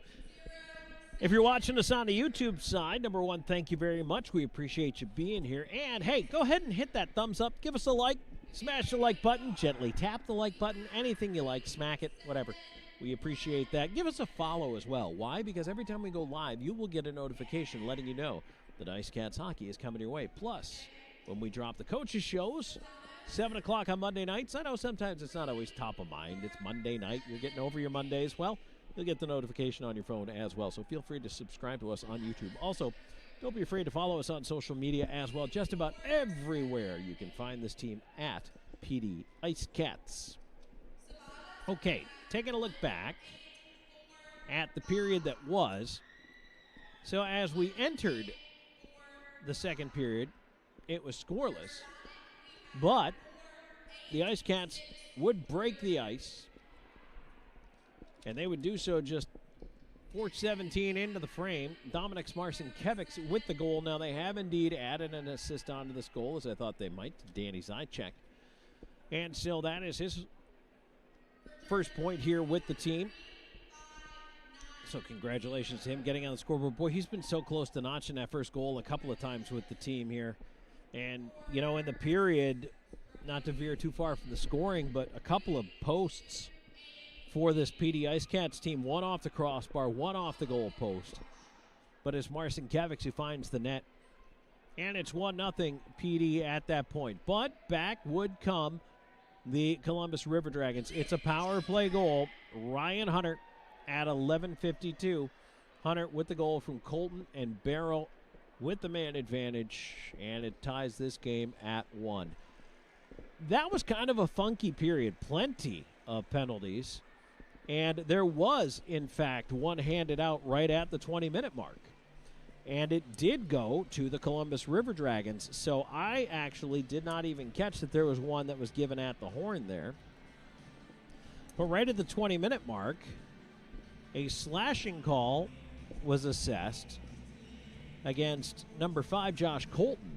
If you're watching us on the YouTube side, number one, thank you very much. We appreciate you being here. And, hey, go ahead and hit that thumbs up. Give us a like. Smash the like button. Gently tap the like button. Anything you like, smack it, whatever. We appreciate that. Give us a follow as well. Why? Because every time we go live, you will get a notification letting you know that IceCats hockey is coming your way. Plus, when we drop the coaches' shows, 7 o'clock on Monday nights. I know sometimes it's not always top of mind. It's Monday night. You're getting over your Mondays. Well, you'll get the notification on your phone as well. So feel free to subscribe to us on YouTube. Also, don't be afraid to follow us on social media as well. Just about everywhere you can find this team at PD IceCats. Okay, taking a look back at the period that was. So as we entered the second period, it was scoreless, but the IceCats would break the ice, and they would do so just 4:17 into the frame. Dominic Marcinkiewicz with the goal. Now they have indeed added an assist onto this goal, as I thought they might, to Danny Zychek. And so that is his first point here with the team. So congratulations to him getting on the scoreboard. Boy, he's been so close to notching that first goal a couple of times with the team here. And, you know, in the period, not to veer too far from the scoring, but a couple of posts for this PD IceCats team. One off the crossbar, one off the goal post. But it's Marcinkiewicz who finds the net. And it's 1-0 PD at that point. But back would come the Columbus River Dragons. It's a power play goal. Ryan Hunter at 11:52. Hunter with the goal from Colton, and Barrow with the man advantage, and it ties this game at 1. That was kind of a funky period. Plenty of penalties, and there was, in fact, one handed out right at the 20-minute mark. And it did go to the Columbus River Dragons, so I actually did not even catch that there was one that was given at the horn there. But right at the 20-minute mark, a slashing call was assessed, against number 5, Josh Colton.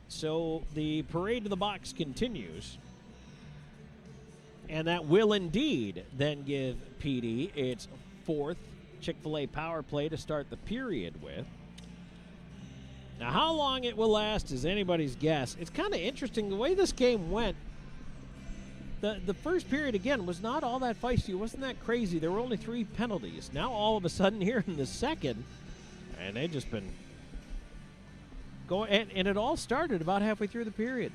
So the parade to the box continues. And that will indeed then give PD its 4th Chick-fil-A power play to start the period with. Now, how long it will last is anybody's guess. It's kind of interesting the way this game went. The first period, again, was not all that feisty. It wasn't that crazy. There were only 3 penalties. Now, all of a sudden, here in the second, and they've just been going. And it all started about halfway through the period.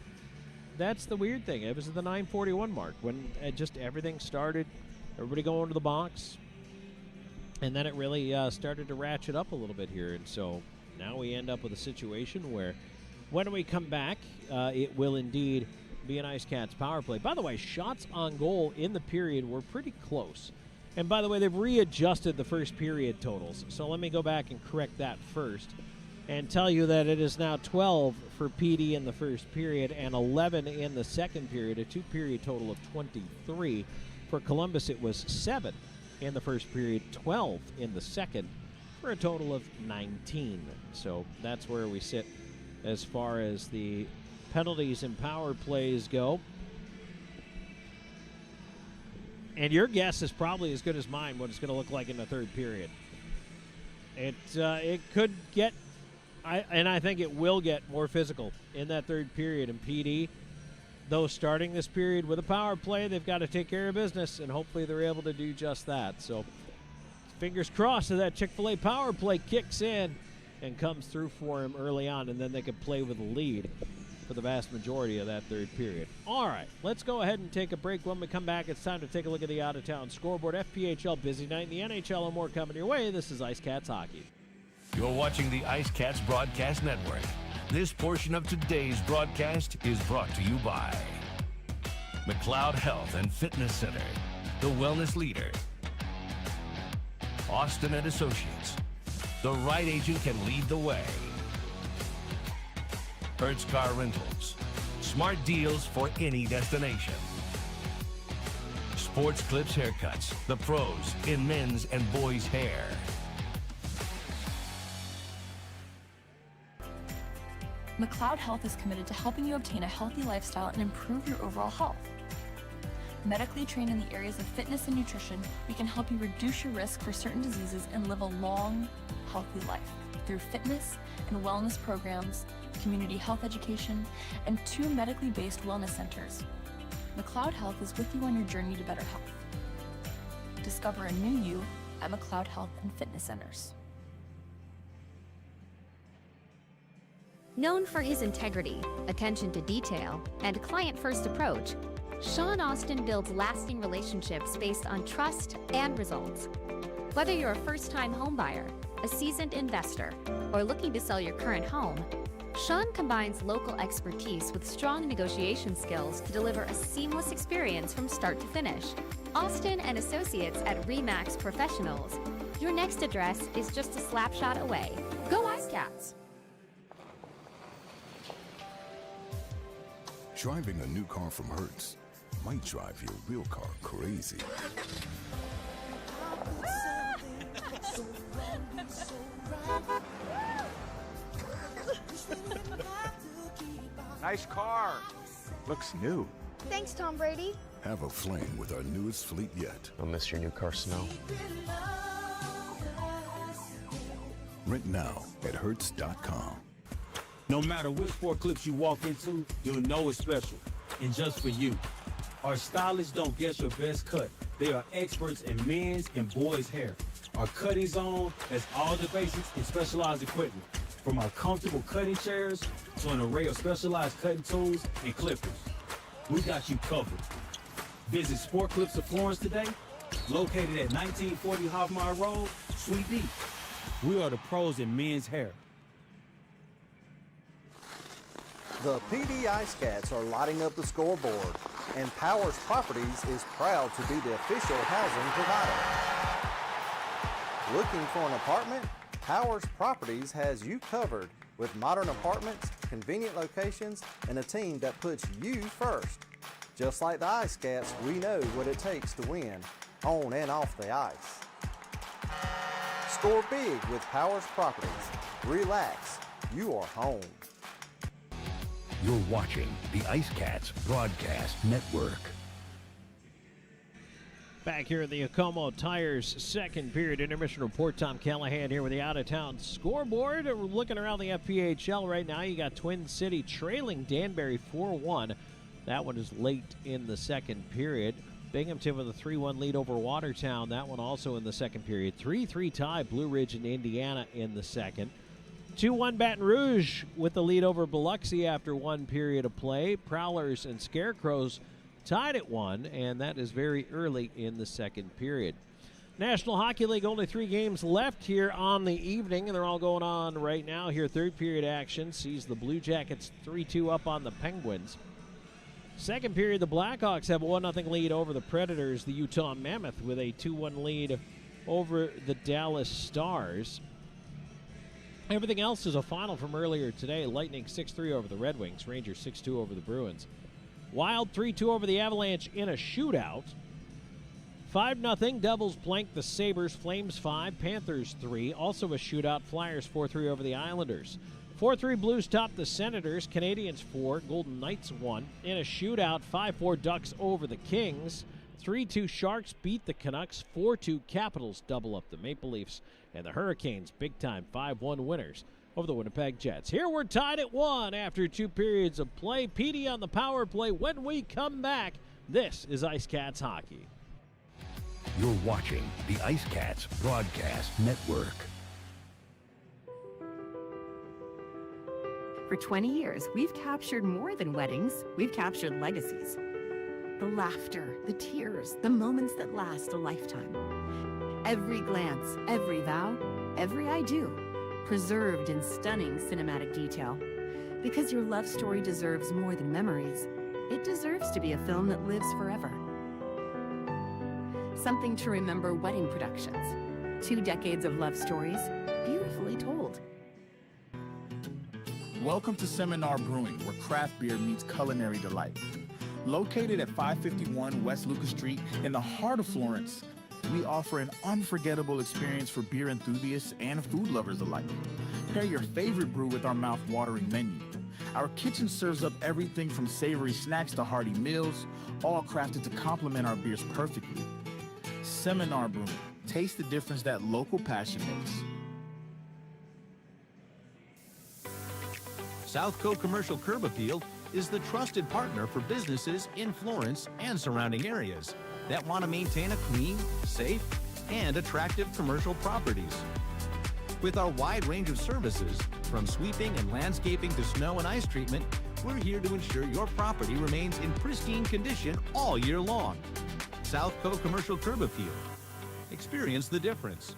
That's the weird thing. It was at the 9:41 mark when just everything started. Everybody going to the box. And then it really started to ratchet up a little bit here. And so now we end up with a situation where when we come back, it will indeed be an IceCats power play. By the way, shots on goal in the period were pretty close. And by the way, they've readjusted the first period totals. So let me go back and correct that first and tell you that it is now 12 for PD in the first period and 11 in the second period, a 2-period total of 23. For Columbus, it was 7 in the first period, 12 in the second, for a total of 19. So that's where we sit as far as the penalties and power plays go. And your guess is probably as good as mine what it's going to look like in the third period. It could get, I think it will get more physical in that third period. And PD, though starting this period with a power play, they've got to take care of business, and hopefully they're able to do just that. So fingers crossed that Chick-fil-A power play kicks in and comes through for him early on, and then they could play with a lead for the vast majority of that third period. All right, let's go ahead and take a break. When we come back, it's time to take a look at the out-of-town scoreboard. FPHL busy night in the NHL and more coming your way. This is IceCats Hockey. You're watching the IceCats Broadcast Network. This portion of today's broadcast is brought to you by McLeod Health and Fitness Center, the wellness leader. Austin and Associates. The right agent can lead the way. Hertz Car Rentals. Smart deals for any destination. Sports Clips Haircuts. The pros in men's and boys' hair. McLeod Health is committed to helping you obtain a healthy lifestyle and improve your overall health. Medically trained in the areas of fitness and nutrition, we can help you reduce your risk for certain diseases and live a long, healthy life through fitness and wellness programs, community health education, and 2 medically based wellness centers. McLeod Health is with you on your journey to better health. Discover a new you at McLeod Health and Fitness Centers. Known for his integrity, attention to detail, and client-first approach, Sean Austin builds lasting relationships based on trust and results. Whether you're a first-time homebuyer, a seasoned investor, or looking to sell your current home, Sean combines local expertise with strong negotiation skills to deliver a seamless experience from start to finish. Austin and Associates at RE/MAX Professionals. Your next address is just a slap shot away. Go IceCats! Driving a new car from Hertz might drive your real car crazy. Nice car. Looks new. Thanks, Tom Brady. Have a flame with our newest fleet yet. I'll miss your new car smell. Rent now at Hertz.com. No matter which Sport Clips you walk into, you'll know it's special. And just for you. Our stylists don't guess your best cut. They are experts in men's and boys' hair. Our cutting zone has all the basics and specialized equipment. From our comfortable cutting chairs to an array of specialized cutting tools and clippers. We got you covered. Visit Sport Clips of Florence today, located at 1940 Hoffmeyer Road, Suite D. We are the pros in men's hair. The PD IceCats are lighting up the scoreboard, and Powers Properties is proud to be the official housing provider. Looking for an apartment? Powers Properties has you covered with modern apartments, convenient locations, and a team that puts you first. Just like the IceCats, we know what it takes to win, on and off the ice. Score big with Powers Properties. Relax, you are home. You're watching the IceCats Broadcast Network. Back here in the Acomo Tires second period intermission report, Tom Callahan here with the out-of-town scoreboard. We're looking around the FPHL right now. You got Twin City trailing Danbury 4-1. That one is late in the second period. Binghamton with a 3-1 lead over Watertown. That one also in the second period. 3-3 tie Blue Ridge and Indiana in the second. 2-1 Baton Rouge with the lead over Biloxi after one period of play. Prowlers and Scarecrows tied at 1, and that is very early in the second period. National Hockey League, only 3 games left here on the evening, and they're all going on right now here. Third period action sees the Blue Jackets 3-2 up on the Penguins. Second period, the Blackhawks have a 1-0 lead over the Predators. The Utah Mammoth with a 2-1 lead over the Dallas Stars. Everything else is a final from earlier today. Lightning 6-3 over the Red Wings. Rangers 6-2 over the Bruins. Wild 3-2 over the Avalanche in a shootout. 5-0 Devils blank the Sabres. Flames 5, Panthers 3. Also a shootout. Flyers 4-3 over the Islanders. 4-3 Blues top the Senators. Canadians 4, Golden Knights 1. In a shootout, 5-4 Ducks over the Kings. 3-2 Sharks beat the Canucks. 4-2 Capitals double up the Maple Leafs. And the Hurricanes big time 5-1 winners over the Winnipeg Jets. Here we're tied at 1 after 2 periods of play. Petey on the power play. When we come back, this is IceCats Hockey. You're watching the IceCats Broadcast Network. For 20 years, we've captured more than weddings. We've captured legacies. The laughter, the tears, the moments that last a lifetime. Every glance, every vow, every I do, preserved in stunning cinematic detail. Because your love story deserves more than memories. It deserves to be a film that lives forever. Something to remember wedding productions. 2 decades of love stories, beautifully told. Welcome to Seminar Brewing, where craft beer meets culinary delight. Located at 551 West Lucas Street in the heart of Florence, we offer an unforgettable experience for beer enthusiasts and food lovers alike. Pair your favorite brew with our mouth-watering menu. Our kitchen serves up everything from savory snacks to hearty meals, all crafted to complement our beers perfectly. Seminar Brewing. Taste the difference that local passion makes. South Coast Commercial Curb Appeal is the trusted partner for businesses in Florence and surrounding areas that want to maintain a clean, safe, and attractive commercial properties. With our wide range of services, from sweeping and landscaping to snow and ice treatment, we're here to ensure your property remains in pristine condition all year long. South Coast Commercial Curb Appeal. Experience the difference.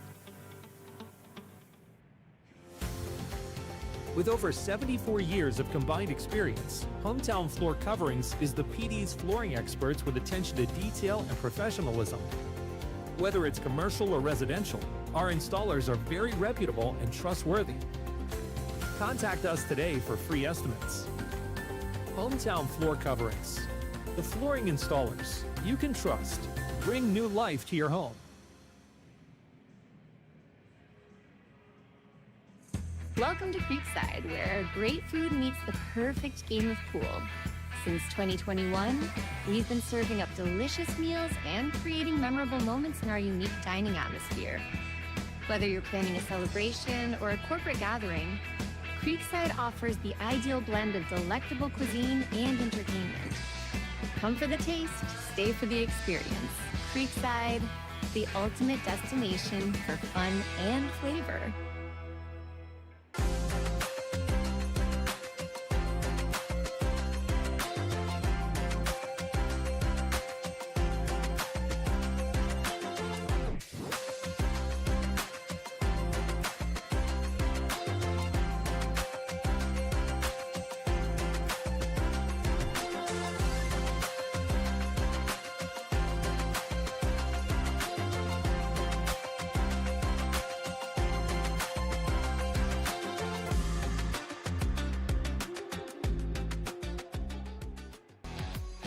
With over 74 years of combined experience, Hometown Floor Coverings is the PD's flooring experts with attention to detail and professionalism. Whether it's commercial or residential, our installers are very reputable and trustworthy. Contact us today for free estimates. Hometown Floor Coverings, the flooring installers you can trust. Bring new life to your home. Welcome to Creekside, where great food meets the perfect game of pool. Since 2021, we've been serving up delicious meals and creating memorable moments in our unique dining atmosphere. Whether you're planning a celebration or a corporate gathering, Creekside offers the ideal blend of delectable cuisine and entertainment. Come for the taste, stay for the experience. Creekside, the ultimate destination for fun and flavor.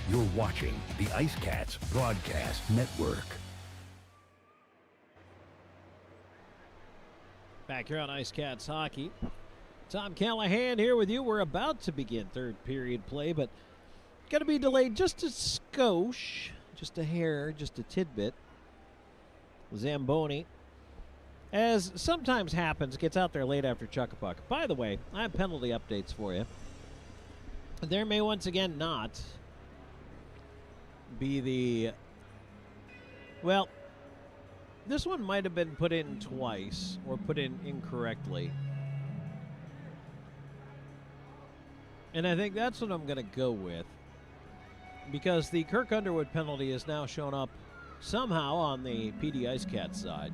You're watching the IceCats Broadcast Network. Back here on IceCats Hockey. Tom Callahan here with you. We're about to begin third period play, but going to be delayed just a skosh, just a hair, just a tidbit. Zamboni, as sometimes happens, gets out there late after Chuck-a-Puck. By the way, I have penalty updates for you. There may once again not be the... Well, this one might have been put in twice or put in incorrectly. And I think that's what I'm going to go with, because the Kirk Underwood penalty has now shown up somehow on the PD IceCats side.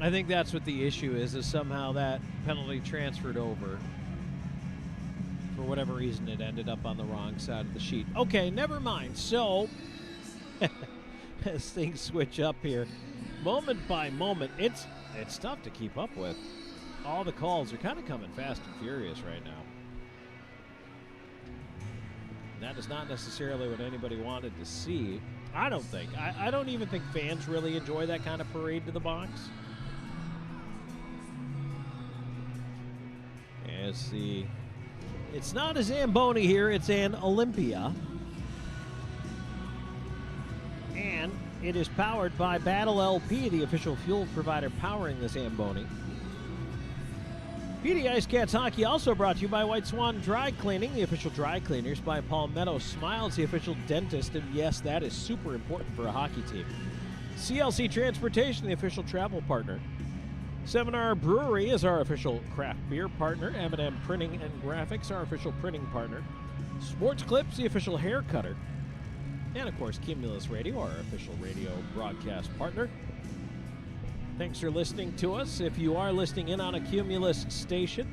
I think that's what the issue is somehow that penalty transferred over. For whatever reason, it ended up on the wrong side of the sheet. Okay, never mind. So, as things switch up here, moment by moment, it's tough to keep up with. All the calls are kind of coming fast and furious right now. That is not necessarily what anybody wanted to see. I don't think. I don't even think fans really enjoy that kind of parade to the box. It's not a Zamboni here, it's an Olympia. And it is powered by Battle LP, the official fuel provider powering the Zamboni. PD IceCats Hockey also brought to you by White Swan Dry Cleaning, the official dry cleaners, by Palmetto Smiles, the official dentist, and yes, that is super important for a hockey team. CLC Transportation, the official travel partner. Seminar Brewery is our official craft beer partner. M&M Printing and Graphics, our official printing partner. Sports Clips, the official hair cutter. And, of course, Cumulus Radio, our official radio broadcast partner. Thanks for listening to us. If you are listening in on a Cumulus station,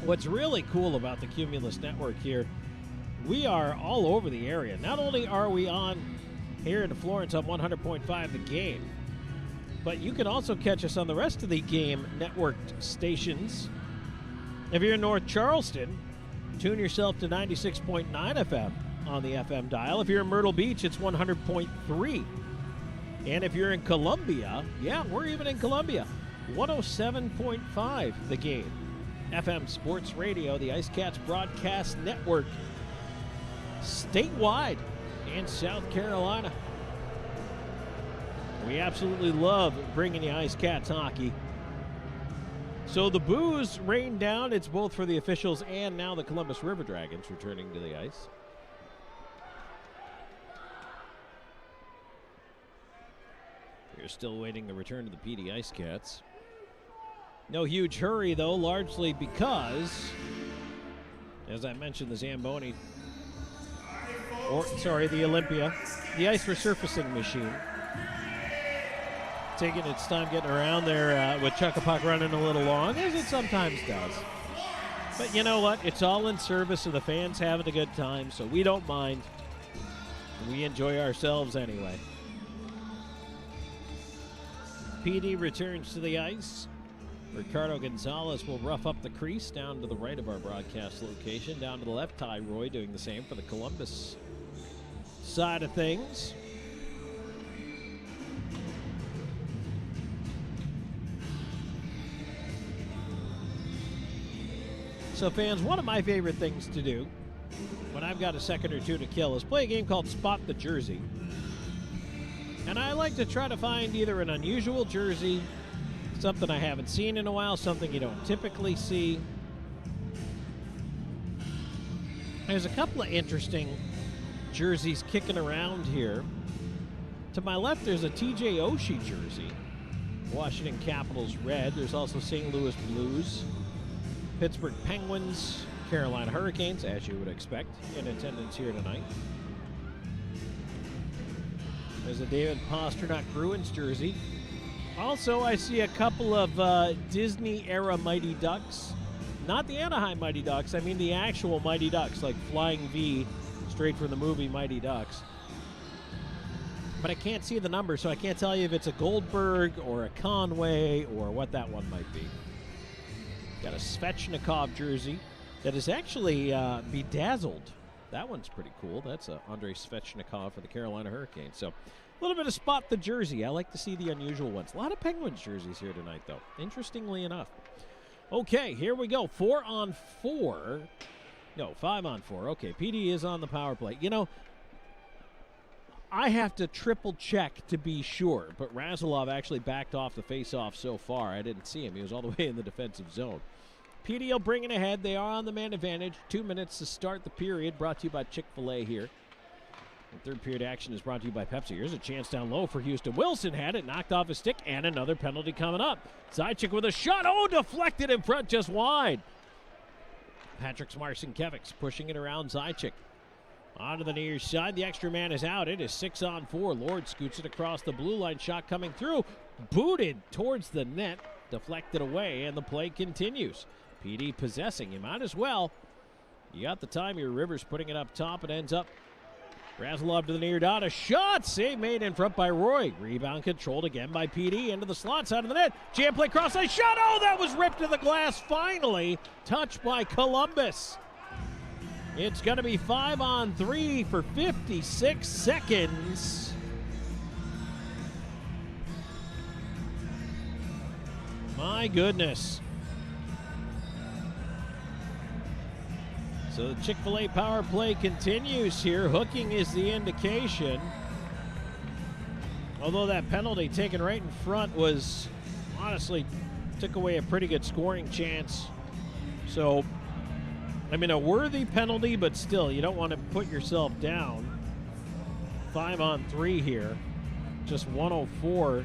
what's really cool about the Cumulus network here, we are all over the area. Not only are we on here in Florence on 100.5 The Game, but you can also catch us on the rest of the Game networked stations. If you're in North Charleston, tune yourself to 96.9 FM on the FM dial. If you're in Myrtle Beach, it's 100.3. And if you're in Columbia, yeah, we're even in Columbia, 107.5 The Game. FM Sports Radio, the IceCats Broadcast Network, statewide in South Carolina. We absolutely love bringing you IceCats hockey. So the boos rained down. It's both for the officials and now the Columbus River Dragons returning to the ice. We're still waiting the return of the PD IceCats. No huge hurry, though, largely because, as I mentioned, the Zamboni, the Olympia, the ice resurfacing machine, taking its time getting around there with Chuck-a-Puck running a little long, as it sometimes does. But you know what? It's all in service of the fans having a good time, so we don't mind. We enjoy ourselves anyway. PD returns to the ice. Ricardo Gonzalez will rough up the crease down to the right of our broadcast location. Down to the left, Ty Roy doing the same for the Columbus side of things. So fans, one of my favorite things to do when I've got a second or two to kill is play a game called Spot the Jersey. And I like to try to find either an unusual jersey, something I haven't seen in a while, something you don't typically see. There's a couple of interesting jerseys kicking around here. To my left, there's a TJ Oshie jersey. Washington Capitals red. There's also St. Louis Blues, Pittsburgh Penguins, Carolina Hurricanes, as you would expect, in attendance here tonight. There's a David Pastrnak Bruins jersey. Also, I see a couple of Disney-era Mighty Ducks. Not the Anaheim Mighty Ducks, I mean the actual Mighty Ducks, like Flying V, straight from the movie Mighty Ducks. But I can't see the number, so I can't tell you if it's a Goldberg or a Conway or what that one might be. Got a Svechnikov jersey that is actually bedazzled That one's pretty cool. That's Andrei Svechnikov for the Carolina Hurricanes. So a little bit of spot the jersey. I like to see the unusual ones. A lot of Penguins jerseys here tonight, though, interestingly enough. Okay, here we go. 4-on-4. No, 5-on-4. Okay, PD is on the power play. You know, I have to triple check to be sure, but Razilov actually backed off the faceoff so far. I didn't see him. He was all the way in the defensive zone. PD will bring it ahead. They are on the man advantage. 2 minutes to start the period. Brought to you by Chick-fil-A here. And third period action is brought to you by Pepsi. Here's a chance down low for Houston. Wilson had it, knocked off his stick, and another penalty coming up. Zajac with a shot. Oh, deflected in front, just wide. Patrick Marcinkiewicz pushing it around Zajac. Onto the near side. The extra man is out. It is 6-on-4. Lord scoots it across the blue line. Shot coming through. Booted towards the net. Deflected away, and the play continues. PD possessing. You might as well. You got the time here. Rivers putting it up top. It ends up. Razilov to the near dot. A shot. Save made in front by Roy. Rebound controlled again by PD. Into the slot side of the net. Jam play cross side shot. Oh, that was ripped to the glass. Finally touched by Columbus. It's going to be 5-on-3 for 56 seconds. My goodness. So the Chick-fil-A power play continues here. Hooking is the indication. Although that penalty taken right in front was, honestly, took away a pretty good scoring chance. So, I mean, a worthy penalty, but still, you don't want to put yourself down. 5-on-3 here. Just 1:04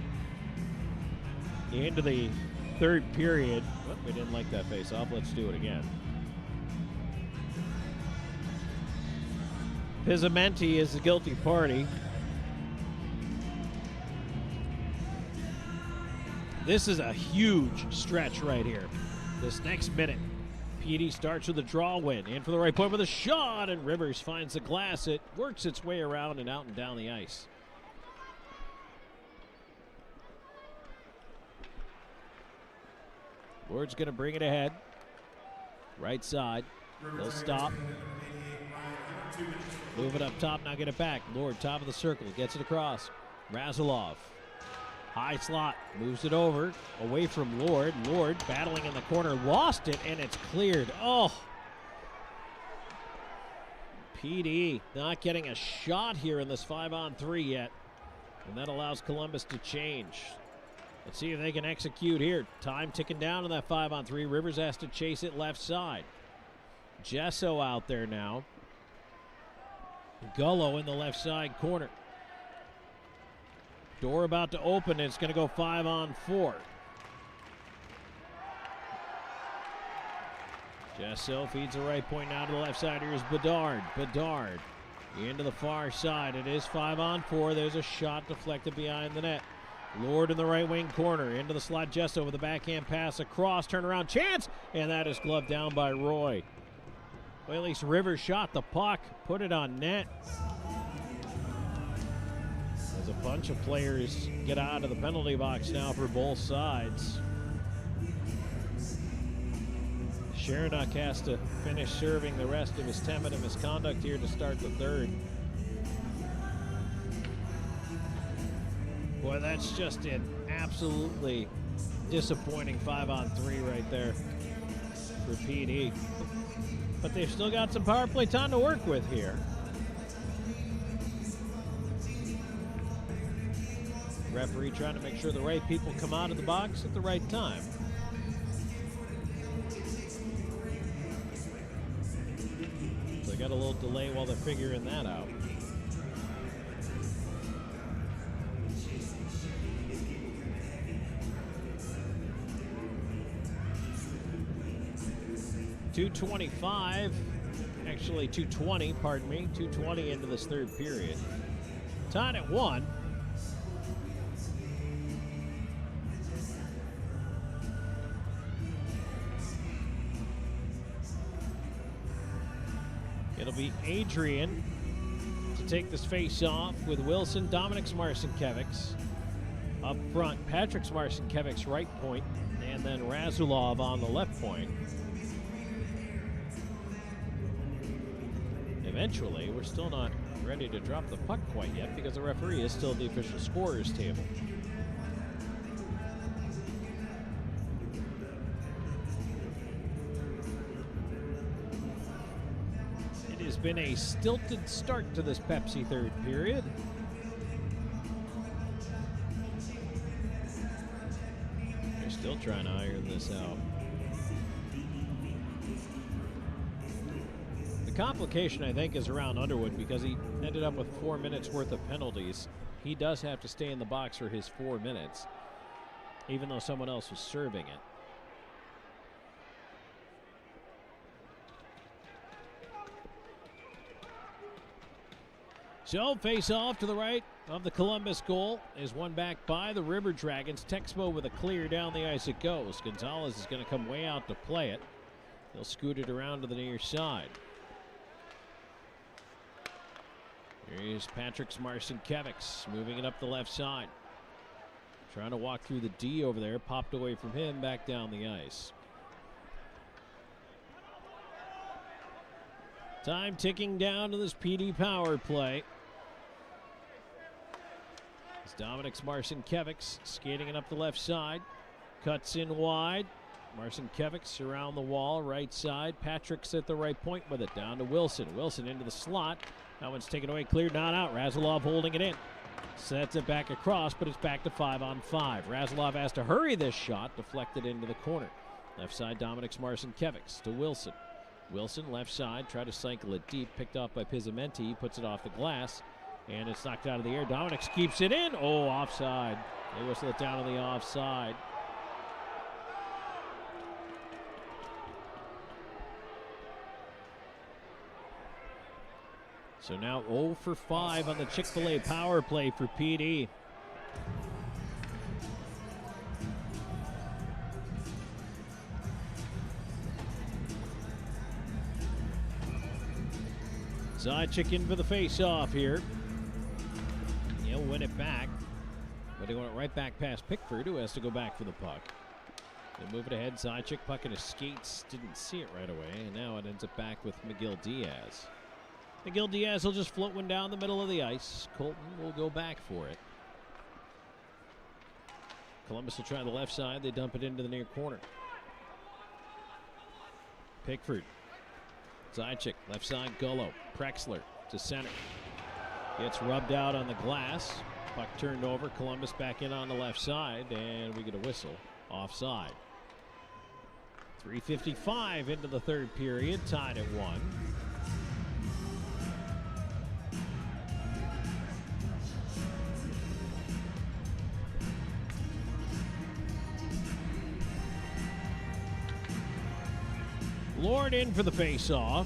into the third period. Oh, we didn't like that face-off. Let's do it again. Pizzamenti is the guilty party. This is a huge stretch right here. This next minute. PD starts with a draw win. In for the right point with a shot, and Rivers finds the glass. It works its way around and out and down the ice. Lord's going to bring it ahead. Right side. They'll stop. Move it up top, now get it back. Lord, top of the circle, gets it across. Razilov. High slot, moves it over, away from Lord. Lord battling in the corner, lost it, and it's cleared. Oh! PD not getting a shot here in this 5-on-3 yet. And that allows Columbus to change. Let's see if they can execute here. Time ticking down on that 5-on-3. Rivers has to chase it left side. Gesso out there now. Gullo in the left side corner. Door about to open. It's going to go 5-on-4. Gesso feeds the right point now to the left side. Here's Bedard. Bedard into the far side. It is 5-on-4. There's a shot deflected behind the net. Lord in the right wing corner. Into the slot. Gesso with a backhand pass across. Turnaround chance. And that is gloved down by Roy. Well, at least Rivers shot the puck, put it on net. As a bunch of players get out of the penalty box now for both sides. Sharonuk has to finish serving the rest of his 10-minute misconduct here to start the third. Boy, that's just an absolutely disappointing 5-on-3 right there for PD. But they've still got some power play time to work with here. Referee trying to make sure the right people come out of the box at the right time. So they got a little delay while they're figuring that out. .225, actually 2:20, pardon me, 2:20 into this third period. Tied at 1. It'll be Adrian to take this face off with Wilson, Dominic Marcinkiewicz up front. Patrick Marcinkiewicz right point, and then Razulov on the left point. They've eventually. We're still not ready to drop the puck quite yet because the referee is still at the official scorer's table. It has been a stilted start to this Pepsi third period. They're still trying to iron this out. The complication, I think, is around Underwood because he ended up with 4 minutes worth of penalties. He does have to stay in the box for his 4 minutes, even though someone else was serving it. So, face off to the right of the Columbus goal is won back by the River Dragons. Texmo with a clear down the ice it goes. Gonzalez is going to come way out to play it. He'll scoot it around to the near side. Here's Patrick Marcinkiewicz moving it up the left side. Trying to walk through the D over there. Popped away from him, back down the ice. Time ticking down to this PD power play. It's Dominic Marcinkiewicz skating it up the left side. Cuts in wide. Marcinkiewicz around the wall, right side. Patrick's at the right point with it. Down to Wilson. Wilson into the slot. That one's taken away, cleared, not out. Razilov holding it in. Sets it back across, but it's back to 5-on-5. Razilov has to hurry this shot, deflected into the corner. Left side, Dominic Marcinkiewicz to Wilson. Wilson, left side, tried to cycle it deep, picked off by Pizzamenti, puts it off the glass, and it's knocked out of the air. Dominic keeps it in. Oh, offside. They whistle it down on the offside. So now 0 for 5 on the Chick-fil-A power play for PD. Zajac in for the face-off here. He'll win it back, but they want it right back past Pickford, who has to go back for the puck. They move it ahead. Zajac puck in his skates, didn't see it right away, and now it ends up back with Miguel Diaz. Miguel Diaz will just float one down the middle of the ice. Colton will go back for it. Columbus will try the left side. They dump it into the near corner. Pickford. Zajac, left side, Gullo. Prexler to center. Gets rubbed out on the glass. Puck turned over. Columbus back in on the left side, and we get a whistle. Offside. 3:55 into the third period, tied at 1. Lord in for the face-off.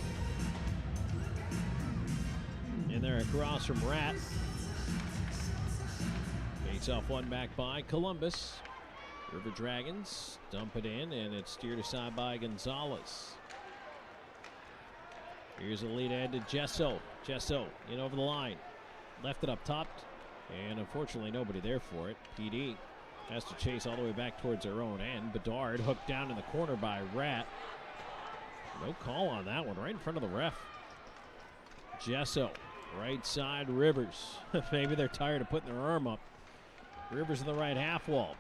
And they're across from Rat. Face-off one back by Columbus. River Dragons dump it in, and it's steered aside by Gonzalez. Here's a lead ahead to Gesso. Gesso in over the line. Left it up top, and unfortunately nobody there for it. PD has to chase all the way back towards their own end. Bedard hooked down in the corner by Rat. No call on that one, right in front of the ref. Gesso, right side, Rivers. Maybe they're tired of putting their arm up. Rivers in the right half wall.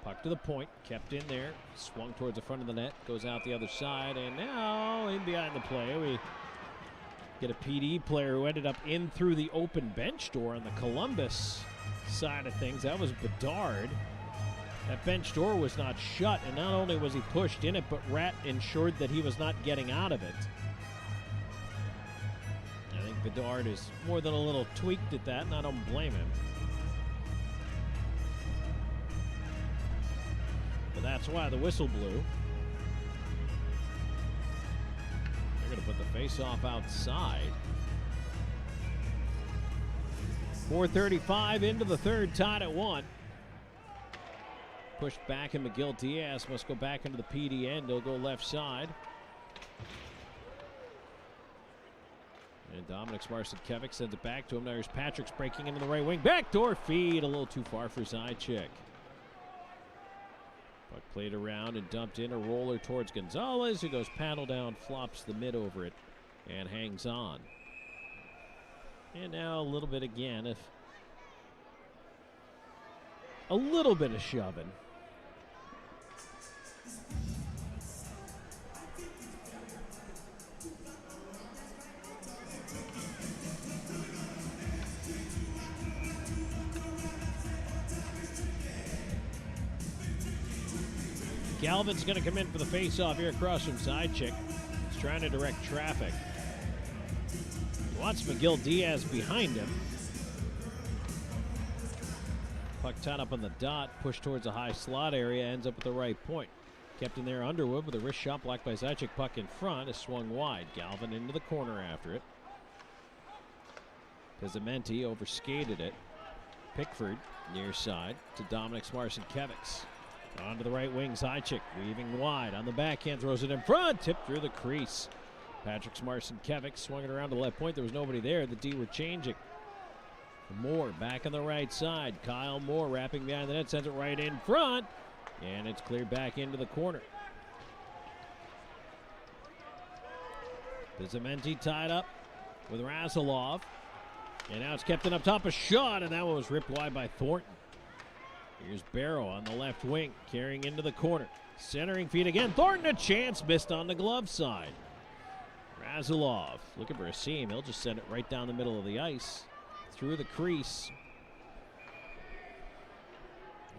Puck to the point, kept in there, swung towards the front of the net, goes out the other side, and now in behind the play, we get a PD player who ended up in through the open bench door on the Columbus side of things. That was Bedard. That bench door was not shut, and not only was he pushed in it, but Rat ensured that he was not getting out of it. I think Bedard is more than a little tweaked at that, and I don't blame him. But that's why the whistle blew. They're going to put the face-off outside. 4:35 into the third, tied at 1. Pushed back, and Miguel Diaz must go back into the PD end. He'll go left side. And Dominic Marcinkiewicz sends it back to him. Now here's Patrick's breaking into the right wing. Backdoor feed, a little too far for Zajac. Puck played around and dumped in, a roller towards Gonzalez, who goes paddle down, flops the mid over it, and hangs on. And now a little bit again. If a little bit of shoving. Galvin's going to come in for the face-off here across from Sidechick. He's trying to direct traffic. He wants McGill Diaz behind him. Puck tied up on the dot, pushed towards the high slot area, ends up at the right point. Kept in there Underwood with a wrist shot blocked by Sidechick. Puck in front is swung wide. Galvin into the corner after it. Pizzamenti overskated it. Pickford near side to Dominic Smarson-Kevics. On to the right wing, Sidechick weaving wide on the backhand, throws it in front, tipped through the crease. Patrick Smarson-Kevics swung it around to the left point. There was nobody there. The D were changing. Moore back on the right side. Kyle Moore wrapping behind the net, sends it right in front, and it's cleared back into the corner. Pizzamenti tied up with Razilov, and now it's kept in up top, a shot, and that one was ripped wide by Thornton. Here's Barrow on the left wing, carrying into the corner. Centering feed again. Thornton a chance, missed on the glove side. Razilov looking for a seam. He'll just send it right down the middle of the ice. Through the crease.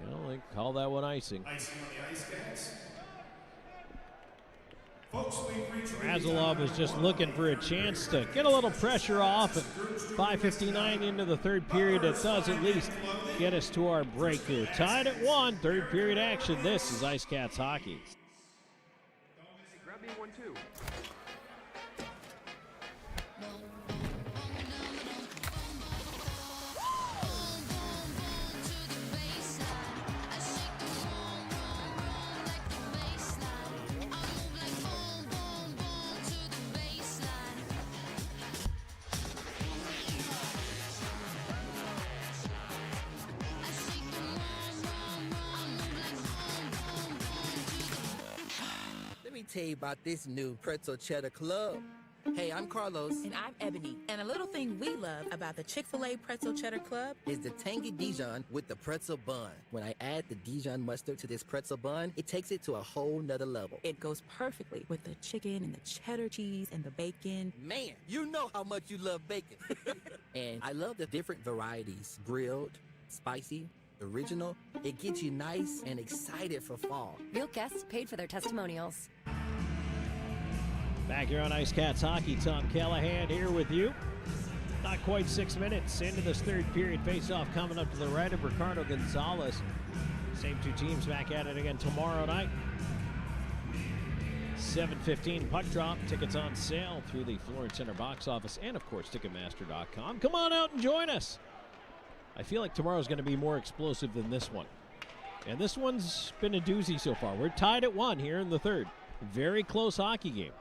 Well, they call that one icing. Icing on the IceCats. Folks, Razilov was just looking for a chance to get a little pressure off. And 5:59 into the third period, it does at least get us to our break here. Tied at 1, third period action. This is IceCats hockey. Grab me one too. Let me tell you about this new Pretzel Cheddar Club. Hey, I'm Carlos. And I'm Ebony. And a little thing we love about the Chick-fil-A Pretzel Cheddar Club is the tangy Dijon with the pretzel bun. When I add the Dijon mustard to this pretzel bun, it takes it to a whole nother level. It goes perfectly with the chicken and the cheddar cheese and the bacon. Man, you know how much you love bacon. And I love the different varieties. Grilled, spicy, original. It gets you nice and excited for fall. Real guests paid for their testimonials. Back here on IceCats hockey, Tom Callahan here with you. Not quite 6 minutes into this third period. Face-off coming up to the right of Ricardo Gonzalez. Same two teams back at it again tomorrow night. 7:15 puck drop. Tickets on sale through the Florence Center box office and, of course, Ticketmaster.com. Come on out and join us. I feel like tomorrow's going to be more explosive than this one. And this one's been a doozy so far. We're tied at 1 here in the third. Very close hockey game.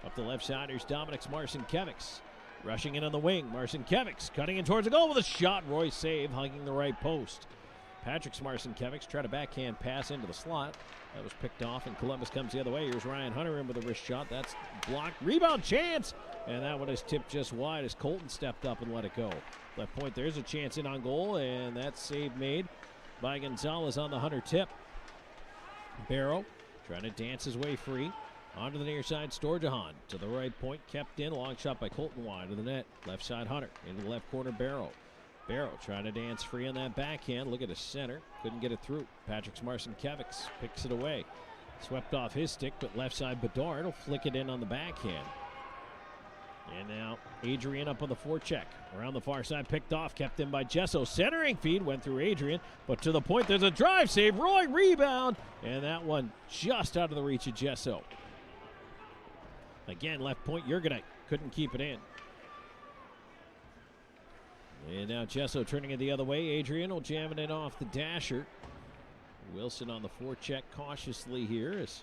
Up the left side, here's Dominic Smarson-Kevics. Rushing in on the wing, Smarson-Kevics cutting in towards the goal with a shot. Roy save, hugging the right post. Patrick Smarson-Kevics tried a backhand pass into the slot. That was picked off, and Columbus comes the other way. Here's Ryan Hunter in with a wrist shot. That's blocked. Rebound chance! And that one is tipped just wide as Colton stepped up and let it go. Left point, there's a chance in on goal, and that save made by Gonzalez on the Hunter tip. Barrow trying to dance his way free. Onto the near side, Storjahan to the right point, kept in, long shot by Colton wide of the net. Left side, Hunter into the left corner, Barrow. Barrow trying to dance free on that backhand. Look at his center, couldn't get it through. Patrick Smarson-Kevics picks it away. Swept off his stick, but left side, Bedard will flick it in on the backhand. And now Adrian up on the forecheck. Around the far side, picked off, kept in by Gesso. Centering feed went through Adrian, but to the point, there's a drive save. Roy rebound, and that one just out of the reach of Gesso. Again, left point, Jurgenite couldn't keep it in. And now Gesso turning it the other way. Adrian will jam it in off the dasher. Wilson on the forecheck cautiously here as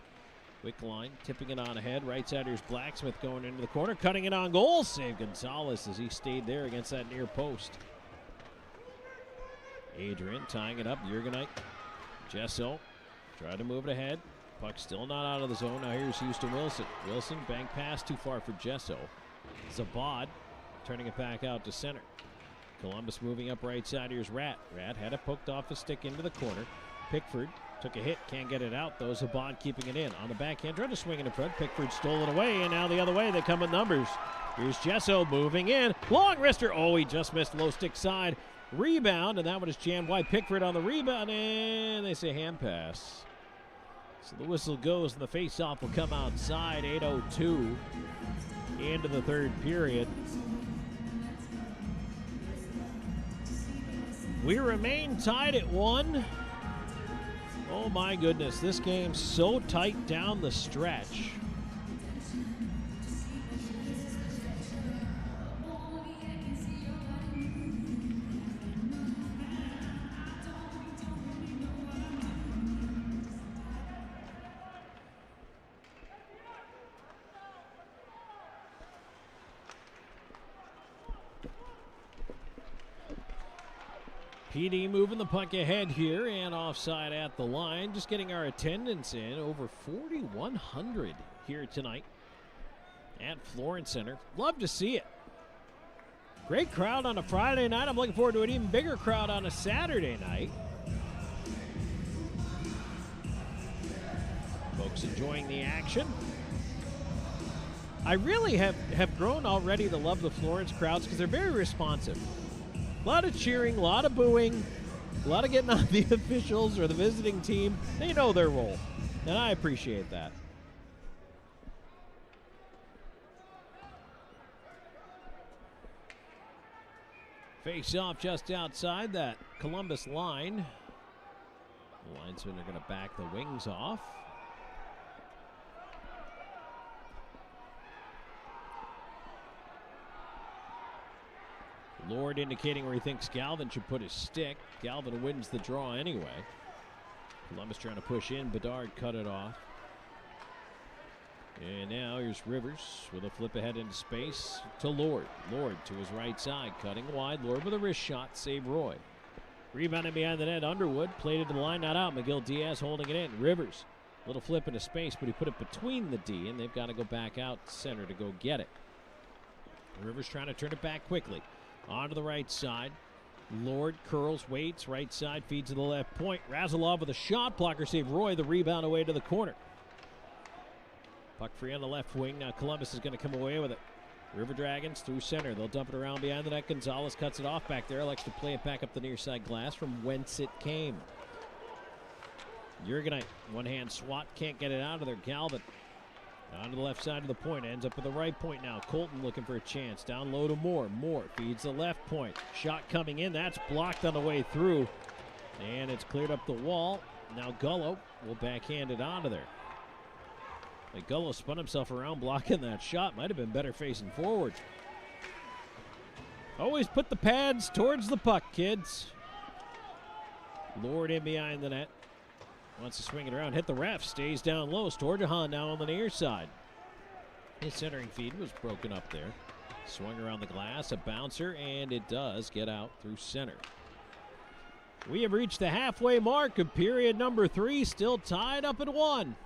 Wickline tipping it on ahead. Right side, here's Blacksmith going into the corner, cutting it on goal. Save Gonzalez as he stayed there against that near post. Adrian tying it up, Jurgenite. Gesso tried to move it ahead. Puck still not out of the zone. Now here's Houston Wilson. Wilson, bank pass too far for Gesso. Zabad turning it back out to center. Columbus moving up right side. Here's Rat. Rat had it poked off his stick into the corner. Pickford took a hit, can't get it out though. Zabad keeping it in. On the backhand, tried to swing it in front. Pickford stole it away, and now the other way they come in numbers. Here's Jesso moving in. Long wrister. Oh, he just missed low stick side. Rebound, and that one is jammed wide. Pickford on the rebound, and they say hand pass. So the whistle goes, and the face-off will come outside. 8:02 into the third period. We remain tied at 1. Oh my goodness, this game's so tight down the stretch. PD moving the puck ahead here, and offside at the line. Just getting our attendance in. Over 4,100 here tonight at Florence Center. Love to see it. Great crowd on a Friday night. I'm looking forward to an even bigger crowd on a Saturday night. Folks enjoying the action. I really have grown already to love the Florence crowds because they're very responsive. A lot of cheering, a lot of booing, a lot of getting on the officials or the visiting team. They know their role, and I appreciate that. Face off just outside that Columbus line. The linesmen are going to back the wings off. Lord indicating where he thinks Galvin should put his stick. Galvin wins the draw anyway. Columbus trying to push in. Bedard cut it off. And now here's Rivers with a flip ahead into space to Lord. Lord to his right side, cutting wide. Lord with a wrist shot, save Roy. Rebounding behind the net, Underwood. Played it to the line, not out. McGill Diaz holding it in. Rivers, little flip into space, but he put it between the D, and they've got to go back out center to go get it. Rivers trying to turn it back quickly. Onto the right side. Lord curls, waits, right side, feeds to the left point. Razalov with a shot blocker save. Roy, the rebound away to the corner. Puck free on the left wing. Now Columbus is going to come away with it. River Dragons through center. They'll dump it around behind the net. Gonzalez cuts it off back there. Likes to play it back up the near side glass from whence it came. Jurgenite, one hand swat, can't get it out of there. Galvin on to the left side of the point, ends up at the right point now. Colton looking for a chance, down low to Moore. Moore feeds the left point. Shot coming in, that's blocked on the way through. And it's cleared up the wall. Now Gullo will backhand it onto there. Like Gullo spun himself around blocking that shot. Might have been better facing forward. Always put the pads towards the puck, kids. Lord in behind the net. Wants to swing it around, hit the ref, stays down low. Storjahan now on the near side. His centering feed was broken up there. Swung around the glass, a bouncer, and it does get out through center. We have reached the halfway mark of period number 3, still tied up at 1.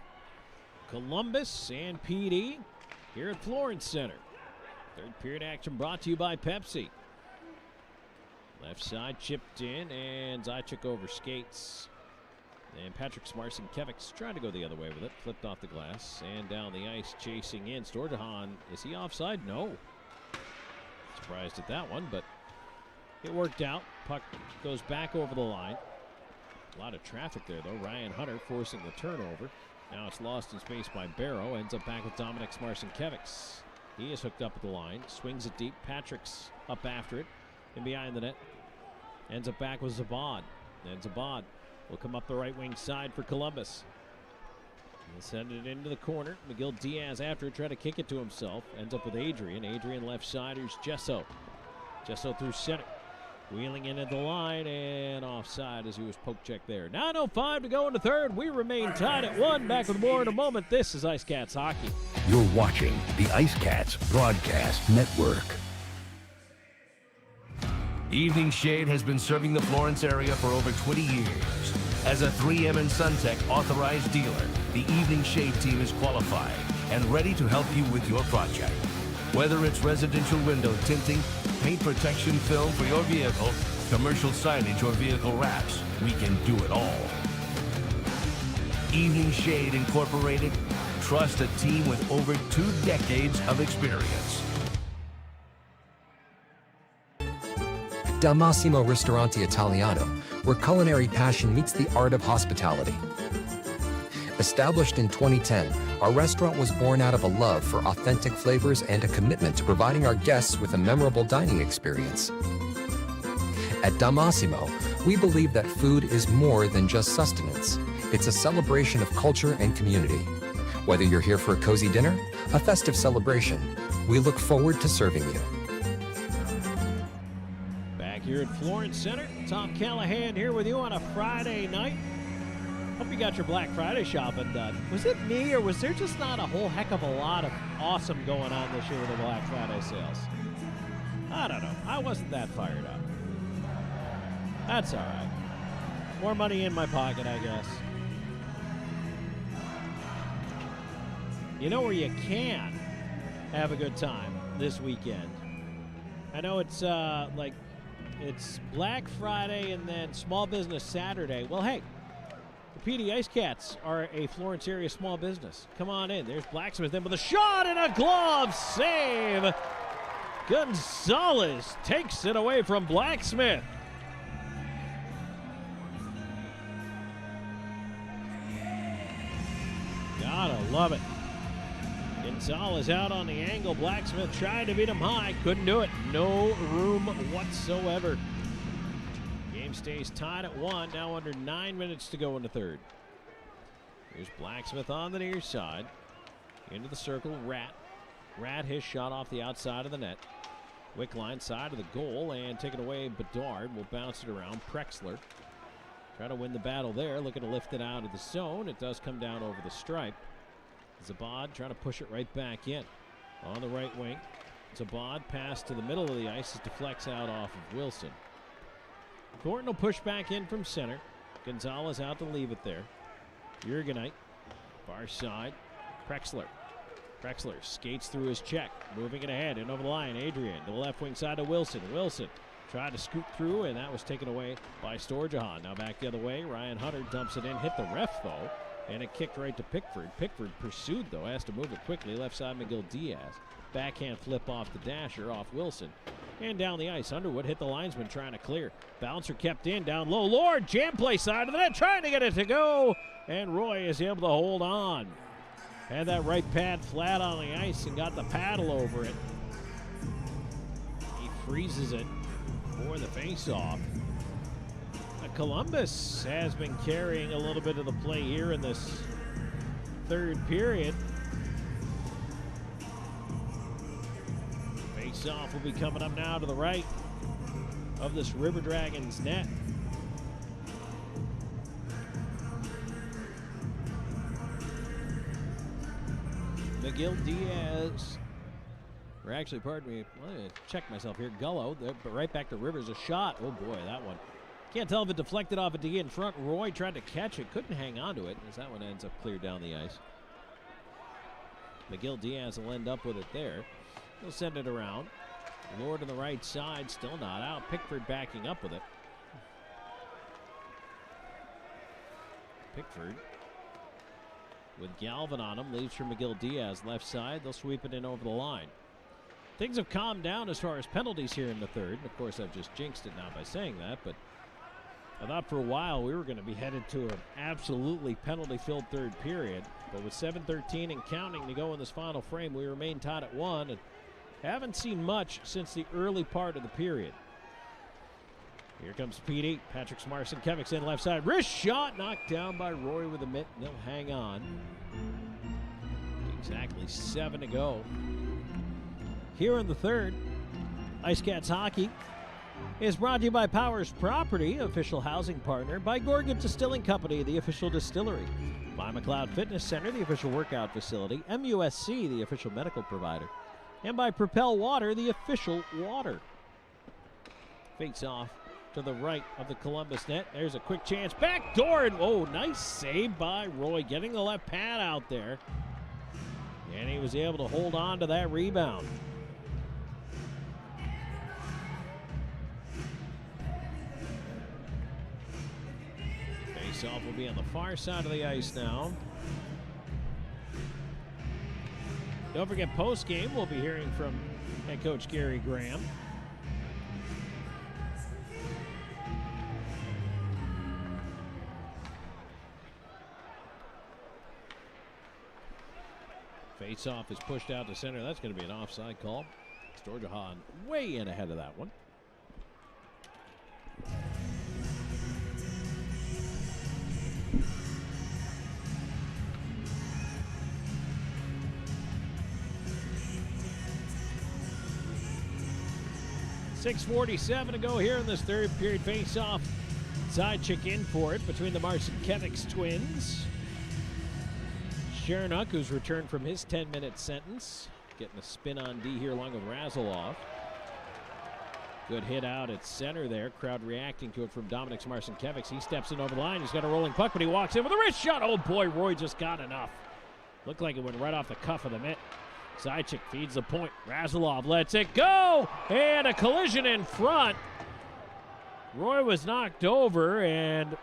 Columbus and PD here at Florence Center. Third period action brought to you by Pepsi. Left side chipped in, and Zajac over skates. And Patrick Smarson-Kevics trying to go the other way with it. Flipped off the glass and down the ice chasing in. Storjahan, is he offside? No. Surprised at that one, but it worked out. Puck goes back over the line. A lot of traffic there, though. Ryan Hunter forcing the turnover. Now it's lost in space by Barrow. Ends up back with Dominic Smarson-Kevics. He is hooked up at the line. Swings it deep. Patrick's up after it. And behind the net. Ends up back with Zabad. And Zabad will come up the right wing side for Columbus. He'll send it into the corner. McGill Diaz after it, try to kick it to himself. Ends up with Adrian. Adrian left side. Here's Jesso. Jesso through center. Wheeling in at the line and offside as he was poke checked there. 9:05 to go in the third. We remain tied at 1. Back with more in a moment. This is IceCats Hockey. You're watching the IceCats Broadcast Network. Evening Shade has been serving the Florence area for over 20 years. As a 3M and SunTech authorized dealer, the Evening Shade team is qualified and ready to help you with your project. Whether it's residential window tinting, paint protection film for your vehicle, commercial signage, or vehicle wraps, we can do it all. Evening Shade Incorporated. Trust a team with over 2 decades of experience. Dal Massimo Ristorante Italiano, where culinary passion meets the art of hospitality. Established in 2010, our restaurant was born out of a love for authentic flavors and a commitment to providing our guests with a memorable dining experience. At Dal Massimo, we believe that food is more than just sustenance. It's a celebration of culture and community. Whether you're here for a cozy dinner, a festive celebration, we look forward to serving you. Back here at Florence Center, Tom Callahan here with you on a Friday night. Hope you got your Black Friday shopping done. Was it me, or was there just not a whole heck of a lot of awesome going on this year with the Black Friday sales? I don't know. I wasn't that fired up. That's all right. More money in my pocket, I guess. You know where you can have a good time this weekend? I know it's it's Black Friday and then Small Business Saturday. Well, hey, the PD IceCats are a Florence area small business. Come on in. There's Blacksmith in with a shot and a glove save. Gonzalez takes it away from Blacksmith. Gotta love it. Gonzalez out on the angle. Blacksmith tried to beat him high. Couldn't do it. No room whatsoever. Game stays tied at 1. Now under 9 minutes to go in the third. Here's Blacksmith on the near side. Into the circle. Rat his shot off the outside of the net. Wickline side of the goal and taken away. Bedard will bounce it around. Prexler trying to win the battle there. Looking to lift it out of the zone. It does come down over the stripe. Zabad trying to push it right back in. On the right wing. Zabad pass to the middle of the ice. It deflects out off of Wilson. Thornton will push back in from center. Gonzalez out to leave it there. Jurgenite, far side. Prexler skates through his check. Moving it ahead and over the line. Adrian to the left wing side of Wilson. Wilson tried to scoot through, and that was taken away by Storjahan. Now back the other way. Ryan Hunter dumps it in. Hit the ref, though. And it kicked right to Pickford. Pickford pursued, though. Has to move it quickly. Left side, Miguel Diaz. Backhand flip off the dasher, off Wilson. And down the ice, Underwood hit the linesman trying to clear. Bouncer kept in, down low. Lord, jam play side of the net, trying to get it to go. And Roy is able to hold on. Had that right pad flat on the ice and got the paddle over it. He freezes it for the face-off. Columbus has been carrying a little bit of the play here in this third period. Face-off will be coming up now to the right of this River Dragons net. Miguel Diaz, or actually, pardon me, let me check myself here. Gullo, but right back to Rivers, a shot. Oh boy, that one. Can't tell if it deflected off a D in front. Roy tried to catch it, couldn't hang on to it, as that one ends up clear down the ice. Miguel Diaz will end up with it there. He'll send it around. Lord on the right side, still not out. Pickford backing up with it. Pickford with Galvin on him, leaves for Miguel Diaz left side. They'll sweep it in over the line. Things have calmed down as far as penalties here in the third. Of course, I've just jinxed it now by saying that, but I thought for a while we were going to be headed to an absolutely penalty-filled third period. But with 7:13 and counting to go in this final frame, we remain tied at 1 and haven't seen much since the early part of the period. Here comes PD. Patrick Smarson, Kevix in left side. Wrist shot knocked down by Roy with a mitt. They'll hang on. Exactly 7 to go. Here in the third, IceCats Hockey is brought to you by Powers Property, official housing partner, by Gorgon Distilling Company, the official distillery, by McLeod Fitness Center, the official workout facility, MUSC, the official medical provider, and by Propel Water, the official water. Face off to the right of the Columbus net. There's a quick chance. Back door, and oh, nice save by Roy, getting the left pad out there. And he was able to hold on to that rebound. Face-off will be on the far side of the ice now. Don't forget, post-game, we'll be hearing from head coach Gary Graham. Face-off is pushed out to center. That's going to be an offside call. Storjahan way in ahead of that one. .647 to go here in this third period. Face-off. Zajac in for it between the Marcinkiewicz twins. Chernak, who's returned from his 10-minute sentence. Getting a spin on D here along with Razilov. Good hit out at center there. Crowd reacting to it from Dominik Marcinkiewicz. He steps in over the line. He's got a rolling puck, but he walks in with a wrist shot. Oh boy, Roy just got enough. Looked like it went right off the cuff of the mitt. Zajac feeds the point. Razilov lets it go. And a collision in front. Roy was knocked over, and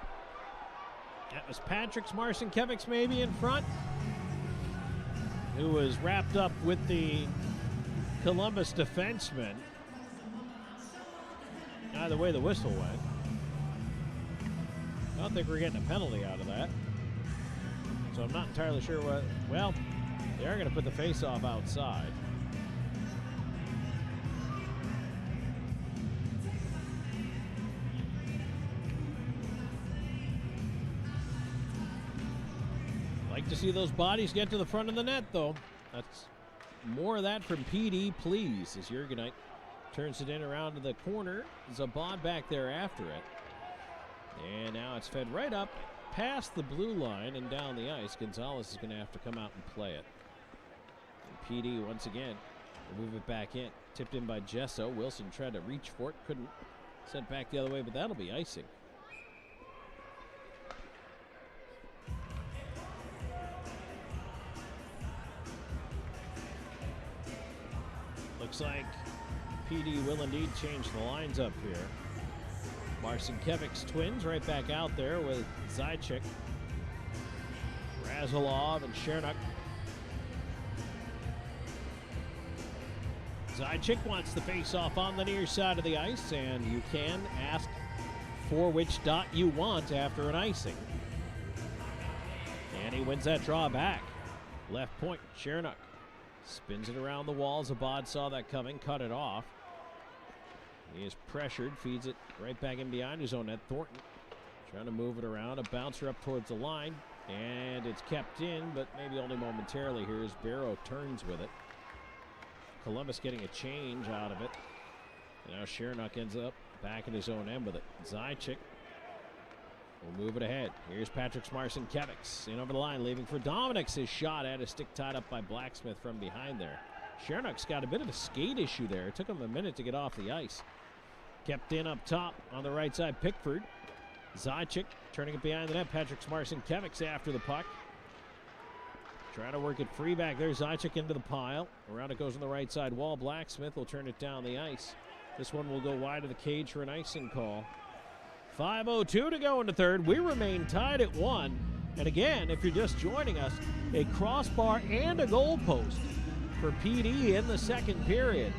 that was Patrick Marcinkiewicz maybe in front, who was wrapped up with the Columbus defenseman. Either way, the whistle went. I don't think we're getting a penalty out of that. So I'm not entirely sure what. Well, they are going to put the face-off outside. Like to see those bodies get to the front of the net, though. That's more of that from PD, please, as Jurgenite turns it in around to the corner. Zabad back there after it. And now it's fed right up past the blue line and down the ice. Gonzalez is going to have to come out and play it. And PD, once again, will move it back in. Tipped in by Gesso. Wilson tried to reach for it. Couldn't. Sent back the other way, but that'll be icing. Looks like PD will indeed change the lines up here. Marcinkiewicz twins right back out there with Zajac, Razilov, and Chernak. Zajac wants the face-off on the near side of the ice, and you can ask for which dot you want after an icing. And he wins that draw back. Left point, Chernak. Spins it around the walls. Abad saw that coming, cut it off. He is pressured, feeds it right back in behind his own net. Thornton trying to move it around, a bouncer up towards the line, and it's kept in, but maybe only momentarily here as Barrow turns with it. Columbus getting a change out of it. And now Chernak ends up back in his own end with it. Zajac will move it ahead. Here's Patrick Marcinkiewicz in over the line, leaving for Dominik's. His shot had a stick tied up by Blacksmith from behind there. Chernak's got a bit of a skate issue there. It took him a minute to get off the ice. Kept in up top on the right side, Pickford. Zajac turning it behind the net. Patrick Marcinkiewicz after the puck. Trying to work it free back there. Zajac into the pile. Around it goes on the right side wall. Blacksmith will turn it down the ice. This one will go wide of the cage for an icing call. 5:02 to go in the third. We remain tied at 1. And again, if you're just joining us, a crossbar and a goal post for PD in the second period.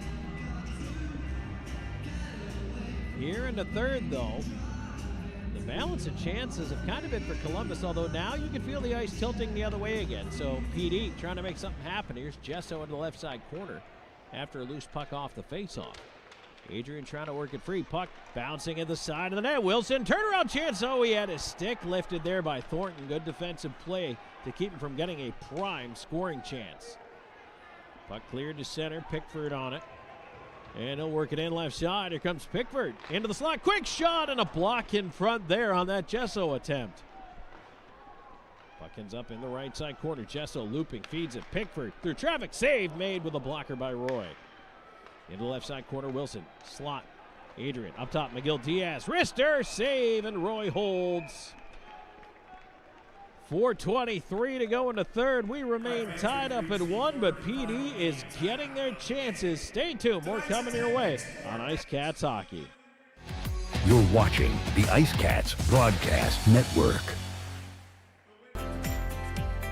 Here in the third, though, the balance of chances have kind of been for Columbus, although now you can feel the ice tilting the other way again. So PD trying to make something happen. Here's Gesso into the left side corner after a loose puck off the faceoff. Adrian trying to work it free. Puck bouncing at the side of the net. Wilson, turnaround chance. Oh, he had his stick lifted there by Thornton. Good defensive play to keep him from getting a prime scoring chance. Puck cleared to center. Pickford on it. And he'll work it in left side. Here comes Pickford into the slot. Quick shot and a block in front there on that Gesso attempt. Puck ends up in the right side corner. Gesso looping, feeds it. Pickford through traffic. Save made with a blocker by Roy. Into the left side corner, Wilson. Slot. Adrian up top. McGill Diaz. Wrister. Save, and Roy holds. 4:23 to go in the third. We remain tied up at 1, but PD is getting their chances. Stay tuned. More coming your way on IceCats Hockey. You're watching the IceCats Broadcast Network.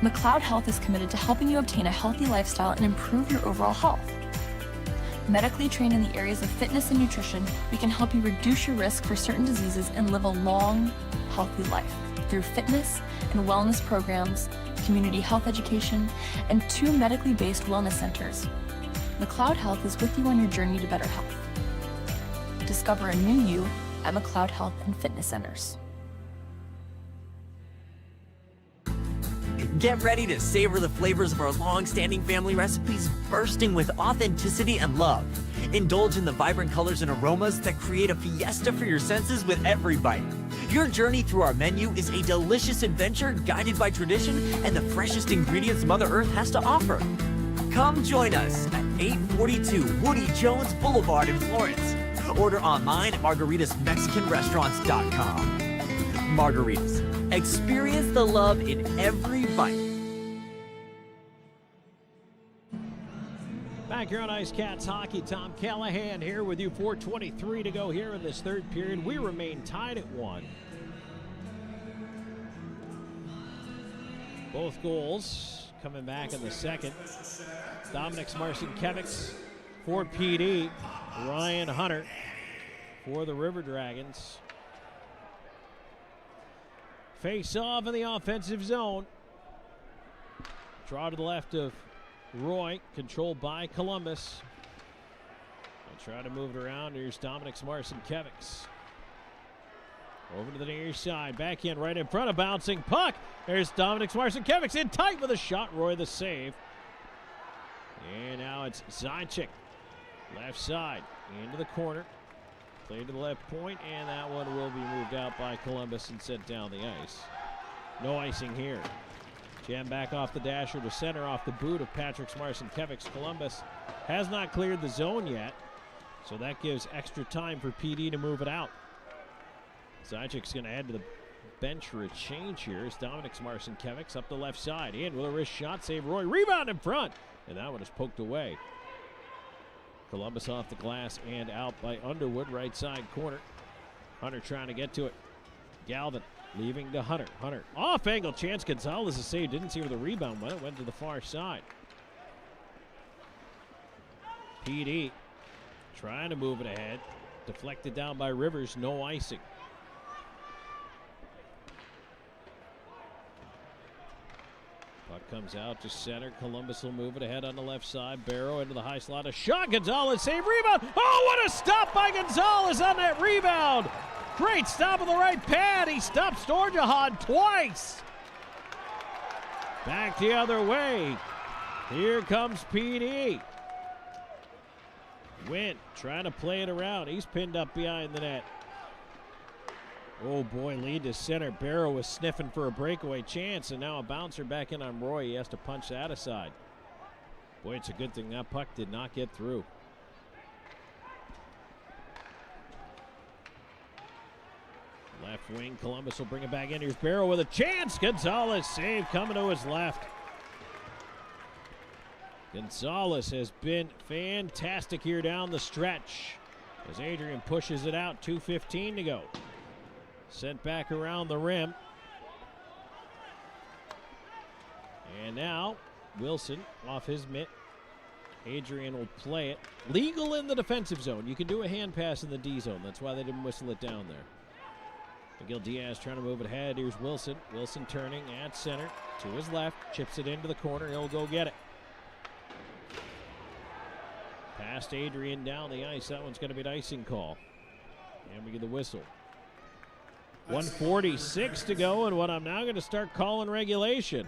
McLeod Health is committed to helping you obtain a healthy lifestyle and improve your overall health. Medically trained in the areas of fitness and nutrition, we can help you reduce your risk for certain diseases and live a long, healthy life through fitness and wellness programs, community health education, and 2 medically based wellness centers. McLeod Health is with you on your journey to better health. Discover a new you at McLeod Health and Fitness Centers. Get ready to savor the flavors of our long-standing family recipes bursting with authenticity and love. Indulge in the vibrant colors and aromas that create a fiesta for your senses with every bite. Your journey through our menu is a delicious adventure guided by tradition and the freshest ingredients Mother Earth has to offer. Come join us at 842 Woody Jones Boulevard in Florence. Order online at margaritasmexicanrestaurants.com. Margaritas. Experience the love in every bite. Back here on IceCats Hockey, Tom Callahan here with you. 4:23 to go here in this third period. We remain tied at 1. Both goals coming back in the second. Dominic Marcinkiewicz for PD. Ryan Hunter for the River Dragons. Face off in the offensive zone. Draw to the left of Roy, controlled by Columbus. They'll try to move it around. Here's Dominic Marcinkiewicz. Over to the near side, back in, right in front of bouncing puck. There's Dominic Marcinkiewicz in tight with a shot. Roy the save. And now it's Zajac. Left side, into the corner. Play to the left point, and that one will be moved out by Columbus and sent down the ice. No icing here. Jam back off the dasher to center off the boot of Patrick Marcinkiewicz. Columbus has not cleared the zone yet, so that gives extra time for PD to move it out. Zajac's going to head to the bench for a change here. It's Dominic Marcinkiewicz up the left side. In with a wrist shot, save Roy. Rebound in front, and that one is poked away. Columbus off the glass and out by Underwood, right side corner. Hunter trying to get to it. Galvin leaving to Hunter. Hunter off angle chance. Gonzalez is saved. Didn't see where the rebound went. It went to the far side. PD trying to move it ahead. Deflected down by Rivers. No icing. Puck comes out to center. Columbus will move it ahead on the left side. Barrow into the high slot. A shot. Gonzalez save. Rebound. Oh, what a stop by Gonzalez on that rebound. Great stop on the right pad. He stopped Storjahan twice. Back the other way. Here comes PD. Wint trying to play it around. He's pinned up behind the net. Oh boy, lead to center. Barrow was sniffing for a breakaway chance, and now a bouncer back in on Roy. He has to punch that aside. Boy, it's a good thing that puck did not get through. Left wing, Columbus will bring it back in. Here's Barrow with a chance. Gonzalez save coming to his left. Gonzalez has been fantastic here down the stretch as Adrian pushes it out. 2:15 to go. Sent back around the rim. And now Wilson off his mitt. Adrian will play it. Legal in the defensive zone. You can do a hand pass in the D zone. That's why they didn't whistle it down there. Miguel Diaz trying to move it ahead. Here's Wilson. Wilson turning at center to his left. Chips it into the corner. He'll go get it. Past Adrian down the ice. That one's going to be an icing call. And we get the whistle. 1:46 to go, and what I'm now going to start calling regulation.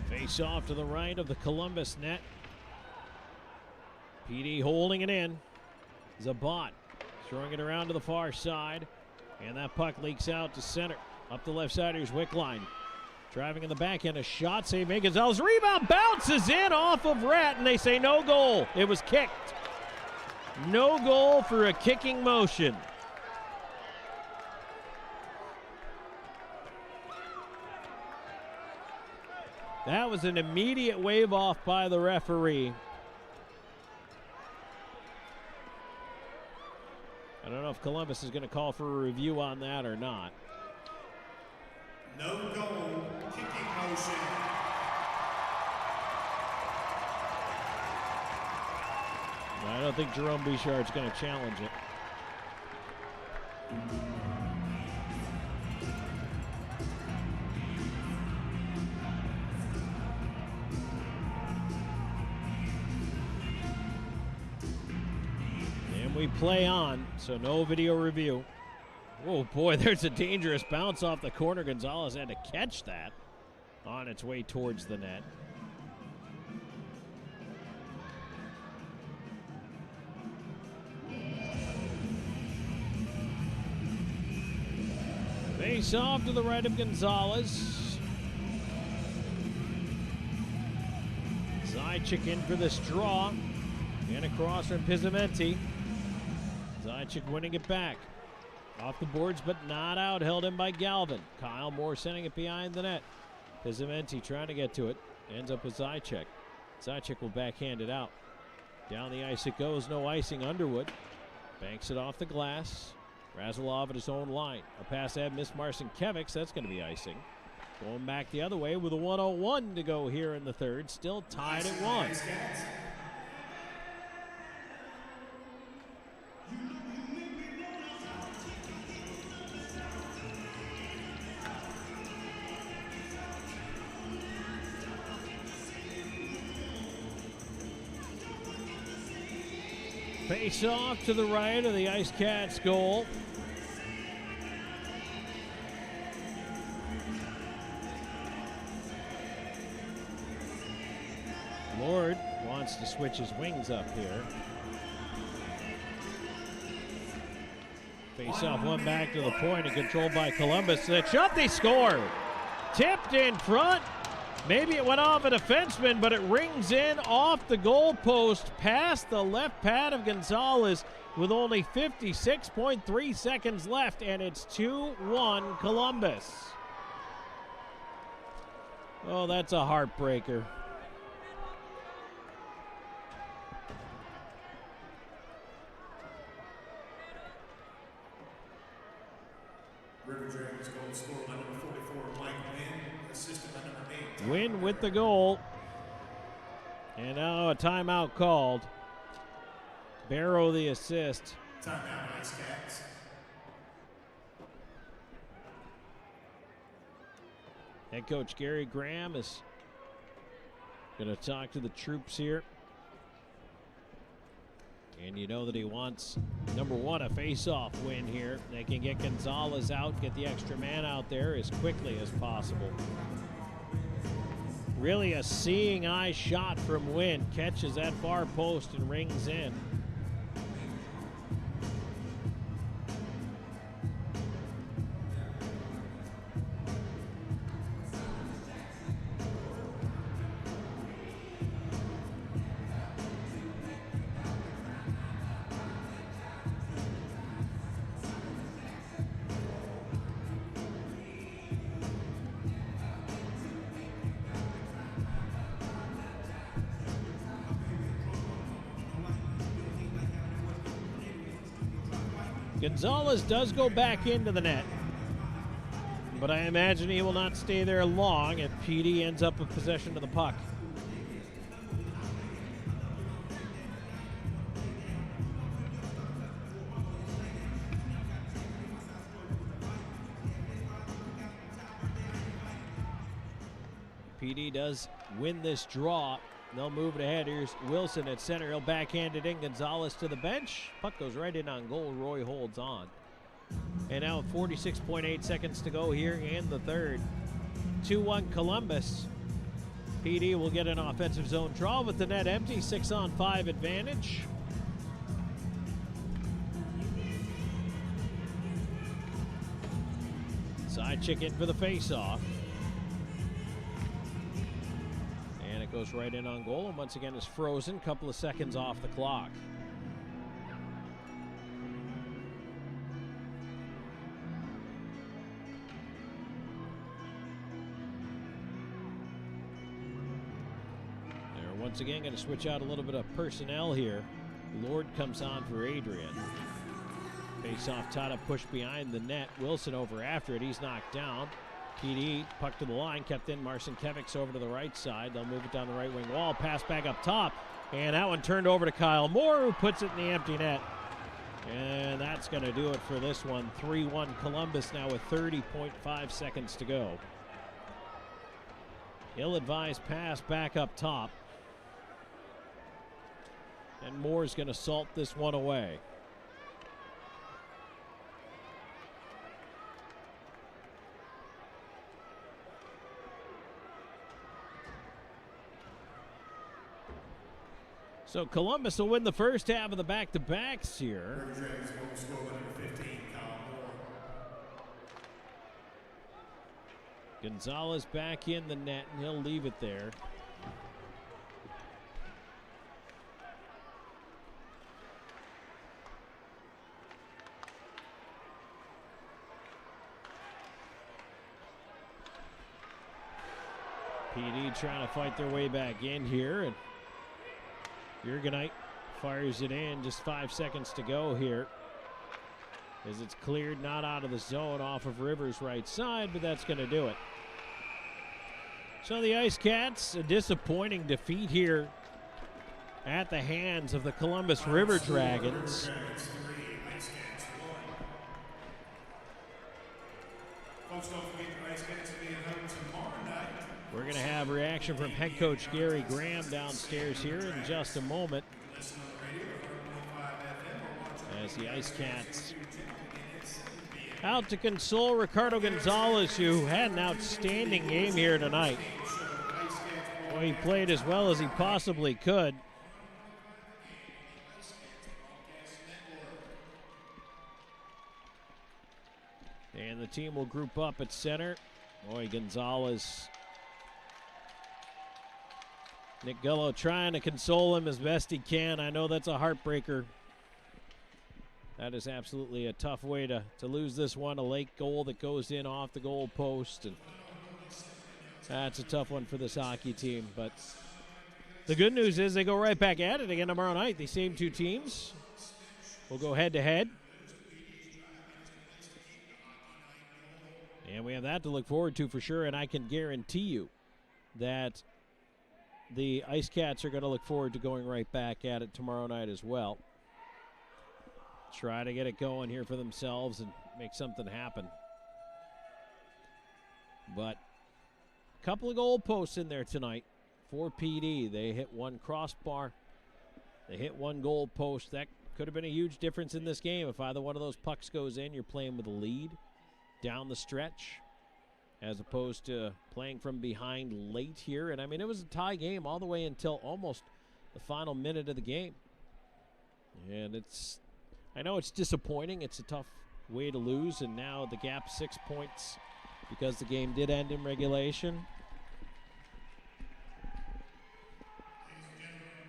Face off to the right of the Columbus net. PD holding it in. Zabat throwing it around to the far side, and that puck leaks out to center. Up the left side, here's Wickline. Driving in the back end, a shot, save made. Gonzalez, rebound, bounces in off of Rat, and they say no goal. It was kicked. No goal for a kicking motion. That was an immediate wave off by the referee. I don't know if Columbus is going to call for a review on that or not. No goal, kicking motion. I don't think Jerome Bouchard's going to challenge it. And we play on, so no video review. Oh boy, there's a dangerous bounce off the corner. Gonzalez had to catch that on its way towards the net. Face off to the right of Gonzalez. Zajac in for this draw. And across from Pizzamenti. Zajac winning it back. Off the boards, but not out. Held in by Galvin. Kyle Moore sending it behind the net. Pizzamenti trying to get to it. Ends up with Zajac. Zajac will backhand it out. Down the ice it goes. No icing. Underwood banks it off the glass. Razilov at his own line. A pass ahead, missed Marcinkiewicz. That's going to be icing. Going back the other way with a 1:01 to go here in the third. Still tied at 1. Face off to the right of the IceCats goal. Lord wants to switch his wings up here. Face off, one back to the point and controlled by Columbus. That shot, they score. Tipped in front. Maybe it went off a defenseman, but it rings in off the goalpost past the left pad of Gonzalez with only 56.3 seconds left, and it's 2-1 Columbus. Oh, that's a heartbreaker. River Dragons goal scored by number 44, Mike Wynn, assisted by number 8. Win with the goal. And now a timeout called. Barrow the assist. Timeout, IceCats. Head coach Gary Graham is going to talk to the troops here. And you know that he wants, number one, a face-off win here. They can get Gonzalez out, get the extra man out there as quickly as possible. Really a seeing eye shot from Wynn. Catches that far post and rings in. Gonzalez does go back into the net, but I imagine he will not stay there long if PD ends up with possession of the puck. PD does win this draw. They'll move it ahead. Here's Wilson at center. He'll backhand it in. Gonzalez to the bench. Puck goes right in on goal. Roy holds on. And now 46.8 seconds to go here in the third. 2-1 Columbus. PD will get an offensive zone draw with the net empty. 6-on-5 advantage. Side chick in for the face-off. Goes right in on goal, and once again is frozen. Couple of seconds off the clock. Once again, going to switch out a little bit of personnel here. Lord comes on for Adrian. Face-off, Tata pushed behind the net. Wilson over after it. He's knocked down. PD, puck to the line, kept in. Marcinkiewicz over to the right side. They'll move it down the right wing wall. Pass back up top. And that one turned over to Kyle Moore, who puts it in the empty net. And that's going to do it for this one. 3-1 Columbus now with 30.5 seconds to go. Ill-advised pass back up top. And Moore's going to salt this one away. So Columbus will win the first half of the back-to-backs here. Gonzalez back in the net, and he'll leave it there. PD trying to fight their way back in here, and Jurgenite fires it in. Just 5 seconds to go here, as it's cleared, not out of the zone, off of Rivers' right side, but that's going to do it. So the IceCats, a disappointing defeat here at the hands of the Columbus River Dragons. We're going to have reaction from head coach Gary Graham downstairs here in just a moment, as the IceCats out to console Ricardo Gonzalez, who had an outstanding game here tonight. Well, he played as well as he possibly could. And the team will group up at center. Boy, Gonzalez. Nick Gullo trying to console him as best he can. I know that's a heartbreaker. That is absolutely a tough way to lose this one. A late goal that goes in off the goal post. And that's a tough one for this hockey team. But the good news is they go right back at it again tomorrow night. The same two teams will go head-to-head. And we have that to look forward to for sure. And I can guarantee you that the IceCats are going to look forward to going right back at it tomorrow night as well. Try to get it going here for themselves and make something happen. But a couple of goal posts in there tonight for PD. They hit one crossbar. They hit one goal post. That could have been a huge difference in this game. If either one of those pucks goes in, you're playing with a lead down the stretch, as opposed to playing from behind late here. And I mean, it was a tie game all the way until almost the final minute of the game. And I know it's disappointing. It's a tough way to lose, and now the gap 6 points because the game did end in regulation.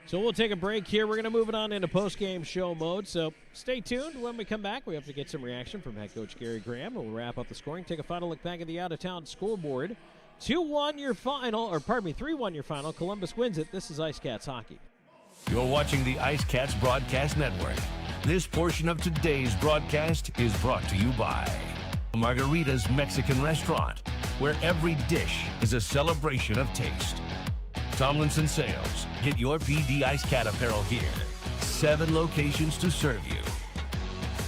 So we'll take a break here. We're going to move it on into post-game show mode, so stay tuned. When we come back, we have to get some reaction from head coach Gary Graham. We'll wrap up the scoring, take a final look back at the out-of-town scoreboard. 2-1 your final, or pardon me, 3-1 your final. Columbus wins it. This is IceCats hockey. You're watching the IceCats Broadcast Network. This portion of today's broadcast is brought to you by Margarita's Mexican Restaurant, where every dish is a celebration of taste. Tomlinson Sales. Get your PD IceCat apparel here. 7 locations to serve you.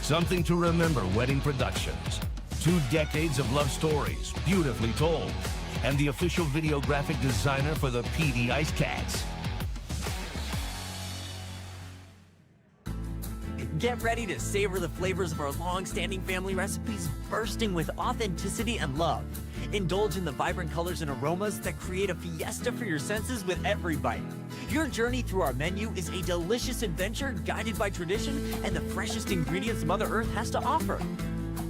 Something to Remember Wedding Productions. 2 decades of love stories, beautifully told. And the official video graphic designer for the PD IceCats. Get ready to savor the flavors of our long-standing family recipes, bursting with authenticity and love. Indulge in the vibrant colors and aromas that create a fiesta for your senses with every bite. Your journey through our menu is a delicious adventure guided by tradition and the freshest ingredients Mother Earth has to offer.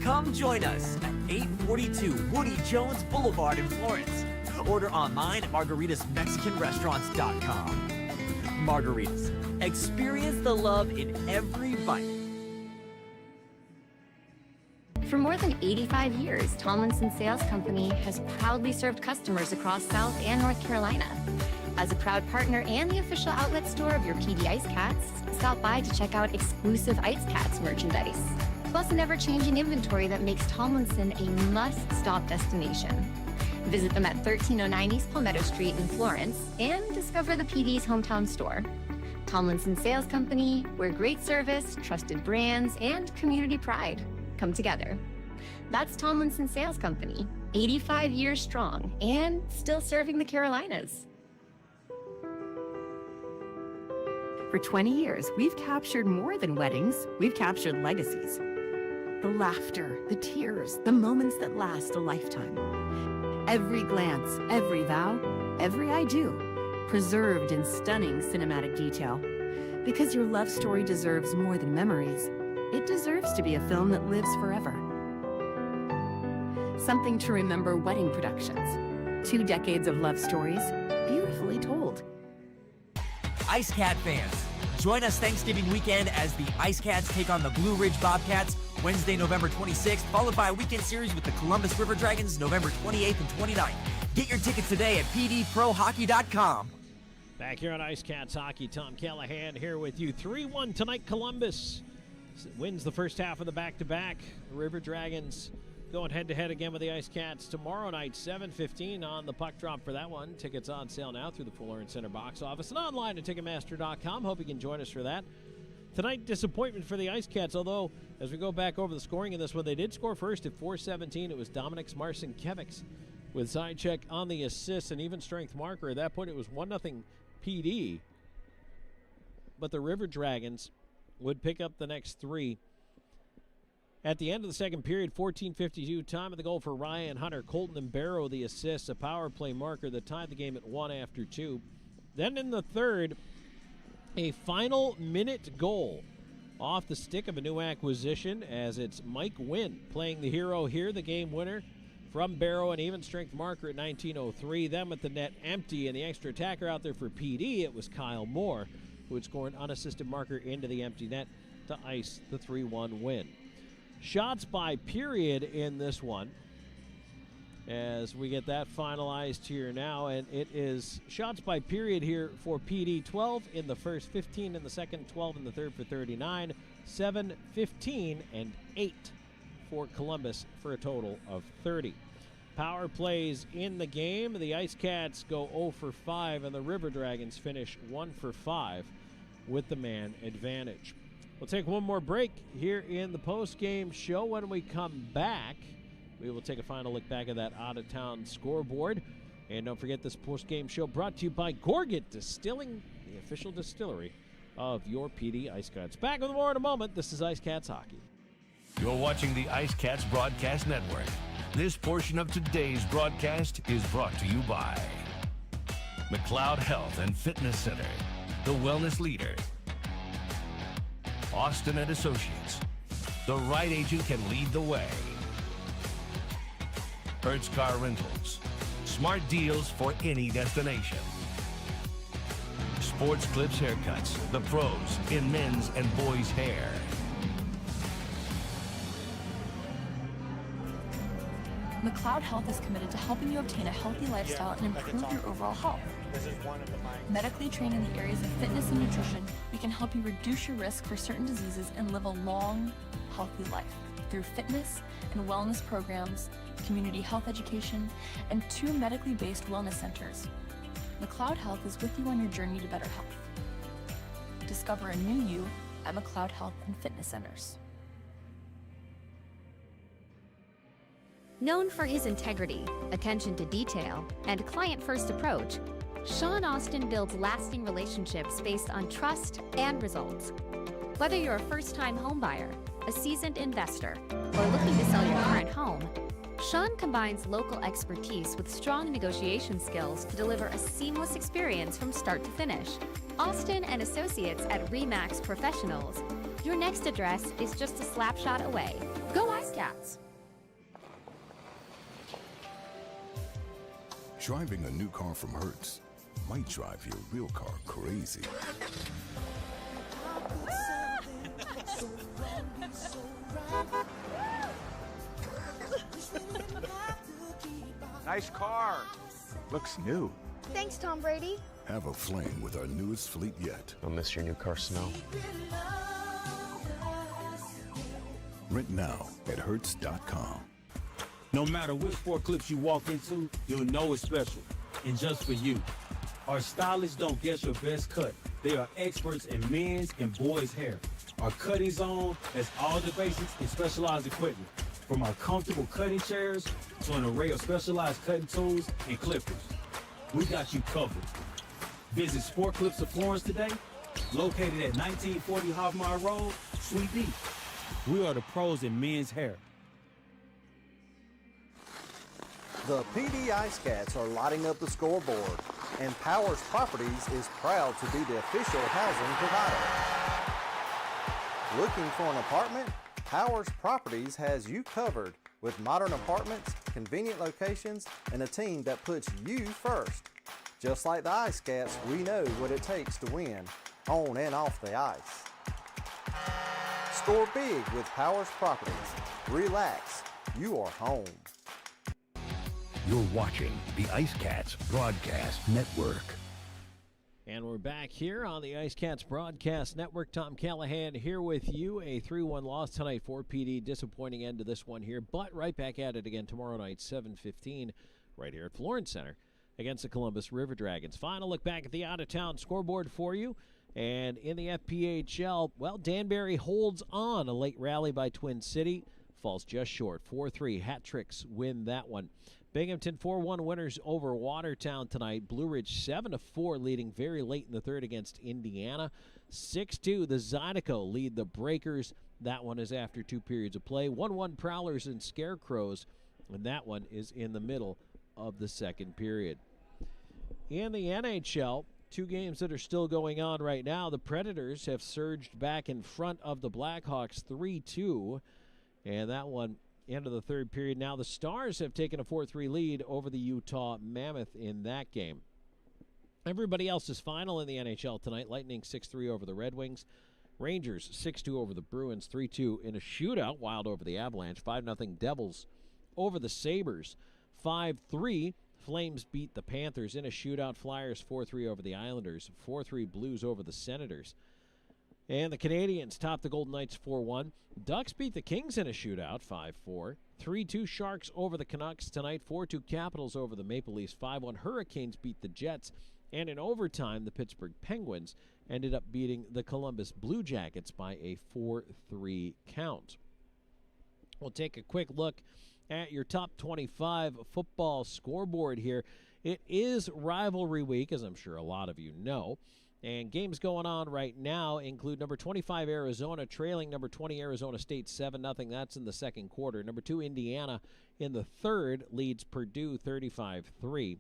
Come join us at 842 Woody Jones Boulevard in Florence. Order online at margaritasmexicanrestaurants.com. Margaritas. Experience the love in every bite. For more than 85 years, Tomlinson Sales Company has proudly served customers across South and North Carolina. As a proud partner and the official outlet store of your PD IceCats, stop by to check out exclusive IceCats merchandise. Plus an ever-changing inventory that makes Tomlinson a must-stop destination. Visit them at 1309 East Palmetto Street in Florence and discover the PD's hometown store. Tomlinson Sales Company, where great service, trusted brands, and community pride come together. That's Tomlinson Sales Company, 85 years strong and still serving the Carolinas. For 20 years, we've captured more than weddings, we've captured legacies. The laughter, the tears, the moments that last a lifetime. Every glance, every vow, every I do, preserved in stunning cinematic detail. Because your love story deserves more than memories. It deserves to be a film that lives forever. Something to remember wedding productions. 2 decades of love stories, beautifully told. IceCat fans, join us Thanksgiving weekend as the IceCats take on the Blue Ridge Bobcats Wednesday, November 26th, followed by a weekend series with the Columbus River Dragons November 28th and 29th. Get your tickets today at pdprohockey.com. Back here on IceCats Hockey, Tom Callahan here with you. 3-1 tonight, Columbus wins the first half of the back-to-back. The River Dragons going head-to-head again with the IceCats tomorrow night, 7:15 on the puck drop for that one. Tickets on sale now through the Fuller & Center box office and online at Ticketmaster.com. Hope you can join us for that. Tonight, disappointment for the IceCats, although as we go back over the scoring in this one, they did score first at 4:17. It was Dominic Marcinkiewicz with Zajac on the assist, and even strength marker. At that point, it was 1-0 PD. But the River Dragons would pick up the next 3. At the end of the second period, 14:52, time of the goal for Ryan Hunter. Colton and Barrow the assists, a power play marker that tied the game at 1 after 2. Then in the third, a final minute goal off the stick of a new acquisition, as it's Mike Wynn playing the hero here, the game winner from Barrow, an even strength marker at 19:03. Then with the net empty and the extra attacker out there for PD, it was Kyle Moore who would score an unassisted marker into the empty net to ice the 3-1 win. Shots by period in this one, as we get that finalized here now, and it is shots by period here for PD. 12 in the first, 15 in the second, 12 in the third for 39, 7, 15, and 8 for Columbus for a total of 30. Power plays in the game. The IceCats go 0 for 5, and the River Dragons finish 1 for 5 with the man advantage. We'll take one more break here in the post-game show. When we come back, we will take a final look back at that out-of-town scoreboard. And don't forget, this post-game show brought to you by Gorget Distilling, the official distillery of your PD IceCats. Back with more in a moment. This is IceCats Hockey. You're watching the IceCats Broadcast Network. This portion of today's broadcast is brought to you by McLeod Health and Fitness Center, the wellness leader. Austin and Associates. The right agent can lead the way. Hertz Car Rentals. Smart deals for any destination. Sports Clips Haircuts. The pros in men's and boys' hair. McLeod Health is committed to helping you obtain a healthy lifestyle and improve your overall health. Medically trained in the areas of fitness and nutrition, we can help you reduce your risk for certain diseases and live a long, healthy life through fitness and wellness programs, community health education, and 2 medically based wellness centers. McLeod Health is with you on your journey to better health. Discover a new you at McLeod Health and Fitness Centers. Known for his integrity, attention to detail, and client-first approach, Sean Austin builds lasting relationships based on trust and results. Whether you're a first-time homebuyer, a seasoned investor, or looking to sell your current home, Sean combines local expertise with strong negotiation skills to deliver a seamless experience from start to finish. Austin and Associates at RE/MAX Professionals. Your next address is just a slap shot away. Go IceCats! Driving a new car from Hertz might drive your real car crazy. Nice car. Looks new. Thanks, Tom Brady. Have a flame with our newest fleet yet. I'll miss your new car smell. Rent now at Hertz.com. No matter which sport clips you walk into, you'll know it's special. And just for you. Our stylists don't guess your best cut. They are experts in men's and boys' hair. Our cutting zone has all the basics and specialized equipment. From our comfortable cutting chairs to an array of specialized cutting tools and clippers. We got you covered. Visit Sport Clips of Florence today, located at 1940 Hoffmeyer Road, Suite B. We are the pros in men's hair. The PD IceCats are lighting up the scoreboard, and Powers Properties is proud to be the official housing provider. Looking for an apartment? Powers Properties has you covered with modern apartments, convenient locations, and a team that puts you first. Just like the IceCats, we know what it takes to win, on and off the ice. Score big with Powers Properties. Relax, you are home. You're watching the IceCats Broadcast Network. And we're back here on the IceCats Broadcast Network. Tom Callahan here with you. A 3-1 loss tonight for PD. Disappointing end to this one here, but right back at it again tomorrow night, 7:15, right here at Florence Center against the Columbus River Dragons. Final look back at the out-of-town scoreboard for you. And in the FPHL, well, Danbury holds on. A late rally by Twin City. Falls just short. 4-3. Hat Tricks win that one. Binghamton 4-1 winners over Watertown tonight. Blue Ridge 7-4 leading very late in the third against Indiana. 6-2 the Zydeco lead the Breakers. That one is after 2 periods of play. 1-1 Prowlers and Scarecrows, and that one is in the middle of the second period. In the NHL, 2 games that are still going on right now. The Predators have surged back in front of the Blackhawks 3-2, and that one end of the third period. Now the Stars have taken a 4-3 lead over the Utah Mammoth in that game. Everybody else is final in the NHL tonight. Lightning 6-3 over the Red Wings. Rangers 6-2 over the Bruins. 3-2 in a shootout. Wild over the Avalanche. 5-0 Devils over the Sabres. 5-3 Flames beat the Panthers in a shootout. Flyers 4-3 over the Islanders. 4-3 Blues over the Senators. And the Canadians top the Golden Knights 4-1. Ducks beat the Kings in a shootout 5-4. 3-2 Sharks over the Canucks tonight. 4-2 Capitals over the Maple Leafs. 5-1 Hurricanes beat the Jets. And in overtime, the Pittsburgh Penguins ended up beating the Columbus Blue Jackets by a 4-3 count. We'll take a quick look at your top 25 football scoreboard here. It is rivalry week, as I'm sure a lot of you know. And games going on right now include number 25 Arizona trailing number 20 Arizona State 7-0. That's in the second quarter. Number 2 Indiana in the third leads Purdue 35-3.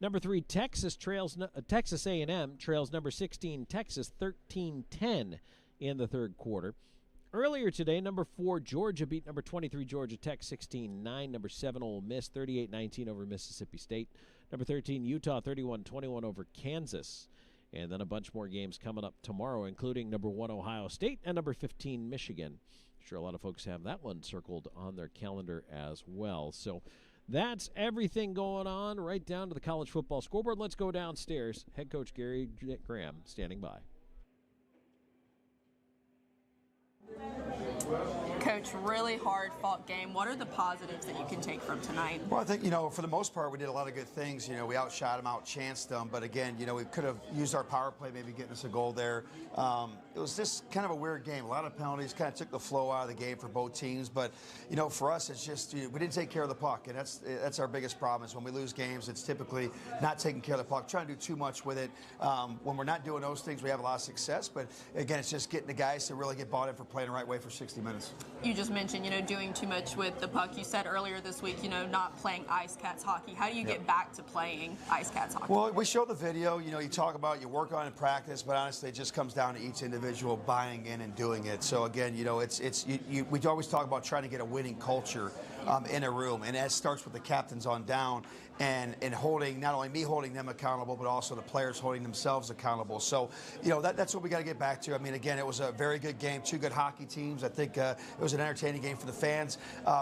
Number 3 Texas A&M trails number 16 Texas 13-10 in the third quarter. Earlier today, number 4 Georgia beat number 23 Georgia Tech 16-9. Number 7 Ole Miss 38-19 over Mississippi State. Number 13 Utah 31-21 over Kansas. And then a bunch more games coming up tomorrow, including number 1 Ohio State and number 15 Michigan. I'm sure a lot of folks have that one circled on their calendar as well. So that's everything going on right down to the college football scoreboard. Let's go downstairs. Head coach Gary Graham standing by. Coach, really hard-fought game. What are the positives that you can take from tonight? Well, I think, for the most part, we did a lot of good things. We outshot them, outchanced them. But again, we could have used our power play, maybe getting us a goal there. It was just kind of a weird game. A lot of penalties kind of took the flow out of the game for both teams. But, for us, it's just we didn't take care of the puck. And that's our biggest problem is when we lose games, it's typically not taking care of the puck, trying to do too much with it. When we're not doing those things, we have a lot of success. But, again, it's just getting the guys to really get bought in for playing the right way for 60 minutes. You just mentioned, doing too much with the puck. You said earlier this week, not playing IceCats hockey. How do you get back to playing IceCats hockey? Well, we show the video. You talk about you work on it in practice, but honestly, it just comes down to each individual buying in and doing it. So again, we always talk about trying to get a winning culture in a room, and that starts with the captains on down. and holding, not only me holding them accountable, but also the players holding themselves accountable. So, that's what we got to get back to. I mean, again, it was a very good game, two good hockey teams. I think it was an entertaining game for the fans.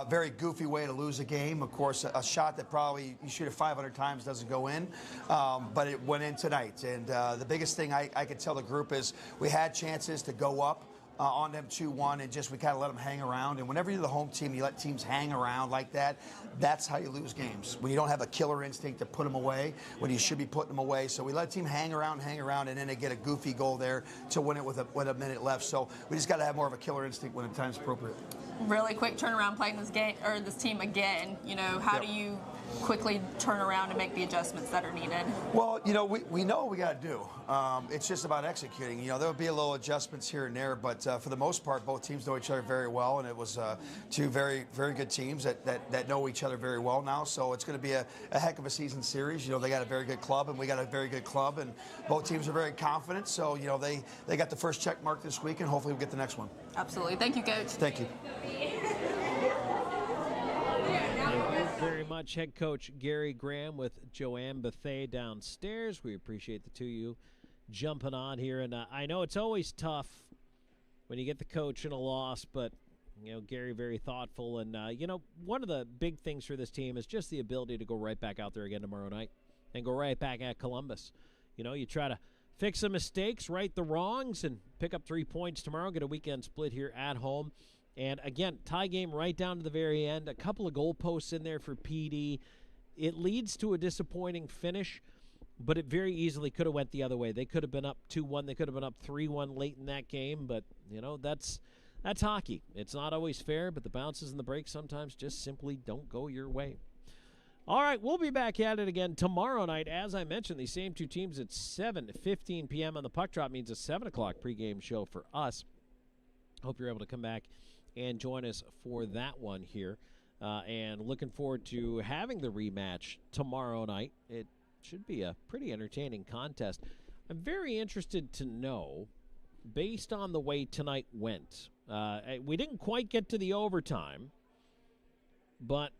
Very goofy way to lose a game. Of course, a shot that probably you shoot it 500 times doesn't go in, but it went in tonight. And the biggest thing I could tell the group is we had chances to go up on them 2-1, and we kind of let them hang around. And whenever you're the home team, you let teams hang around like that, that's how you lose games. When you don't have a killer instinct to put them away, when you should be putting them away. So we let the team hang around, and then they get a goofy goal there to win it with a minute left. So we just got to have more of a killer instinct when the time's appropriate. Really quick turnaround playing this game, or this team again. How do you quickly turn around and make the adjustments that are needed? Well, we know what we got to do. It's just about executing. There'll be a little adjustments here and there, but for the most part, both teams know each other very well, and it was two very, very good teams that know each other very well now. So it's going to be a heck of a season series. They got a very good club, and we got a very good club, and both teams are very confident. So they got the first check mark this week, and hopefully we'll get the next one. Absolutely. Thank you, Coach. Thank you. Thank you very much, head coach Gary Graham with Joanne Bethay downstairs. We appreciate the two of you jumping on here. And I know it's always tough when you get the coach in a loss, but, Gary very thoughtful. And, one of the big things for this team is just the ability to go right back out there again tomorrow night and go right back at Columbus. You try to fix some mistakes, right the wrongs, and pick up 3 points tomorrow, get a weekend split here at home. And, again, tie game right down to the very end. A couple of goalposts in there for PD. It leads to a disappointing finish, but it very easily could have went the other way. They could have been up 2-1. They could have been up 3-1 late in that game. But, that's hockey. It's not always fair, but the bounces and the breaks sometimes just simply don't go your way. All right, we'll be back at it again tomorrow night. As I mentioned, these same two teams at 7:15 p.m. on the Puck Drop means a 7 o'clock pregame show for us. Hope you're able to come back and join us for that one here. And looking forward to having the rematch tomorrow night. It should be a pretty entertaining contest. I'm very interested to know, based on the way tonight went, we didn't quite get to the overtime, but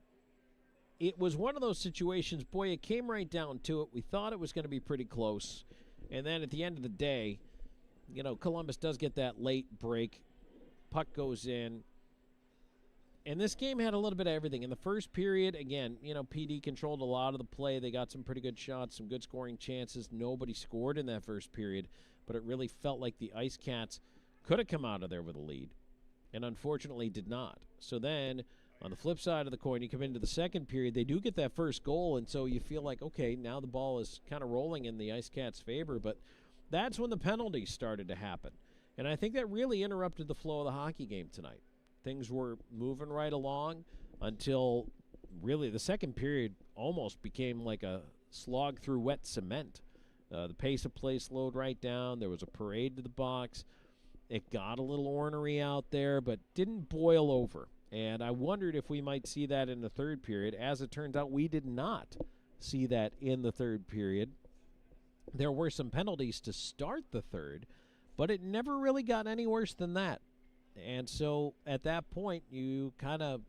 it was one of those situations, boy, it came right down to it. We thought it was going to be pretty close. And then at the end of the day, Columbus does get that late break. Puck goes in. And this game had a little bit of everything. In the first period, again, PD controlled a lot of the play. They got some pretty good shots, some good scoring chances. Nobody scored in that first period, but it really felt like the IceCats could have come out of there with a lead, and unfortunately did not. So then, on the flip side of the coin, you come into the second period, they do get that first goal, and so you feel like, okay, now the ball is kind of rolling in the IceCats' favor, but that's when the penalties started to happen. And I think that really interrupted the flow of the hockey game tonight. Things were moving right along until really the second period almost became like a slog through wet cement. The pace of play slowed right down. There was a parade to the box. It got a little ornery out there, but didn't boil over. And I wondered if we might see that in the third period. As it turns out, we did not see that in the third period. There were some penalties to start the third, but it never really got any worse than that. And so at that point, you kind of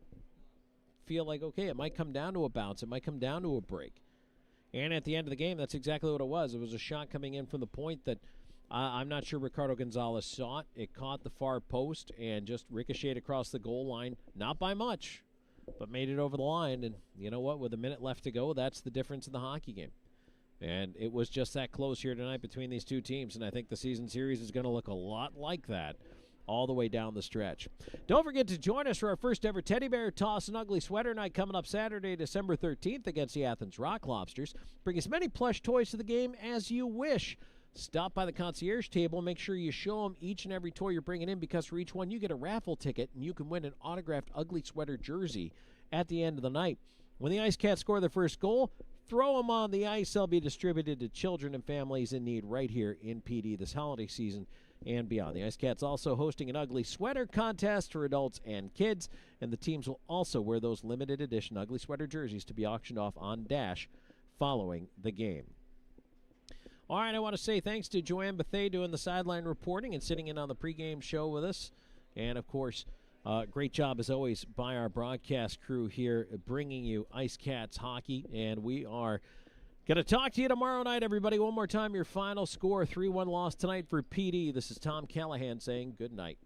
feel like, okay, it might come down to a bounce. It might come down to a break. And at the end of the game, that's exactly what it was. It was a shot coming in from the point that I'm not sure Ricardo Gonzalez saw it. It caught the far post and just ricocheted across the goal line. Not by much, but made it over the line. And you know what? With a minute left to go, that's the difference in the hockey game. And it was just that close here tonight between these two teams. And I think the season series is going to look a lot like that all the way down the stretch. Don't forget to join us for our first ever Teddy Bear Toss and Ugly Sweater Night coming up Saturday, December 13th against the Athens Rock Lobsters. Bring as many plush toys to the game as you wish. Stop by the concierge table. Make sure you show them each and every toy you're bringing in, because for each one you get a raffle ticket and you can win an autographed Ugly Sweater jersey at the end of the night. When the IceCats score their first goal, throw them on the ice. They'll be distributed to children and families in need right here in PD this holiday season and beyond. The IceCats also hosting an ugly sweater contest for adults and kids, and the teams will also wear those limited edition ugly sweater jerseys to be auctioned off on Dash following the game. All right, I want to say thanks to Joanne Bethay doing the sideline reporting and sitting in on the pregame show with us. And, of course, Great job, as always, by our broadcast crew here bringing you IceCats hockey. And we are going to talk to you tomorrow night, everybody. One more time, your final score, 3-1 loss tonight for PD. This is Tom Callahan saying good night.